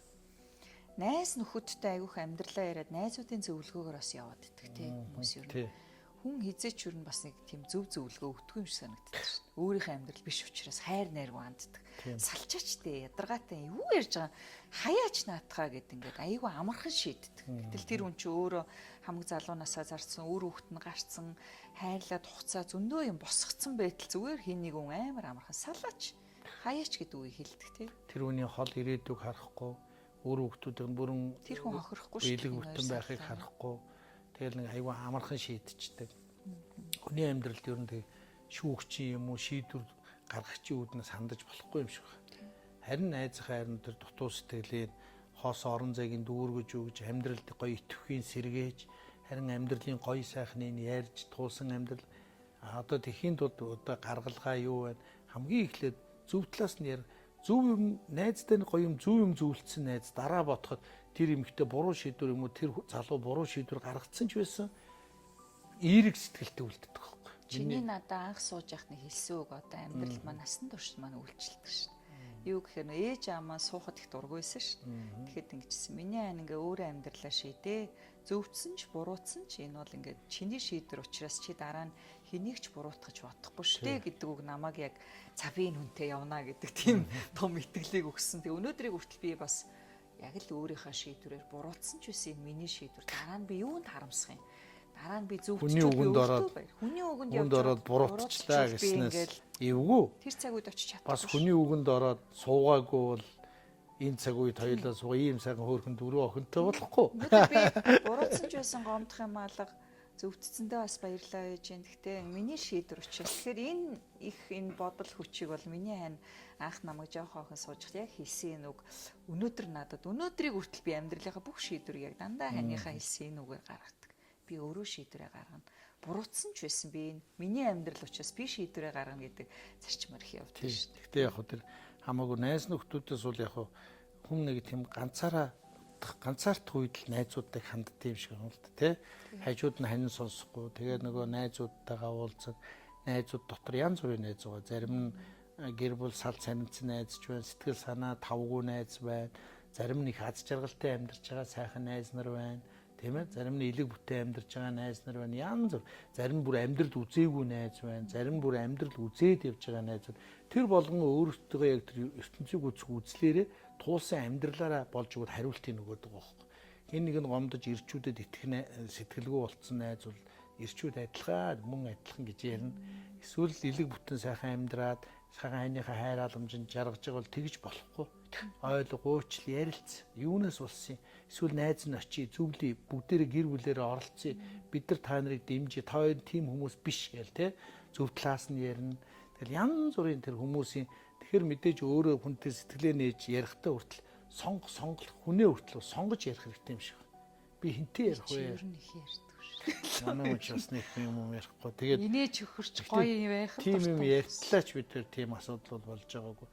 S2: Найз нөхөдтэй айгүйх амьдралаа яриад найзуудын зөвлөгөөгөр бас яваад идэх тийм хүмүүс ер нь. хүн хизээч юу н бас нэг тийм зөв зөвлөгөө өгдөг юм шиг санагддаг шүү дээ. Өөрийнхөө амьдрал биш учраас хайр найргүй ханддаг. Салчаач дээ, ядаргаатай юу ярьж байгаа хаяач наатахаа гэд ингээд айгүй амархан шийддэг. Гэтэл тэр хүн чи өөрөө хамаг залуунасаа зарсан, өөр хүүхэд нь гарцсан, хайрлаад хуцаа зөндөө юм босгоцсон байтал зүгээр хин нэг хүн амар амархан салаач. Хаяач гэдэг үгийг хэлдэг тий.
S1: Тэр хүний хол ирээдүг харахгүй, өөр хүүхдүүдийн бүрэн
S2: тэр хүн хохирохгүй шүү.
S1: Биелэг бүтэн байхыг харахгүй. Тэгэл нэг аюу амархан шийдчихдэг. Хүний амьдралд ер нь тэг шүүгчийн юм уу шийдвэр гаргахчийн үүднээс хандаж болохгүй юм шиг байна. Харин найзынхаа харин тэр дутуу сэтгэлээр хоос орон зайгийн дүүргэж өгж амьдралд гоё итгэхийн сэргээж харин амьдралын гоё сайхныг ярьж туулсан амьдрал одоо тэхийн тулд одоо гаргалгаа юу байна хамгийн эхлээд зөв талаас нь яар зөв юм найзтай гоё юм зөв юм зөвлөсөн найз дараа бодоход тэр эмэгтэй буруу шийдвэр юм уу тэр залуу буруу шийдвэр гаргацсан ч байсан эерэг сэтгэлтэй үлддэг байхгүй.
S2: Чиний надаа анх сууж яхад нэг хэлсэн үг одоо амьдрал маань насан турш маань үйлчлэлдэг шин. Юу гэхээр нөө ээж аамаа суухад их дургүйсэн шин. Тэгэхэд ингэжсэн. Миний айн ингээ өөрөө амьдралаа шийдээ. Зөвцсөн ч буруутсан ч энэ бол ингээ чиний шийдвэр учраас чи дараа нь хэнийг ч буруутгаж бодохгүй штэ гэдэг үг намайг яг цавийн хүнтэй явна гэдэг тийм том итгэлийг өгсөн. Тэг өнөөдрийг хүртэл би бас яг л өөрийнхөө шийдвэрээр буруутсан ч байсан энэ миний шийдвэр. Дараа нь би юунд харамсах юм? Дараа нь би
S1: хүний үгэнд ороод
S2: хүний үгэнд явж
S1: ороод буруутчлаа гэснээс эвгүй.
S2: Тэр цаг үед очиж чадахгүй.
S1: Бас хүний үгэнд ороод суугаагүй бол энэ цаг үед хоёулаа суу ийм сайхан хөөрхөн дөрөв охинтой болохгүй.
S2: Би буруутсан ч байсан гомдох юм алга зөвцсөндөө бас баярлаа гэж юм. Гэхдээ миний шийдвэр учраас тэгэхээр энэ бодол хүчийг бол миний хань анх намайг жоох охин суужих яг хэлсэн үг өнөөдөр надад өнөөдрийг хүртэл би амьдралынхаа бүх шийдвэрийг яг дандаа ханыхаа хэлсэн үгээр гаргадаг. Би өөрөө шийдвэрээ гаргана. Буруутсан ч байсан би энэ миний амьдрал учраас би шийдвэрээ гаргана гэдэг зарчмаар их явдаг шүү дээ.
S1: Гэхдээ яг хөө тэр хамаагүй найз нөхдүүдээс бол яг хүн нэг тийм ганцаардах үед л найзуудтай ханддаг юм шиг байна л да тий. Хажууд нь ханин сонсохгүй тэгээд нөгөө найзуудтайгаа уулзаад найзууд дотор янз бүрийн найз байгаа. Зарим нь гэр бүл сал саницсан найз ч байна, сэтгэл санаа тавгүй найз байна. Зарим нь их аз жаргалтай амьдарч байгаа сайхан найз нар байна. Тийм ээ, зарим нь элэг бүтээн амьдарч байгаа найз нар байна. Янз бүр. Зарим бүр амьдрал үзээгүй найз байна. Зарим бүр амьдрал үзээд явж байгаа найзууд. Тэр болгон өөрөөсөө яг тэр ертөнцийг үзэх үзлээрээ туулсан амьдралаараа болж өгöd хариултыг нөгөөдөг байхгүй. Энэ нэг нь гомдож ирчүүдэд итгэх сэтгэлгүй болцсон найз бол ирчүүд адилхан мөн адилхан гэж ярина. Эсвэл элэг бүтээн сайхан амьдраад сайхан хайныхаа хайр халамжинд жаргаж байгаа бол тэгж болохгүй. Ойлгооч л ярилц. Юунаас болсон юм? Эсвэл найз нь очие зөвлөе бүгдээрээ гэр бүлээрээ оролцъё. Бид нар та нарыг дэмжиж та хоёр тийм хүмүүс биш гээл те. Зөв талаас нь ярина. Тэгэл янз бүрийн тэр хүмүүсийн тэгэхээр мэдээж өөрөө хүнтэй сэтгэлээ нээж ярихтаа хүртэл сонголох хүнээ хүртэл сонгож ярих хэрэгтэй юм шиг. Би хинтээ ярих вэ?
S2: Ер нь их ярьдаг шүү.
S1: Манай ч бас нэг юм ярихгүй. Тэгээд
S2: инээж өхөрч гоё юм байх.
S1: Тийм юм ярьтлаач бид тэр тийм асуудал бол болж байгаагүй.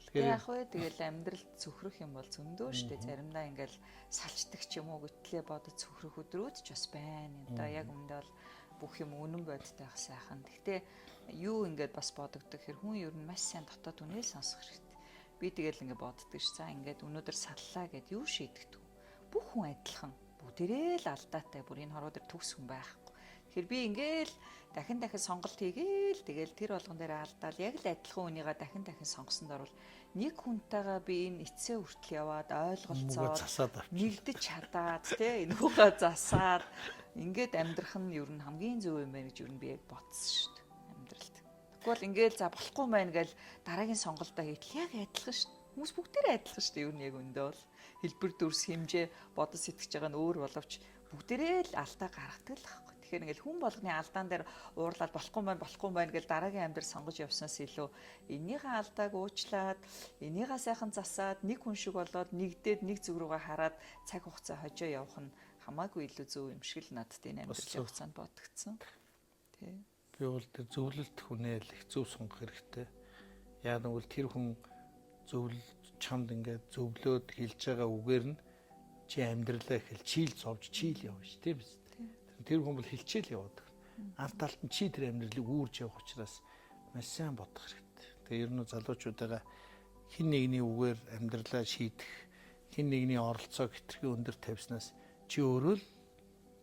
S2: Тэгэхээр яг вэ тэгэл амьдралд цөхрөх юм бол зөндөө шүү дээ. Заримдаа ингээл салчдаг ч юм уу гэтлээ бодож цөхрөх өдрүүд ч бас байна. Одоо яг өмнөд бол бүх юм үнэн бодтой байх сайхан. Гэхдээ юу ингээд бас бодогддог хэр хүн ер нь маш сайн дотоод үнэл сонсох хэрэгтэй. Би тэгэл ингээд боддөг ш. За ингээд өнөөдөр саллаа гэд юу шийдэгдэв. Бүх хүн адилхан. Бүгдээрээ л алдаатай. Бүр энэ хороо дээр төгс хүн байхгүй. Тэгэхээр би ингээл дахин сонголт хийгээл тэгэл тэр болгон дээр алдаал яг л адилхан үнийгээ дахин сонгосонд орвол нэг хүнтэйгээ би энэ эцсээ хүртэл яваад ойлголцоод нэгдэж чадаад тий энүүгээ засаад ингээд амьдрах нь ер нь хамгийн зөв юм байна гэж ер нь би яг бодсон шүү дээ. Тэгвэл ингээл за болохгүй байна гэж дараагийн сонголтоо хийтэл яг адилхан шүү дээ. Хүмүүс бүгдээрээ адилхан шүү дээ. Юу нэг өндөө бол хэлбэр дүрс хэмжээ бодож сэтгэж байгаа нь өөр боловч бүгдээрээ л алдаа гаргадаг л байхгүй. Тэгэхээр ингээл хүн болгоны алдаан дээр уурлаад болохгүй байна гэж дараагийн амьдрал сонгож явснаас илүү энийхээ алдааг уучлаад энийгээ сайхан засаад нэг хүн шиг болоод нэгдээд нэг зүг рүүгээ хараад цаг хугацаа хожоо явах нь хамаагүй илүү зөв юм шиг л надад энэ амьдралын хугацаанд бодогдсон. Тэ.
S1: Би бол тэр зөвлөлт хүнээ л их зөв сонгох хэрэгтэй. Яг нэг тэр хүн чамд ингээд зөвлөөд хэлж байгаа үгээр нь чи амьдралаа хэл чийл зовж чийл явна ш тийм биз. Тэр хүн бол хэлчээл яваад. Аль талд нь чи тэр амьдралыг үүрж явах учраас маш сайн бодох хэрэгтэй. Тэгээ ер нь залуучуудаа хин нэгний үгээр амьдралаа шийдэх, хин нэгний оролцоог хэтэрхий өндөр тавьснаас чи өөрөө л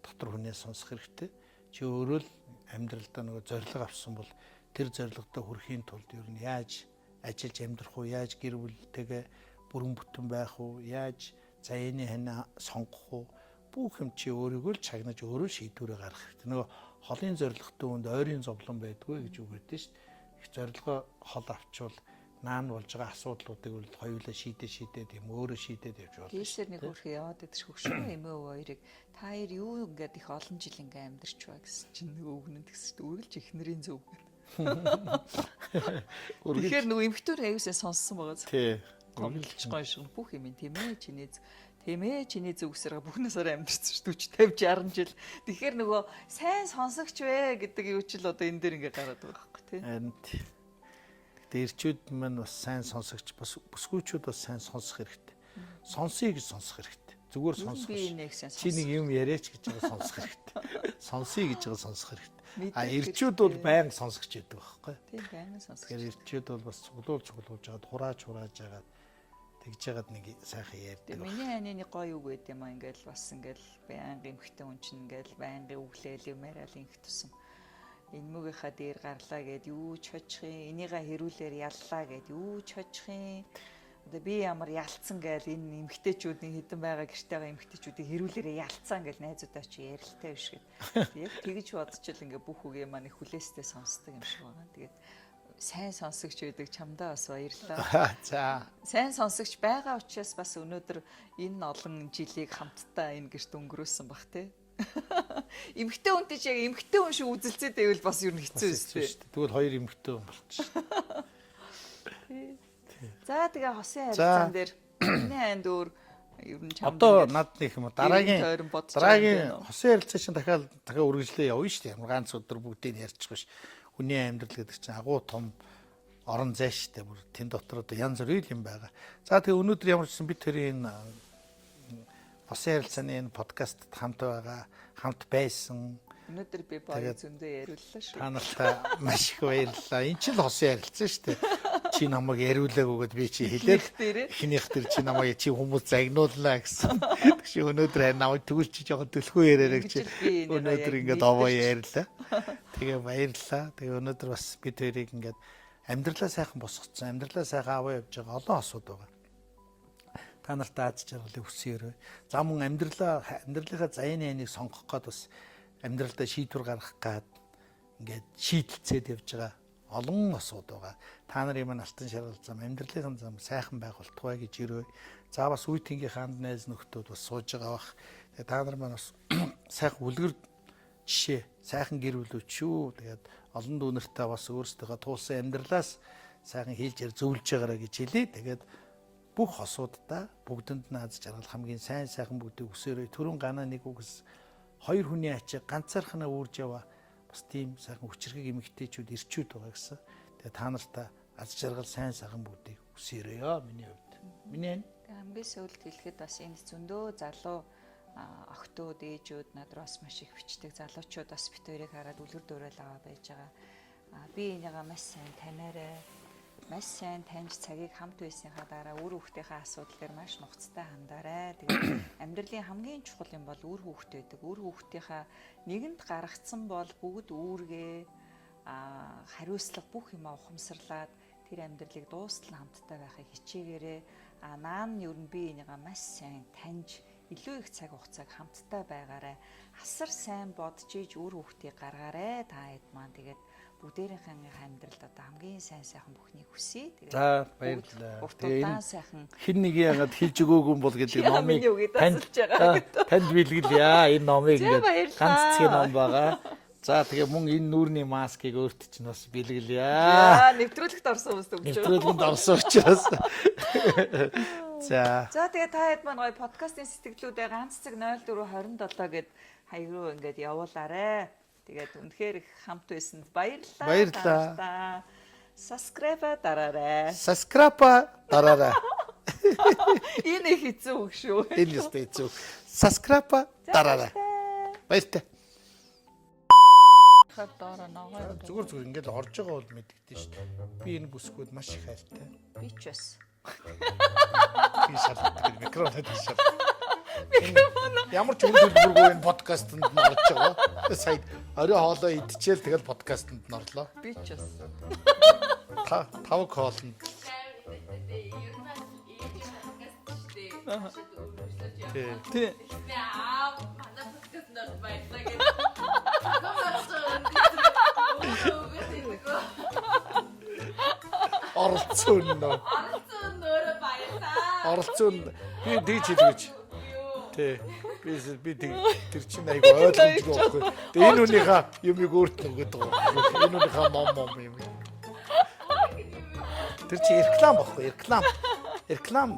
S1: дотор хүнээ сонсох хэрэгтэй. Чи өөрөө л амьдралдаа нөгөө зориг авсан бол тэр зорилгодоо хүрэхийн тулд ер нь яаж ажиллаж амьдрах уу, яаж гэр бүлтэйгээ бүрэн бүтэн байх уу, яаж заяаны ханаа сонгох уу, бүх юм чи өөрийгөө л чагнаж өөрөө шийдвэрээ гаргах хэрэгтэй. Нөгөө холын зорилготой хүнд ойрын зовлон байдгүй гэж үг өгдөө шүү дээ. Их зорилгоо хол авчвал наан болж байгаа асуудлуудыг бол хоёулаа шийдээд юм өөрөө шийдээд явж болно.
S2: Тийшэр нэг хөрхөө яваад идэж хөгшөө эмээ өвөө хоёрыг та хоёр юу ингээд их олон жил ингээ амьдарч байгаа гэсэн чинь нөгөө өгнөд гэсэн чинь үргэлж ихнэрийн зөв. Тэгэхээр нөгөө эмхтөр аюусаа сонссон байгаа.
S1: Тий.
S2: Гомдлж гоё шиг бүх юм тийм ээ чиний зөв үсрэг бүх насаараа амьдэрсэн шүү 40 50 60 жил. Тэгэхээр нөгөө сайн сонсогч вэ гэдэг юу ч л одоо энэ дээр ингээ гараад байгаа байхгүй тий.
S1: Эрчүүд маань бас сайн сонсогч бас бүсгүйчүүд бас сайн сонсох хэрэгтэй. Сонсъё гэж сонсох хэрэгтэй. Зүгээр сонсох. Чи нэг юм яриач гэж байгаа сонсох хэрэгтэй. Сонсъё гэж байгаа сонсох хэрэгтэй. Эрчүүд бол байнга сонсогч байдаг байхгүй.
S2: Тийм байнга сонсогч.
S1: Тэгэхээр эрчүүд бол бас цуглуулж жагаад хурааж жагаад тэгж жагаад нэг сайхан ярьдаг.
S2: Миний ханы нэг гоё үг байд юм аа ингээл бас ингээл байнга эмхтэн хүн чинь ингээл байнга өглөөл юм яриад инх тусан. Энэ мөгийнхаа дээр гарлаа гэд юу ч хоцхын энийгээ хэрүүлээр яллаа гэд юу ч хоцхын одоо би ямар ялцсан гээл энэ эмгтээчүүдийн хэдэн байгаа гэрте байгаа эмгтээчүүдийг хэрүүлээрээ ялцсан гээл найзуудаа чи ярилтай биш гэд. Яг тэгж бодчихвол ингээ бүх үгээ маань их хүлээстэй сонсдог юм шиг байгаа. Тэгээд сайн сонсогч байдаг чамдаа бас баярлалаа.
S1: За.
S2: Сайн сонсогч байгаа учраас бас өнөөдөр энэ олон жилийг хамтдаа энэ гэрт өнгөрөөсөн бах те. Эмхтэй хүнтэй ч яг эмхтэй хүн шиг үзэлцээд байвал бас юу хэцүү шүү дээ.
S1: Тэгвэл хоёр эмхтэй хүн болчих.
S2: За тэгээ хосын харилцаан дээр миний анд өөр ер нь чамд
S1: одоо над нэг юм дараагийн хосын харилцаа чинь дахиад үргэлжлээ явна шүү дээ. Ямар ганц өдөр бүгдийг ярьчих биш. Хүний амьдрал гэдэг чинь агуу том орон зай шүү дээ. Бүр тэн дотор одоо янз бүр юм байгаа. За тэгээ өнөөдөр ямар ч сан бид тэрийн хосын харилцааны энэ подкастт хамт байсан.
S2: Өнөөдөр би баяр зөндөө яриуллаа шүү.
S1: Та нартай маш их баярлалаа. Энэ ч л хосын харилцаа шүү дээ. Чи намайг яриулаагүйгээд би чи хэлээд эхнийх төр чи намайг чи хүмүүс загнууллаа гэсэн. Тэгш өнөөдөр харин намайг төгөлч жоохон төлхөө яриараа гэж өнөөдөр ингээд овоо ярьлаа. Тэгээ баярлалаа. Тэгээ өнөөдөр бас бид хоёрыг ингээд амьдралаа сайхан босгоцсон. Амьдралаа сайхан аваа явж байгаа олон асуудал байгаа. Та нартай аз жаргалыг хүсье. За мөн амьдралынхаа заяаны ханыг сонгох гээд бас амьдралдаа шийдвэр гаргах гээд ингээд шийдэлцээд явж байгаа олон асуудал байгаа. Та нарын маань алтан шаргал зам амьдралын зам сайхан байх болтугай гэж ирөө. За бас үеийнхээ ханд найз нөхдүүд бас сууж байгаа бах. Тэгээ та нар маань бас сайхан үлгэр жишээ, сайхан гэр бүл өчүү. Тэгээд олон дүүнэртэй бас өөрсдийнхөө туулсан амьдралаас сайхан хийлж зөвлөж байгаараа гэж хэлээ. Тэгээд бүх хосуудаа бүгдэнд нь аз жаргал хамгийн сайхан бүгдийг өсөөрэй. Төрөн ганаа нэг үгс хоёр хүний ачиг ганцаархнаа үүрж яваа бас тийм сайхан хүчрхэг эмэгтэйчүүд ирчүүд байгаа гэсэн. Тэгээ та нартай аз жаргал сайхан бүгдийг өсөөрэй миний хувьд. Миний
S2: хамгийн сүүлд хэлэхэд бас энэ зөндөө залуу охтууд, ээжүүд надраас маш их бичдэг залуучууд бас бит хоёрыг хараад үлгэр дуурайл аваа байж байгаа. Би энийгээ маш сайн танаарай. Маш сайн таньж цагийг хамт байсныхаа дараа үр хүүхдийнхээ асуудал дээр маш нухацтай хандаарай. Тэгээд амьдралын хамгийн чухал юм бол үр хүүхд байдаг. Үр хүүхдийнхээ нэгэнд гаргацсан бол бүгд үүргээ хариуцлага бүх юм ухамсарлаад тэр амьдралыг дуустал хамтдаа байхыг хичээгээрэй. Наан нь ер нь би энийгээ маш сайн таньж илүү их цаг хугацааг хамтдаа байгаарай. Асар сайн бодож иж үр хүүхдийг гаргаарай. Та хэд маань тэгээд бүгдээрийнхээ амьдралд одоо хамгийн сайхан бүхнийг хүсье. Тэгээд
S1: за баярлалаа.
S2: Тэгээ сайхан
S1: хин нэг яагаад хэлж өгөөгүй юм бол гэдэг номыг танд бэлгэлье. Энэ номыг ингээд ганц цэцгийн ном байгаа. За тэгээ мөн энэ нүүрний маскыг өөрт чинь бас бэлгэлье.
S2: Нэвтрүүлэгт орсон хүмүүс өгч.
S1: Нэвтрүүлэгт орсон учраас. За
S2: тэгээ та хэд маань гоё подкастын сэтгэлдүүдээ ганц цаг 04:27 гэд хаягруу ингээд явуулаарэ. Тэгээд үнэхээр их хамт байсанд баярлалаа.
S1: Баярлалаа.
S2: Subscribe дараарай. Энэ их хэцүү үг шүү.
S1: Энэ өстэй хэцүү. Subscribe дараарай. Баярлалаа. Зүгээр ингээд орж байгаа бол мэддэгдэн шүү дээ. Би энэ бүсгүүд маш их хайртай.
S2: Би ч бас.
S1: Би шалгах микрофон дээр шалгах. Ямар ч үн төлбөргүй энэ подкастт нь орж байгаа. Сая орой хоолоо идчихэл тэгэл подкастт нь орлоо.
S2: Би ч бас.
S1: Тавг хоолнд. Тий. Оролцсон нөө. Оролцсон би дийч хэлвэж. Тий. Би тэр чинь айгу ойлгомжтой байхгүй. Тэгээ энэ үнийхээ юмыг өөрт нь өгöd байгаа. Энэ үнийхээ ном юм. Тэр чинь реклам багхгүй. Реклам